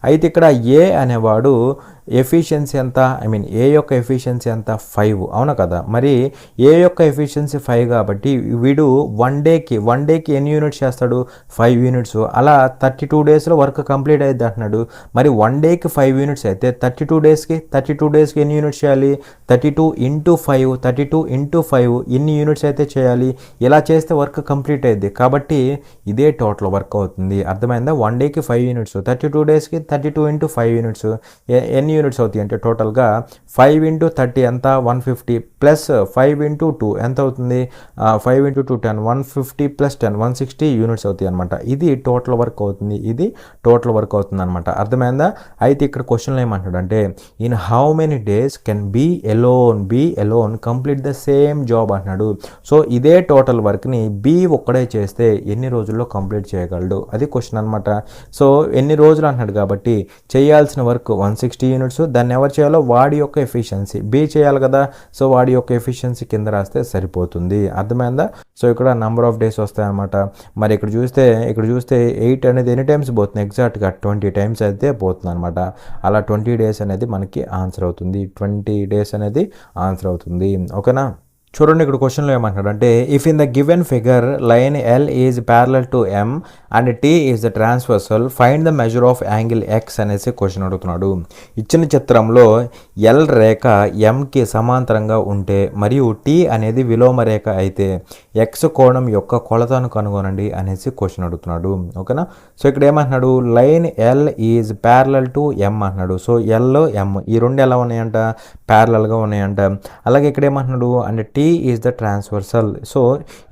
అయితే ఇక్కడ ఏ అనేవాడు ఎఫిషియన్సీ ఎంత, ఏ యొక్క ఎఫిషియన్సీ ఎంత, 5. అవునా కదా. మరి ఏ యొక్క ఎఫిషియన్సీ 5 కాబట్టి వీడు వన్ డేకి ఎన్ని యూనిట్స్ చేస్తాడు, 5 units. అలా 32 daysలో వర్క్ కంప్లీట్ అయ్యింది అంటున్నాడు. మరి 1 dayకి 5 units అయితే 32 daysకి ఎన్ని యూనిట్స్ చేయాలి, 32 × 5 ఎన్ని యూనిట్స్ అయితే చేయాలి. ఇలా చేస్తే వర్క్ కంప్లీట్ అయ్యింది. కాబట్టి ఇదే టోటల్ వర్క్ అవుతుంది. అర్థమైందా. 1 dayకి 5 units, 32 daysకి 32 × 5 units. ఎన్ని యూనిట్స్ అవుతాయి అంటే టోటల్గా 5 × 30 ఎంత, 150 ప్లస్ 5 × 2 ఎంత అవుతుంది, 5 × 2 10, 150 + 10 160 యూనిట్స్ అవుతాయి అనమాట. ఇది టోటల్ వర్క్ అవుతుంది అనమాట. అర్థమైందా. అయితే ఇక్కడ క్వశ్చన్లో ఏమంటాడు అంటే in how many days can B alone complete the same job అంటున్నాడు. సో ఇదే టోటల్ వర్క్ని బి ఒక్కడే చేస్తే ఎన్ని రోజుల్లో కంప్లీట్ చేయగలడు, అది క్వశ్చన్ అనమాట. సో ఎన్ని రోజులు అంటున్నాడు కాబట్టి చేయాల్సిన వర్క్ 160 units. దాన్ని ఎవరు చేయాలో వాడి యొక్క ఎఫిషియన్సీ బి చేయాలి కదా. సో వాడి యొక్క ఎఫిషియన్సీ కింద రాస్తే సరిపోతుంది. అర్థమైందా. సో ఇక్కడ నెంబర్ ఆఫ్ డేస్ వస్తాయన్నమాట. మరి ఇక్కడ చూస్తే 8 అనేది ఎన్ని టైమ్స్ పోతుంది, ఎగ్జాక్ట్గా 20 times అయితే పోతుంది అనమాట. అలా 20 days అనేది మనకి ఆన్సర్ అవుతుంది. 20 days అనేది ఆన్సర్ అవుతుంది. ఓకేనా. చూడండి ఇక్కడ క్వశ్చన్లో ఏమంటాడంటే if in the given figure line L is parallel to M and T is the transversal, find the measure of angle X అనేసి క్వశ్చన్ అడుగుతున్నాడు. ఇచ్చిన చిత్రంలో ఎల్ రేఖ ఎంకి సమాంతరంగా ఉంటే మరియు టీ అనేది విలోమ రేఖ అయితే ఎక్స్ కోణం యొక్క కొలతను కనుగొనండి అనేసి క్వశ్చన్ అడుగుతున్నాడు. ఓకేనా. సో ఇక్కడ ఏమంటున్నాడు, line L is parallel to M అంటున్నాడు. సో ఎల్ ఎం ఈ రెండు ఎలా ఉన్నాయంట, ప్యారలల్గా ఉన్నాయంట. అలాగే ఇక్కడ ఏమంటున్నాడు and T is the transversal. So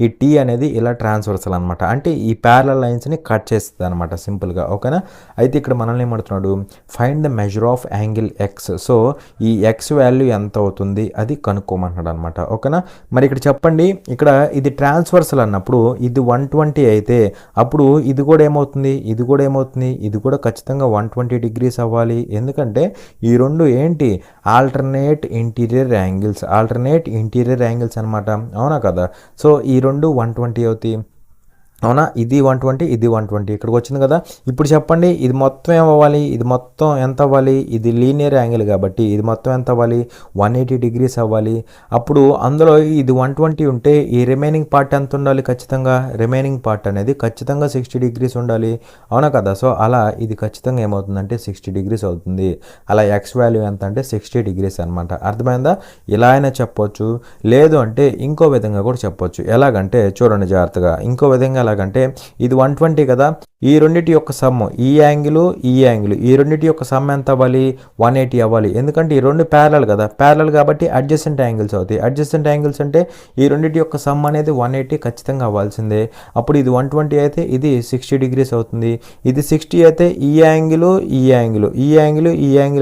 ఈ టీ అనేది ఇలా ట్రాన్స్వర్సల్ అనమాట, అంటే ఈ ప్యారలల్ లైన్స్ని కట్ చేస్తుంది అనమాట సింపుల్గా. ఓకేనా. అయితే ఇక్కడ మనల్ని ఏమడుతున్నాడు, find the measure of angle X. So ఈ ఎక్స్ వాల్యూ ఎంత అవుతుంది అది కనుక్కోమంటున్నాడు అనమాట. ఓకేనా. మరి ఇక్కడ చెప్పండి, ఇక్కడ ఇది ట్రాన్స్వర్సల్ అన్నప్పుడు ఇది 120 అయితే అప్పుడు ఇది కూడా ఏమవుతుంది, ఇది కూడా ఖచ్చితంగా 120 degrees అవ్వాలి. ఎందుకంటే ఈ రెండు ఏంటి, ఆల్టర్నేట్ ఇంటీరియర్ యాంగిల్స్ అనమాట. అవునా కదా. సో ఈ రెండు 120 అవుతాయి. అవునా. ఇది 120, ఇది 120 ఇక్కడికి వచ్చింది కదా. ఇప్పుడు చెప్పండి, ఇది మొత్తం ఏమవ్వాలి, ఇది మొత్తం ఎంత అవ్వాలి, ఇది లీనియర్ యాంగిల్ కాబట్టి ఇది మొత్తం ఎంత అవ్వాలి, 180 degrees అవ్వాలి. అప్పుడు అందులో ఇది 120 ఉంటే ఈ రిమైనింగ్ పార్ట్ ఎంత ఉండాలి, రిమైనింగ్ పార్ట్ అనేది ఖచ్చితంగా 60 degrees ఉండాలి. అవునా కదా. సో అలా ఇది ఖచ్చితంగా ఏమవుతుందంటే 60 degrees అవుతుంది. అలా ఎక్స్ వాల్యూ ఎంత అంటే 60 degrees అనమాట. అర్థమైందా. ఇలా అయినా చెప్పొచ్చు, లేదు అంటే ఇంకో విధంగా కూడా చెప్పొచ్చు. ఎలాగంటే చూడండి జాగ్రత్తగా, ఇంకో విధంగా ఎలాగంటే ఇది 120 కదా, ఈ రెండింటి యొక్క సమ్ ఈ యాంగిల్ ఈ రెండింటి యొక్క సమ్ ఎంత అవ్వాలి, 180 అవ్వాలి. ఎందుకంటే ఈ రెండు ప్యారలల్ కదా, ప్యారలల్ కాబట్టి అడ్జసెంట్ యాంగిల్స్ అవుతాయి. అడ్జసెంట్ యాంగిల్స్ అంటే ఈ రెండింటి యొక్క సమ్ అనేది 180 ఖచ్చితంగా అవ్వాల్సిందే. అప్పుడు ఇది 120 అయితే ఇది 60 డిగ్రీస్ అవుతుంది. ఇది 60 అయితే ఈ యాంగిల్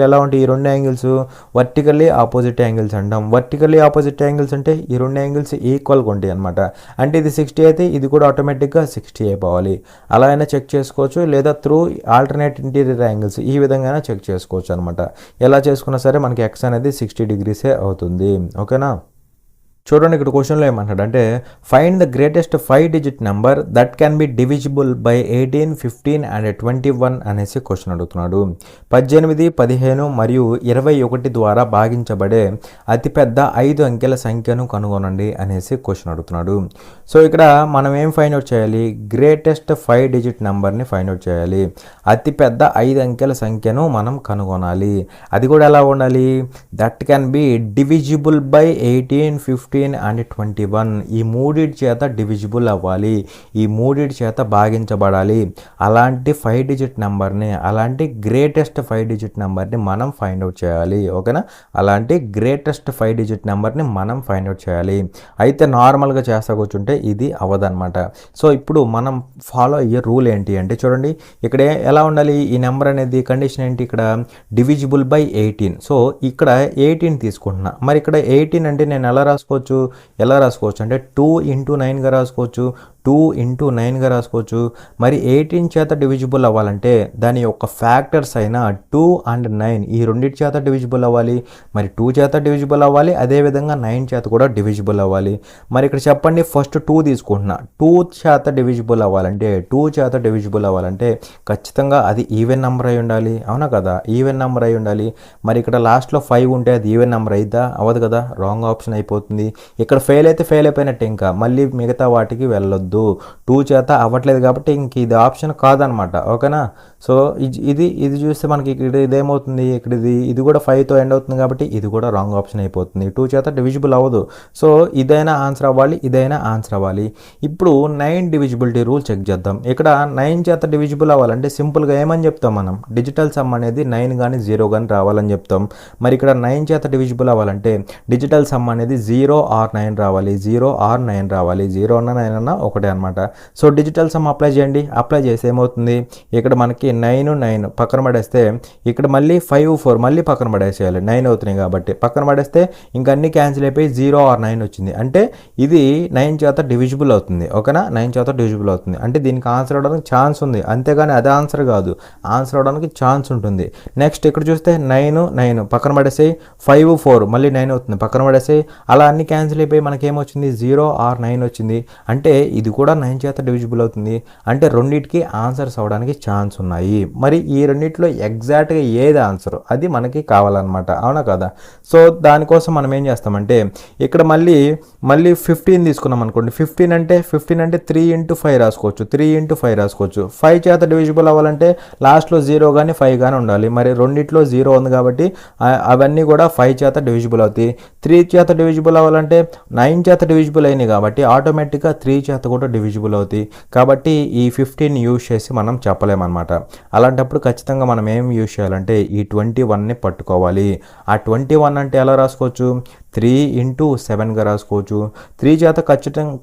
ఎలా ఉంటాయి, ఈ రెండు యాంగిల్స్ వర్టికల్లీ ఆపోజిట్ యాంగిల్స్ అంటాం. వర్టికల్లీ ఆపోజిట్ యాంగిల్స్ అంటే ఈ రెండు యాంగిల్స్ ఈక్వల్గా ఉంటాయి అనమాట. అంటే ఇది 60 అయితే ఇది కూడా ఆటోమేటిక్గా 60 అయిపోవాలి. అలా అయినా చెక్ చేసుకోవచ్చు, లేదా త్రూ ఆల్టర్నేట్ ఇంటీరియర్ యాంగిల్స్ ఈ విధంగా చెక్ చేసుకోవచ్చు అనమాట. ఎలా చేసుకున్నా సరే మనకి ఎక్స్ అనేది 60 డిగ్రీసే అవుతుంది. ఓకేనా. చూడండి ఇక్కడ క్వశ్చన్లో ఏమంటాడు అంటే find the greatest 5 digit number that can be divisible by 18, 15 and 21 అనేసి క్వశ్చన్ అడుగుతున్నాడు. 18, 15 మరియు 21 ద్వారా భాగించబడే అతిపెద్ద 5 అంకెల సంఖ్యను కనుగొనండి అనేసి క్వశ్చన్ అడుగుతున్నాడు. సో ఇక్కడ మనం ఏం ఫైండ్ అవుట్ చేయాలి, గ్రేటెస్ట్ 5 డిజిట్ నెంబర్ని ఫైండ్ అవుట్ చేయాలి. అతిపెద్ద 5 అంకెల సంఖ్యను మనం కనుగొనాలి. అది కూడా ఎలా ఉండాలి, that can be divisible by 18, 15 and 21. ఈ మూడిటి చేత డివిజిబుల్ అవ్వాలి, ఈ మూడిటి చేత భాగించబడాలి. అలాంటి 5 డిజిట్ నెంబర్ని, అలాంటి గ్రేటెస్ట్ 5 డిజిట్ నెంబర్ని మనం ఫైండ్ అవుట్ చేయాలి. ఓకేనా. అలాంటి గ్రేటెస్ట్ 5 డిజిట్ నెంబర్ని మనం ఫైండ్ అవుట్ చేయాలి. అయితే నార్మల్గా చేస్తా కూర్చుంటే ఇది అవ్వదన్నమాట. సో ఇప్పుడు మనం ఫాలో అయ్యే రూల్ ఏంటి అంటే చూడండి, ఇక్కడ ఎలా ఉండాలి, ఈ నెంబర్ అనేది కండిషన్ ఏంటి, ఇక్కడ డివిజిబుల్ బై 18. సో ఇక్కడ 18 తీసుకుంటున్నా. మరి ఇక్కడ 18 అంటే నేను ఎలా రాసుకోవచ్చు అంటే 2 into 9గా రాసుకోవచ్చు, 2 into 9గా రాసుకోవచ్చు. మరి 18 చేత డివిజిబుల్ అవ్వాలంటే దాని యొక్క ఫ్యాక్టర్స్ అయిన 2 and 9 ఈ రెండింటి చేత డివిజిబుల్ అవ్వాలి. మరి 2 చేత డివిజిబుల్ అవ్వాలి, అదేవిధంగా 9 చేత కూడా డివిజిబుల్ అవ్వాలి. మరి ఇక్కడ చెప్పండి, ఫస్ట్ 2 తీసుకుంటున్నా. 2 చేత డివిజిబుల్ అవ్వాలంటే ఖచ్చితంగా అది ఈవెన్ నెంబర్ అయి ఉండాలి. అవునా కదా, ఈవెన్ నెంబర్ అయి ఉండాలి. మరి ఇక్కడ లాస్ట్లో 5 ఉంటే అది ఈవెన్ నెంబర్ అయిద్దా, అవ్వదు కదా, రాంగ్ ఆప్షన్ అయిపోతుంది. ఇక్కడ ఫెయిల్ అయితే ఫెయిల్ అయిపోయినట్టే, ఇంకా మళ్ళీ మిగతా వాటికి వెళ్ళొద్దు. 2 చేత అవ్వట్లేదు కాబట్టి ఇంక ఇది ఆప్షన్ కాదనమాట. ఓకేనా. సో ఇది చూస్తే మనకి ఇక్కడ ఇదేమవుతుంది, ఇక్కడ ఇది కూడా 5తో ఎండ్ అవుతుంది కాబట్టి ఇది కూడా రాంగ్ ఆప్షన్ అయిపోతుంది. 2 చేత డివిజిబుల్ అవ్వదు. సో ఇదైనా ఆన్సర్ అవ్వాలి, ఇదైనా ఆన్సర్ అవ్వాలి. ఇప్పుడు 9 డివిజిబిలిటీ రూల్ చెక్ చేద్దాం. ఇక్కడ 9 చేత డివిజిబుల్ అవ్వాలంటే సింపుల్గా ఏమని చెప్తాం మనం, డిజిటల్ సమ్ అనేది 9 కానీ 0 కానీ రావాలని చెప్తాం. మరి ఇక్కడ 9 చేత డివిజిబుల్ అవ్వాలంటే డిజిటల్ సమ్ అనేది 0 or 9 రావాలి, 0 or 9 రావాలి. 0 అన్న 9 అన్న ఒకటే అనమాట. సో డిజిటల్ సమ్ అప్లై చేయండి. అప్లై చేస్తే ఏమవుతుంది, ఇక్కడ మనకి 9 పక్కన పడేస్తే ఇక్కడ మళ్ళీ 5, 4 మళ్ళీ పక్కన పడేసేయాలి. 9 అవుతున్నాయి కాబట్టి పక్కన పడేస్తే ఇంకా అన్ని క్యాన్సిల్ అయిపోయి 0 or 9 వచ్చింది. అంటే ఇది 9 చేత డివిజిబుల్ అవుతుంది. ఓకేనా, 9 చేత డివిజిబుల్ అవుతుంది. అంటే దీనికి ఆన్సర్ అవడానికి ఛాన్స్ ఉంది, అంతేగాని అదే ఆన్సర్ కాదు, ఆన్సర్ అవడానికి ఛాన్స్ ఉంటుంది. నెక్స్ట్ ఇక్కడ చూస్తే 9 పక్కన పడేసి 5, 4 మళ్ళీ 9 అవుతుంది, పక్కన పడేసి అలా అన్ని క్యాన్సిల్ అయిపోయి మనకేమొచ్చింది, 0 or 9 వచ్చింది. అంటే ఇది కూడా 9 చేత డివిజిబుల్ అవుతుంది. అంటే రెండింటికి ఆన్సర్స్ అవడానికి ఛాన్స్ ఉన్నాయి. మరి ఈ రెండింటిలో ఎగ్జాక్ట్గా ఏది ఆన్సర్ అది మనకి కావాలన్నమాట. అవునా కదా. సో దానికోసం మనం ఏం చేస్తామంటే ఇక్కడ మళ్ళీ 15 తీసుకున్నాం అనుకోండి. 15 అంటే 3 into 5 రాసుకోవచ్చు, 3 into 5 రాసుకోవచ్చు. 5 చేత డివిజిబుల్ అవ్వాలంటే లాస్ట్లో 0 కానీ 5 కానీ ఉండాలి. మరి రెండిట్లో 0 ఉంది కాబట్టి అవన్నీ కూడా 5 చేత డివిజిబుల్ అవుతాయి. 3 చేత డివిజిబుల్ అవ్వాలంటే 9 చేత డివిజిబుల్ అయినాయి కాబట్టి ఆటోమేటిక్గా 3 చేత కూడా డివిజిబుల్ అవుతాయి. కాబట్టి ఈ 15 యూజ్ చేసి మనం చెప్పలేమన్నమాట. అలాంటప్పుడు ఖచ్చితంగా మనం ఏం యూజ్ చేయాలంటే ఈ 21ని పట్టుకోవాలి. ఆ 21 అంటే ఎలా రాసుకోవచ్చు, 3 into 7గా రాసుకోవచ్చు. 3 చేత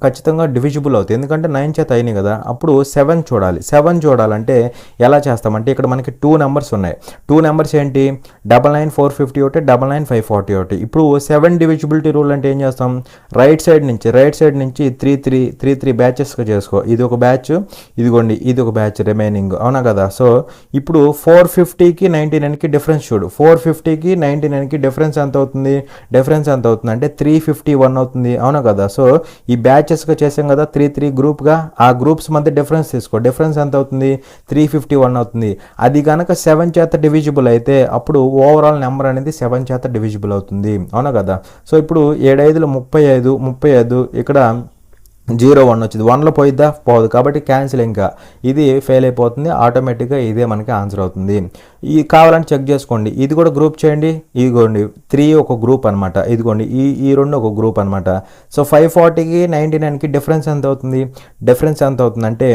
ఖచ్చితంగా డివిజిబుల్ అవుతుంది, ఎందుకంటే 9 చేత అయినాయి కదా. అప్పుడు 7 చూడాలి. 7 చూడాలంటే ఎలా చేస్తామంటే ఇక్కడ మనకి 2 నెంబర్స్ ఉన్నాయి. 2 నెంబర్స్ ఏంటి, 99450 ఒకటి, 99540 ఒకటి. ఇప్పుడు 7 డివిజిబిలిటీ రూల్ అంటే ఏం చేస్తాం, రైట్ సైడ్ నుంచి 3 బ్యాచెస్గా చేసుకో. ఇది ఒక బ్యాచ్, ఇదిగోండి ఇది ఒక బ్యాచ్ రిమైనింగ్. అవునా కదా. సో ఇప్పుడు 450కి 99కి డిఫరెన్స్ చూడు. 450కి 99కి డిఫరెన్స్ ఎంత అవుతుంది, అంటే 351 అవుతుంది. అవునా కదా. సో ఈ బ్యాచెస్గా చేసాం కదా, 3 గ్రూప్గా, ఆ గ్రూప్స్ మధ్య డిఫరెన్స్ తీసుకో. డిఫరెన్స్ ఎంత అవుతుంది, 351 అవుతుంది. అది కనుక 7 చేత డివిజిబుల్ అయితే అప్పుడు ఓవరాల్ నెంబర్ అనేది 7 చేత డివిజిబుల్ అవుతుంది. అవునా కదా. సో ఇప్పుడు 7 5 35 ఇక్కడ 0 1 వచ్చింది, 1లో పోయిద్దా, పోదు, కాబట్టి క్యాన్సిల్, ఇంకా ఇది ఫెయిల్ అయిపోతుంది, ఆటోమేటిక్గా ఇదే మనకి ఆన్సర్ అవుతుంది. ఇది కావాలని చెక్ చేసుకోండి, ఇది కూడా గ్రూప్ చేయండి, ఇదిగోండి 3 ఒక గ్రూప్ అనమాట, ఇదిగోండి ఈ రెండు ఒక గ్రూప్ అనమాట. సో 540కి 99కి డిఫరెన్స్ ఎంత అవుతుంది, డిఫరెన్స్ ఎంత అవుతుంది అంటే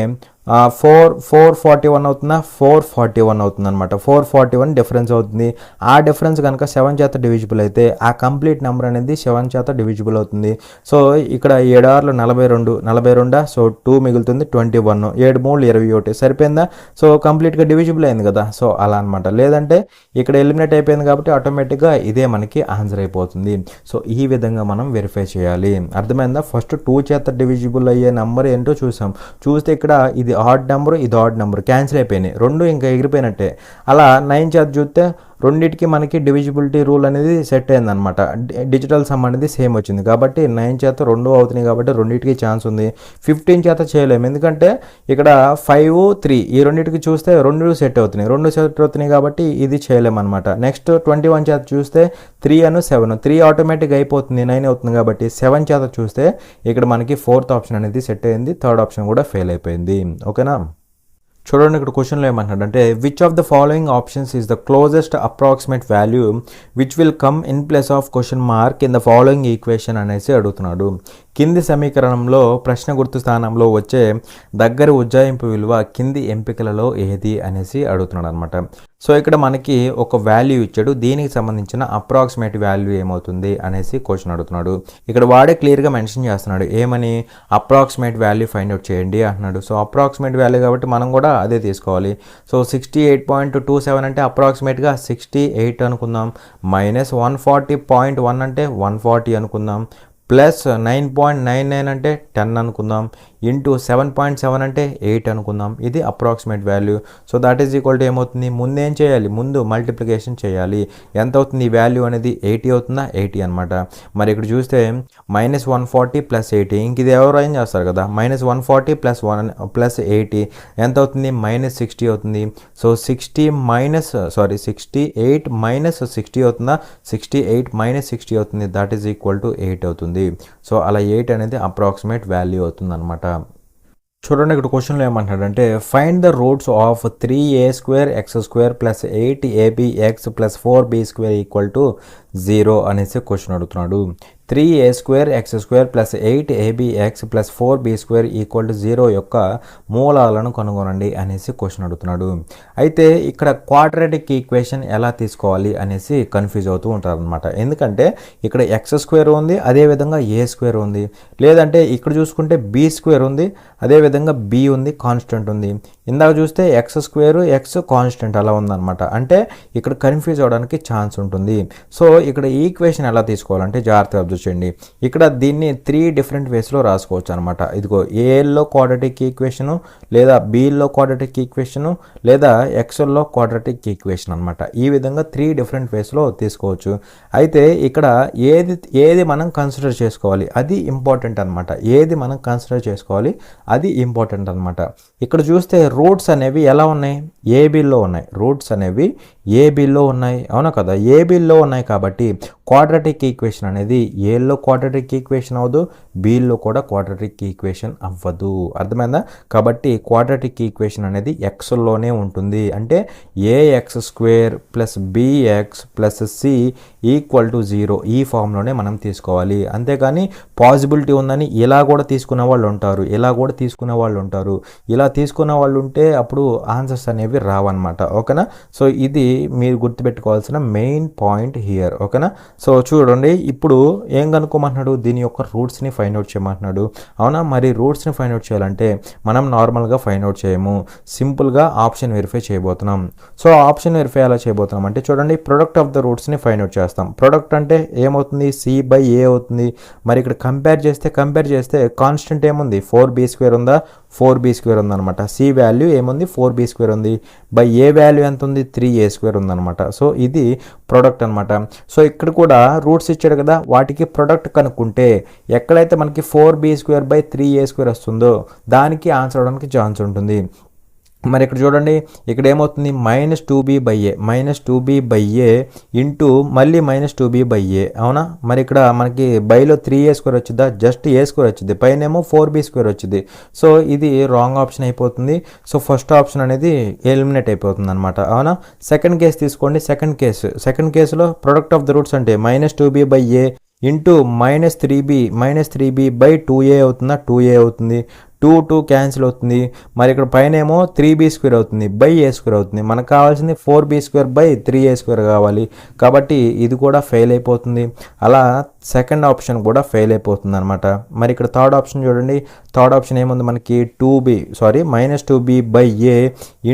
441 అవుతుందా, 441 అవుతుంది అనమాట. 441 డిఫరెన్స్ అవుతుంది. ఆ డిఫరెన్స్ కనుక 7 చేత డివిజిబుల్ అయితే ఆ కంప్లీట్ నెంబర్ అనేది 7 చేత డివిజిబుల్ అవుతుంది. సో ఇక్కడ 7 6 42, సో 2 మిగులుతుంది, 21, 7 3 21 సరిపోయిందా. సో కంప్లీట్గా డివిజిబుల్ అయింది కదా, సో అలా అనమాట. లేదంటే ఇక్కడ ఎలిమినేట్ అయిపోయింది కాబట్టి ఆటోమేటిక్గా ఇదే మనకి ఆన్సర్ అయిపోతుంది. సో ఈ విధంగా మనం వెరిఫై చేయాలి, అర్థమైందా. ఫస్ట్ 2 చేత డివిజిబుల్ అయ్యే నెంబర్ ఏంటో చూస్తే ఇక్కడ ఇది ఆడ్ నెంబర్, ఇది ఆడ్ నెంబర్, క్యాన్సిల్ అయిపోయినాయి, రెండు ఇంకా ఎగిరిపోయినట్టే. అలా 9 చేత చూస్తే రెండింటికి మనకి డివిజిబిలిటీ రూల్ అనేది సెట్ అయింది అనమాట. డిజిటల్ సమ్ అనేది సేమ్ వచ్చింది కాబట్టి 9 చేత 2 అవుతున్నాయి కాబట్టి రెండింటికి ఛాన్స్ ఉంది. 15 చేత చేయలేము, ఎందుకంటే ఇక్కడ 5 3 ఈ రెండింటికి చూస్తే 2 సెట్ అవుతున్నాయి, 2 సెట్ అవుతున్నాయి కాబట్టి ఇది చేయలేము అనమాట. నెక్స్ట్ 21 చేత చూస్తే 3 and 7, 3 ఆటోమేటిక్ అయిపోతుంది, 9 అవుతుంది కాబట్టి 7 చేత చూస్తే ఇక్కడ మనకి 4th ఆప్షన్ అనేది సెట్ అయింది, 3rd ఆప్షన్ కూడా ఫెయిల్ అయిపోయింది. ఓకేనా. చూడండి ఇక్కడ క్వశ్చన్లో ఏమంటున్నాడంటే which of the following options is the closest approximate value which will come in place of question mark in the following equation అనేసి అడుగుతున్నాడు. కింది సమీకరణంలో ప్రశ్న గుర్తు స్థానంలో వచ్చే దగ్గర ఉజ్జాయింపు విలువ కింది ఎంపికలలో ఏది అనేసి అడుగుతున్నాడు అనమాట. సో ఇక్కడ మనకి ఒక వాల్యూ ఇచ్చాడు, దీనికి సంబంధించిన అప్రాక్సిమేట్ వాల్యూ ఏమవుతుంది అనేసి క్వశ్చన్ అడుగుతున్నాడు. ఇక్కడ వాడే క్లియర్గా మెన్షన్ చేస్తున్నాడు, ఏమని, అప్రాక్సిమేట్ వాల్యూ ఫైండ్ అవుట్ చేయండి అంటున్నాడు. సో అప్రాక్సిమేట్ వాల్యూ కాబట్టి మనం కూడా అదే తీసుకోవాలి. సో 68.27 అంటే అప్రాక్సిమేట్గా 68 అనుకుందాం, మైనస్ 140.1 అంటే 140 అనుకుందాం, ప్లస్ 9.99 అంటే 10 అనుకుందాం, ఇంటూ 7.7 అంటే 8 అనుకుందాం. ఇది approximate value. So that is equal to ఏమవుతుంది, ముందు ఏం చేయాలి, ముందు మల్టిప్లికేషన్ చేయాలి. ఎంత అవుతుంది ఈ వాల్యూ అనేది, 80 అవుతుందా, 80 అనమాట. మరి ఇక్కడ చూస్తే -140 + 80, ఇంక ఇది ఎవరు ఏం చేస్తారు కదా, -140 + 80 ఎంత అవుతుంది, -60 అవుతుంది. సో 68 -60 అవుతుందా, 68 - 60 అవుతుంది, దట్ ఈజ్ ఈక్వల్ టు 8 అవుతుంది. సో అలా 8 అనేది అప్రాక్సిమేట్ వాల్యూ అవుతుంది అనమాట. చూడండి ఇక్కడ క్వశ్చన్లో ఏమంటాడంటే find the roots of 3a² x² + 8abx + 4b² = 0 అనేసి క్వశ్చన్ అడుగుతున్నాడు. 3a² x² + 8abx + 4b² = 0 యొక్క మూలాలను కనుగొనండి అనేసి క్వశ్చన్ అడుగుతున్నాడు. అయితే ఇక్కడ క్వాడ్రాటిక్ ఈక్వేషన్ ఎలా తీసుకోవాలి అనేసి కన్ఫ్యూజ్ అవుతూ ఉంటారు అనమాట. ఎందుకంటే ఇక్కడ x² ఉంది, అదేవిధంగా a² ఉంది, లేదంటే ఇక్కడ చూసుకుంటే b² ఉంది, అదేవిధంగా b ఉంది, కాన్స్టెంట్ ఉంది. ఇందాక చూస్తే x² x కాన్స్టెంట్ అలా ఉందన్నమాట. అంటే ఇక్కడ కన్ఫ్యూజ్ అవడానికి ఛాన్స్ ఉంటుంది. సో ఇక్కడ ఈక్వేషన్ ఎలా తీసుకోవాలంటే జాగ్రత్తగా అబ్జర్వ్ చేయండి. ఇక్కడ దీన్ని 3 డిఫరెంట్ వేస్లో రాసుకోవచ్చు అనమాట. ఇదిగో ఏలో క్వాడ్రాటిక్ ఈక్వేషను, లేదా బిలో క్వాడ్రాటిక్ ఈక్వేషను, లేదా ఎక్స్లో క్వాడ్రాటిక్ ఈక్వేషన్ అనమాట. ఈ విధంగా 3 డిఫరెంట్ వేస్లో తీసుకోవచ్చు. అయితే ఇక్కడ ఏది మనం కన్సిడర్ చేసుకోవాలి అది ఇంపార్టెంట్ అనమాట. ఏది మనం కన్సిడర్ చేసుకోవాలి అది ఇంపార్టెంట్ అనమాట. ఇక్కడ చూస్తే రూట్స్ అనేవి ఎలా ఉన్నాయి, ఏబిలో ఉన్నాయి. రూట్స్ అనేవి ఏబిలో ఉన్నాయి, అవునా కదా, ఏబిలో ఉన్నాయి కాబట్టి క్వాడ్రాటిక్ ఈక్వేషన్ అనేది ఏలో క్వాడ్రాటిక్ ఈక్వేషన్ అవ్వదు, బిలో కూడా క్వాడ్రాటిక్ ఈక్వేషన్ అవ్వదు. అర్థమైందా? కాబట్టి క్వాడ్రాటిక్ ఈక్వేషన్ అనేది ఎక్స్లోనే ఉంటుంది. అంటే ax² + bx + c = 0 ఈ ఫామ్లోనే మనం తీసుకోవాలి. అంతేగాని పాసిబిలిటీ ఉందని ఇలా కూడా తీసుకునే వాళ్ళు ఉంటారు, ఇలా కూడా తీసుకునే వాళ్ళు ఉంటారు. ఇలా తీసుకునే వాళ్ళు ఉంటే అప్పుడు ఆన్సర్స్ అనేవి రావన్నమాట. ఓకేనా. సో ఇది మీరు గుర్తుపెట్టుకోవాల్సిన మెయిన్ పాయింట్ హియర్. ఓకేనా. సో చూడండి, ఇప్పుడు ఏం కనుక్కోమంటున్నాడు, దీని యొక్క రూట్స్ని ఫైండ్ అవుట్ చేయమంటున్నాడు. అవునా. మరి రూట్స్ని ఫైండ్ అవుట్ చేయాలంటే మనం నార్మల్గా ఫైండ్ అవుట్ చేయము, సింపుల్గా ఆప్షన్ వెరిఫై చేయబోతున్నాం. సో ఆప్షన్ వెరిఫై ఎలా చేయబోతున్నాం అంటే చూడండి, ప్రొడక్ట్ ఆఫ్ ద రూట్స్ని ఫైండ్ అవుట్ చేస్తాం. ప్రొడక్ట్ అంటే ఏమవుతుంది, c/a అవుతుంది. మరి ఇక్కడ కంపేర్ చేస్తే కాన్స్టెంట్ ఏముంది, 4b² ఉందా, 4b² ఉందన్నమాట. c వాల్యూ ఏముంది, 4b² ఉంది. బై a వాల్యూ ఎంత ఉంది, 3a² ఉందన్నమాట. సో ఇది ప్రొడక్ట్ అనమాట. సో ఇక్కడ కూడా రూట్స్ ఇచ్చాడు కదా, వాటికి ప్రొడక్ట్ కనుక్కుంటే ఎక్కడైతే మనకి 4b² / 3a² వస్తుందో దానికి ఆన్సర్ అవడానికి ఛాన్స్ ఉంటుంది. మరి ఇక్కడ చూడండి, ఇక్కడ ఏమవుతుంది -2b/a ఇంటూ మళ్ళీ -2b/a, అవునా? మరి ఇక్కడ మనకి బైలో 3a² వచ్చిందా, జస్ట్ a² వచ్చింది, పైన ఏమో 4b² వచ్చింది. సో ఇది రాంగ్ ఆప్షన్ అయిపోతుంది. సో ఫస్ట్ ఆప్షన్ అనేది ఎలిమినేట్ అయిపోతుంది అనమాట, అవునా? సెకండ్ కేసు తీసుకోండి. సెకండ్ కేసులో ప్రొడక్ట్ ఆఫ్ ద రూట్స్ అంటే -2b/a ఇంటూ -3b/2a అవుతుందా, 2a అవుతుంది. 2 క్యాన్సిల్ అవుతుంది. మరి ఇక్కడ పైన ఏమో 3b² అవుతుంది, a² అవుతుంది. మనకు కావాల్సింది 4b²/3a² కావాలి. కాబట్టి ఇది కూడా ఫెయిల్ అయిపోతుంది. అలా సెకండ్ ఆప్షన్ కూడా ఫెయిల్ అయిపోతుంది అనమాట. మరి ఇక్కడ థర్డ్ ఆప్షన్ చూడండి. థర్డ్ ఆప్షన్ ఏముంది మనకి -2b/a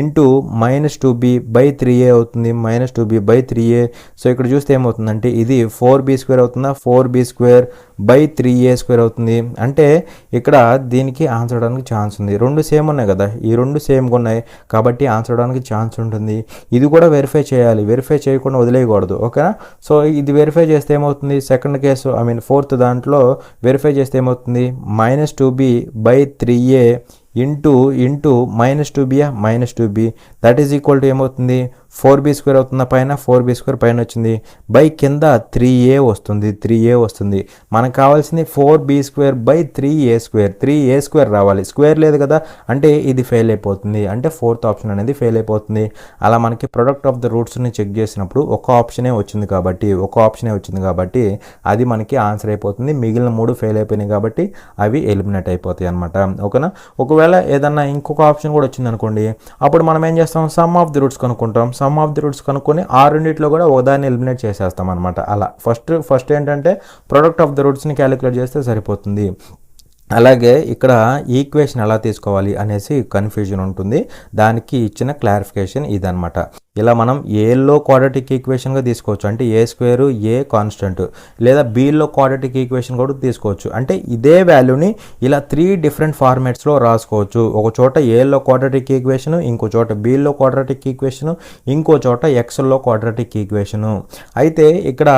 ఇంటూ -2b/3a అవుతుంది, -2b/3a. సో ఇక్కడ చూస్తే ఏమవుతుందంటే ఇది 4b² అవుతుందా, 4b²/3a² అవుతుంది. అంటే ఇక్కడ దీనికి ఆన్సర్ అవడానికి ఛాన్స్ ఉంది. రెండు సేమ్ ఉన్నాయి కదా, ఈ రెండు సేమ్గా ఉన్నాయి కాబట్టి ఆన్సర్ అవడానికి ఛాన్స్ ఉంటుంది. ఇది కూడా వెరిఫై చేయాలి, వెరిఫై చేయకుండా వదిలేయకూడదు, ఓకేనా? సో ఇది వెరిఫై చేస్తే ఏమవుతుంది, సెకండ్ కేసు ఫోర్త్ దాంట్లో వెరిఫై చేస్తే ఏమవుతుంది, -2b/3a into -2b that is equal to ఏమవుతుంది, 4b² అవుతుందా, పైన 4b² పైన వచ్చింది, బై కింద 3a వస్తుంది. మనకు కావాల్సింది 4b²/3a², 3a² రావాలి, స్క్వేర్ లేదు కదా, అంటే ఇది ఫెయిల్ అయిపోతుంది. అంటే ఫోర్త్ ఆప్షన్ అనేది ఫెయిల్ అయిపోతుంది. అలా మనకి ప్రొడక్ట్ ఆఫ్ ద రూట్స్ని చెక్ చేసినప్పుడు ఒక ఆప్షనే వచ్చింది కాబట్టి అది మనకి ఆన్సర్ అయిపోతుంది. మిగిలిన 3 ఫెయిల్ అయిపోయినాయి కాబట్టి అవి ఎలిమినేట్ అయిపోతాయి అనమాట, ఓకేనా? ఒకవేళ ఏదన్నా ఇంకొక ఆప్షన్ కూడా వచ్చింది అనుకోండి, అప్పుడు మనం ఏం చేస్తాం, సమ్ ఆఫ్ ది రూట్స్ కనుక్కుంటాం. సమ్ ఆఫ్ ది రూట్స్ కనుక్కొని ఆ రెండిట్లో కూడా ఒకదాన్ని ఎలిమినేట్ చేసేస్తాం అనమాట. అలా ఫస్ట్ ఏంటంటే ప్రొడక్ట్ ఆఫ్ ద రూట్స్ని క్యాలిక్యులేట్ చేస్తే సరిపోతుంది. అలాగే ఇక్కడ ఈక్వేషన్ ఎలా తీసుకోవాలి అనేసి కన్ఫ్యూజన్ ఉంటుంది. దానికి ఇచ్చిన క్లారిఫికేషన్ ఇదనమాట. ఇలా మనం ఏలో క్వాడ్రాటిక్ ఈక్వేషన్గా తీసుకోవచ్చు, అంటే a² a కాన్స్టెంట్, లేదా బీలో క్వాడ్రాటిక్ ఈక్వేషన్ కూడా తీసుకోవచ్చు. అంటే ఇదే వాల్యూని ఇలా 3 డిఫరెంట్ ఫార్మాట్స్లో రాసుకోవచ్చు. ఒక చోట ఏలో క్వాడ్రాటిక్ ఈక్వేషను, ఇంకో చోట బీలో క్వాడ్రాటిక్ ఈక్వేషను, ఇంకో చోట ఎక్స్లో క్వాడ్రాటిక్ ఈక్వేషను. అయితే ఇక్కడ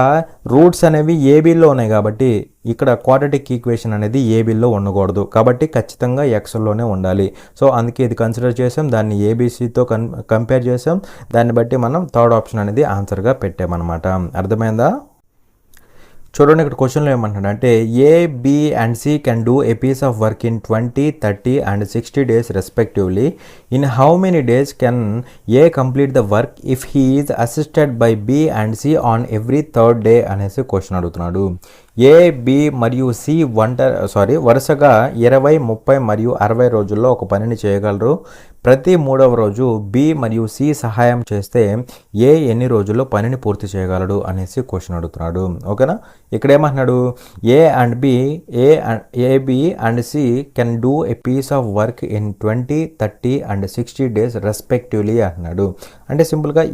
రూట్స్ అనేవి ఏబీలో ఉన్నాయి కాబట్టి ఇక్కడ క్వాడ్రాటిక్ ఈక్వేషన్ అనేది ఏబీలో ఉండకూడదు, కాబట్టి ఖచ్చితంగా ఎక్స్లోనే ఉండాలి. సో అందుకే ఇది కన్సిడర్ చేసాం, దాన్ని ఏబీసీతో కంపేర్ చేసాం. దాన్ని బట్టి మనం థర్డ్ ఆప్షన్ అనేది ఆన్సర్గా పెట్టామన్నమాట. అర్థమైందా? చూడండి, ఇక్కడ క్వశ్చన్లో ఏమంటున్నాడు అంటే A, B and C can do a piece of work in 20, 30 and 60 days respectively. In how many days can A complete the work if he is assisted by B and C on every third day అనేసి క్వశ్చన్ అడుగుతున్నాడు. ఏ, బి మరియు సి వరుసగా 20, 30 మరియు 60 రోజుల్లో ఒక పనిని చేయగలరు. ప్రతి 3వ రోజు బి మరియు సి సహాయం చేస్తే ఏ ఎన్ని రోజుల్లో పనిని పూర్తి చేయగలడు అనేసి క్వశ్చన్ అడుగుతున్నాడు, ఓకేనా? ఇక్కడ ఏమంటున్నాడు, AB and C can do a piece of work in 20, 30 and 60 days respectively అంటున్నాడు. అంటే సింపుల్గా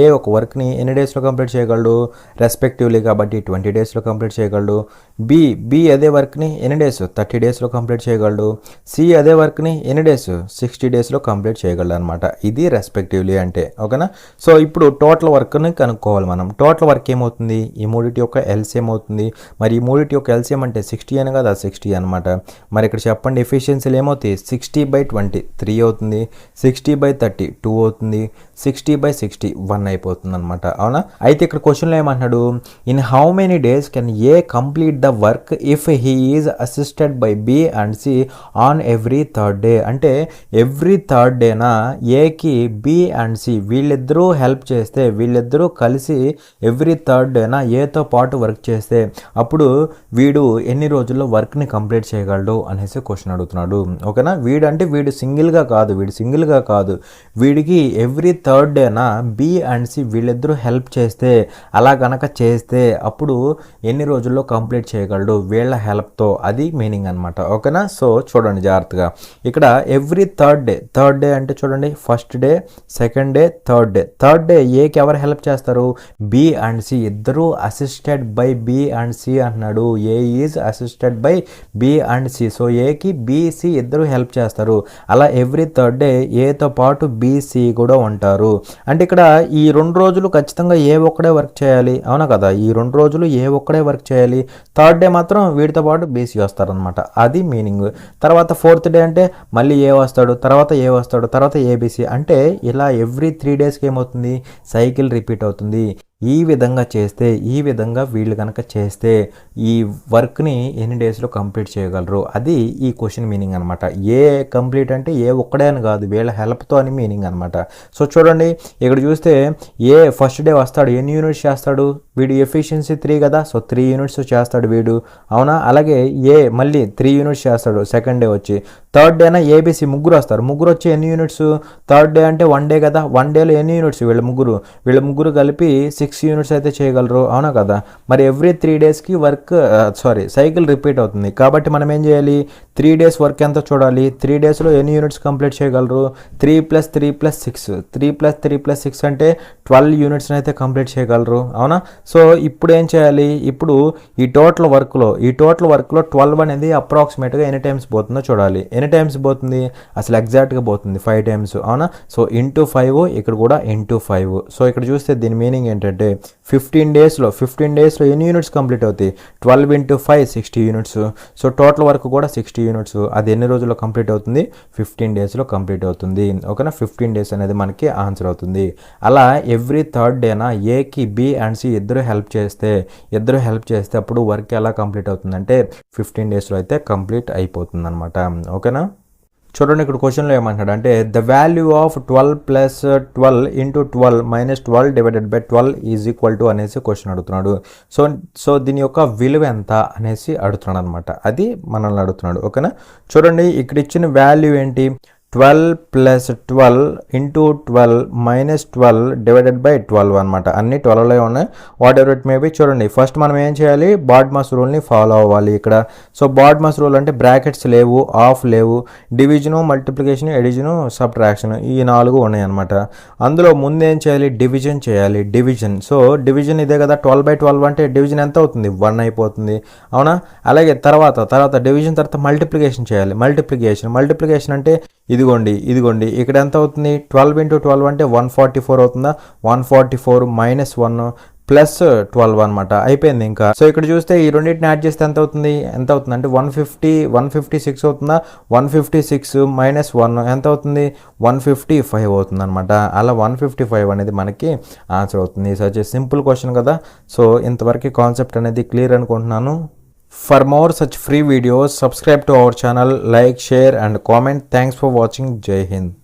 ఏ ఒక వర్క్ని ఎన్ని డేస్లో కంప్లీట్ చేయగలడు, రెస్పెక్టివ్లీ కాబట్టి 20 డేస్లో కంప్లీట్ చేయగలడు. బి అదే వర్క్ని ఎన్ని డేస్, 30 డేస్లో కంప్లీట్ చేయగలడు. సి అదే వర్క్ని ఎన్ని డేస్, 60 డేస్లో కంప్లీట్ చేయగలడు అనమాట. ఇది రెస్పెక్టివ్లీ అంటే, ఓకేనా? సో ఇప్పుడు టోటల్ వర్క్ని కనుక్కోవాలి మనం. టోటల్ వర్క్ ఏమవుతుంది, ఈ మూడిటి యొక్క ఎల్సిఎం అవుతుంది. మరి ఈ మూడిటి యొక్క ఎల్సిఎం అంటే 60 అని కదా, 60 అనమాట. మరి ఇక్కడ చెప్పండి ఎఫిషియన్సీలు ఏమవుతాయి, 60/20 3 అవుతుంది, 60/30 2 అవుతుంది, 60/60 1 అయిపోతుంది అనమాట, అవునా? అయితే ఇక్కడ క్వశ్చన్లో ఏమంటున్నాడు, in how many days can A complete the work if he is assisted by B and C on every third day. అంటే ఎవ్రీ థర్డ్ డేనా ఏకి బి అండ్ సి వీళ్ళిద్దరూ హెల్ప్ చేస్తే, వీళ్ళిద్దరూ కలిసి ఎవ్రీ థర్డ్ డేనా ఏతో పాటు వర్క్ చేస్తే అప్పుడు వీడు ఎన్ని రోజుల్లో వర్క్ని కంప్లీట్ చేయగలడు అనేసి క్వశ్చన్ అడుగుతున్నాడు, ఓకేనా? వీడు సింగిల్గా కాదు, వీడికి ఎవ్రీ థర్డ్ డేనా బి అండ్ సి వీళ్ళిద్దరూ హెల్ప్ చేస్తే, అలా గనక చేస్తే అప్పుడు ఎన్ని రోజుల్లో కంప్లీట్ చేయగలడు వీళ్ళ హెల్ప్తో, అది మీనింగ్ అనమాట, ఓకేనా? సో చూడండి జాగ్రత్తగా, ఇక్కడ ఎవ్రీ థర్డ్ డే అంటే చూడండి, first day, second day, third day ఏకి ఎవరు హెల్ప్ చేస్తారు, బి అండ్ సి ఇద్దరు assisted by B and C అంటున్నాడు. A is assisted by B and C. So ఏకి బిసి ఇద్దరు హెల్ప్ చేస్తారు. అలా ఎవ్రీ థర్డ్ డే ఏతో పాటు బిసి కూడా ఉంటారు. అంటే ఇక్కడ ఈ 2 రోజులు ఖచ్చితంగా ఏ ఒక్కడే వర్క్ చేయాలి, అవునా కదా? ఈ 2 రోజులు ఏ ఒక్కడే వర్క్ చేయాలి. థర్డ్ డే మాత్రం వీటితో పాటు బీసీ వస్తారనమాట, అది మీనింగ్. తర్వాత ఫోర్త్ డే అంటే మళ్ళీ ఏ వస్తాడు, తర్వాత ఏ వస్తాడు, తర్వాత ఏబీసీ. అంటే ఇలా ఎవ్రీ 3 డేస్కి ఏమవుతుంది, సైకిల్ రిపీట్ అవుతుంది. ఈ విధంగా చేస్తే, ఈ విధంగా వీళ్ళు కనుక చేస్తే ఈ వర్క్ని ఎన్ని డేస్లో కంప్లీట్ చేయగలరు, అది ఈ క్వశ్చన్ మీనింగ్ అనమాట. ఏ కంప్లీట్ అంటే ఏ ఒక్కడే అని కాదు, వీళ్ళ హెల్ప్తో అని మీనింగ్ అనమాట. సో చూడండి ఇక్కడ చూస్తే ఏ ఫస్ట్ డే వస్తాడు, ఎన్ని యూనిట్స్ చేస్తాడు, వీడు ఎఫిషియన్సీ 3 కదా, సో 3 యూనిట్స్ చేస్తాడు వీడు, అవునా. అలాగే ఏ మళ్ళీ 3 యూనిట్స్ చేస్తాడు సెకండ్ డే వచ్చి. థర్డ్ డేనా ఏబీసీ ముగ్గురు వస్తారు, ముగ్గురు వచ్చి ఎన్ని యూనిట్స్, థర్డ్ డే అంటే 1 డే కదా, 1 డేలో ఎన్ని యూనిట్స్, వీళ్ళ ముగ్గురు కలిపి 6 యూనిట్స్ అయితే చేయగలరు, అవునా కదా. మరి ఎవ్రీ 3 డేస్కి సైకిల్ రిపీట్ అవుతుంది. కాబట్టి మనం ఏం చేయాలి, 3 డేస్ వర్క్ ఎంత చూడాలి, 3 డేస్లో ఎన్ని యూనిట్స్ కంప్లీట్ చేయగలరు, 3 + 3 + 6, 3 + 3 + 6 అంటే 12 యూనిట్స్ని అయితే కంప్లీట్ చేయగలరు, అవునా. సో ఇప్పుడు ఏం చేయాలి, ఇప్పుడు ఈ టోటల్ వర్క్లో 12 అనేది అప్రాక్సిమేట్గా ఎన్ని టైమ్స్ పోతుందో చూడాలి. ఎన్ని టైమ్స్ పోతుంది, అసలు ఎగ్జాక్ట్గా పోతుంది 5 టైమ్స్, అవునా. సో ఇంటూ 5, ఇక్కడ కూడా ఇంటూ 5. సో ఇక్కడ చూస్తే దీని మీనింగ్ ఏంటంటే 15 డేస్లో ఎన్ని యూనిట్స్ కంప్లీట్ అవుతాయి, 12 × 5 60 యూనిట్స్. సో టోటల్ వర్క్ కూడా 60 యూనిట్స్. అది ఎన్ని రోజుల్లో కంప్లీట్ అవుతుంది, 15 డేస్లో కంప్లీట్ అవుతుంది, ఓకేనా. 15 డేస్ అనేది మనకి ఆన్సర్ అవుతుంది. అలా ఎవ్రీ థర్డ్ డేనా ఏకి బి అండ్ సి ఇద్దరు హెల్ప్ చేస్తే అప్పుడు వర్క్ ఎలా కంప్లీట్ అవుతుందంటే 15 డేస్లో అయితే కంప్లీట్ అయిపోతుంది అనమాట, ఓకేనా. చూడండి ఇక్కడ క్వశ్చన్లో ఏమంటాడు అంటే the value of 12 + 12 × 12 - 12 / 12 is equal to అనేసి క్వశ్చన్ అడుగుతున్నాడు. సో దీని యొక్క విలువ ఎంత అనేసి అడుగుతున్నాడు అనమాట, అది మనల్ని అడుగుతున్నాడు, ఓకేనా. చూడండి ఇక్కడ ఇచ్చిన వాల్యూ ఏంటి, 12 + 12 × 12 - 12 / 12 అనమాట. అన్ని 12లో ఉన్నాయి, what ever it may be. చూడండి ఫస్ట్ మనం ఏం చేయాలి, బాడ్మాస్ రూల్ని ఫాలో అవ్వాలి ఇక్కడ. సో బాడ్మాస్ రూల్ అంటే బ్రాకెట్స్ లేవు, ఆఫ్ లేవు, డివిజను, మల్టిప్లికేషన్, ఎడిషను, సబ్ట్రాక్షన్, ఈ 4 ఉన్నాయి అనమాట. అందులో ముందు ఏం చేయాలి, డివిజన్ చేయాలి. సో డివిజన్ ఇదే కదా, 12/12 అంటే డివిజన్ ఎంత అవుతుంది, 1 అయిపోతుంది, అవునా. అలాగే తర్వాత డివిజన్ తర్వాత మల్టిప్లికేషన్ చేయాలి. మల్టిప్లికేషన్ అంటే ఇదిగోండి ఇక్కడ ఎంత అవుతుంది, 12 × 12 అంటే 144 అవుతుందా, 144 - 1 + 12 అనమాట, అయిపోయింది ఇంకా. సో ఇక్కడ చూస్తే ఈ రెండింటిని యాడ్ చేస్తే ఎంత అవుతుంది అంటే 156 అవుతుందా, 156 - 1 ఎంత అవుతుంది, 155 అవుతుంది అనమాట. అలా 155 అనేది మనకి ఆన్సర్ అవుతుంది. సో వచ్చే సింపుల్ క్వశ్చన్ కదా. సో ఇంతవరకు కాన్సెప్ట్ అనేది క్లియర్ అనుకుంటున్నాను. For more such free videos, subscribe to our channel, like, share and comment. Thanks for watching. Jai Hind.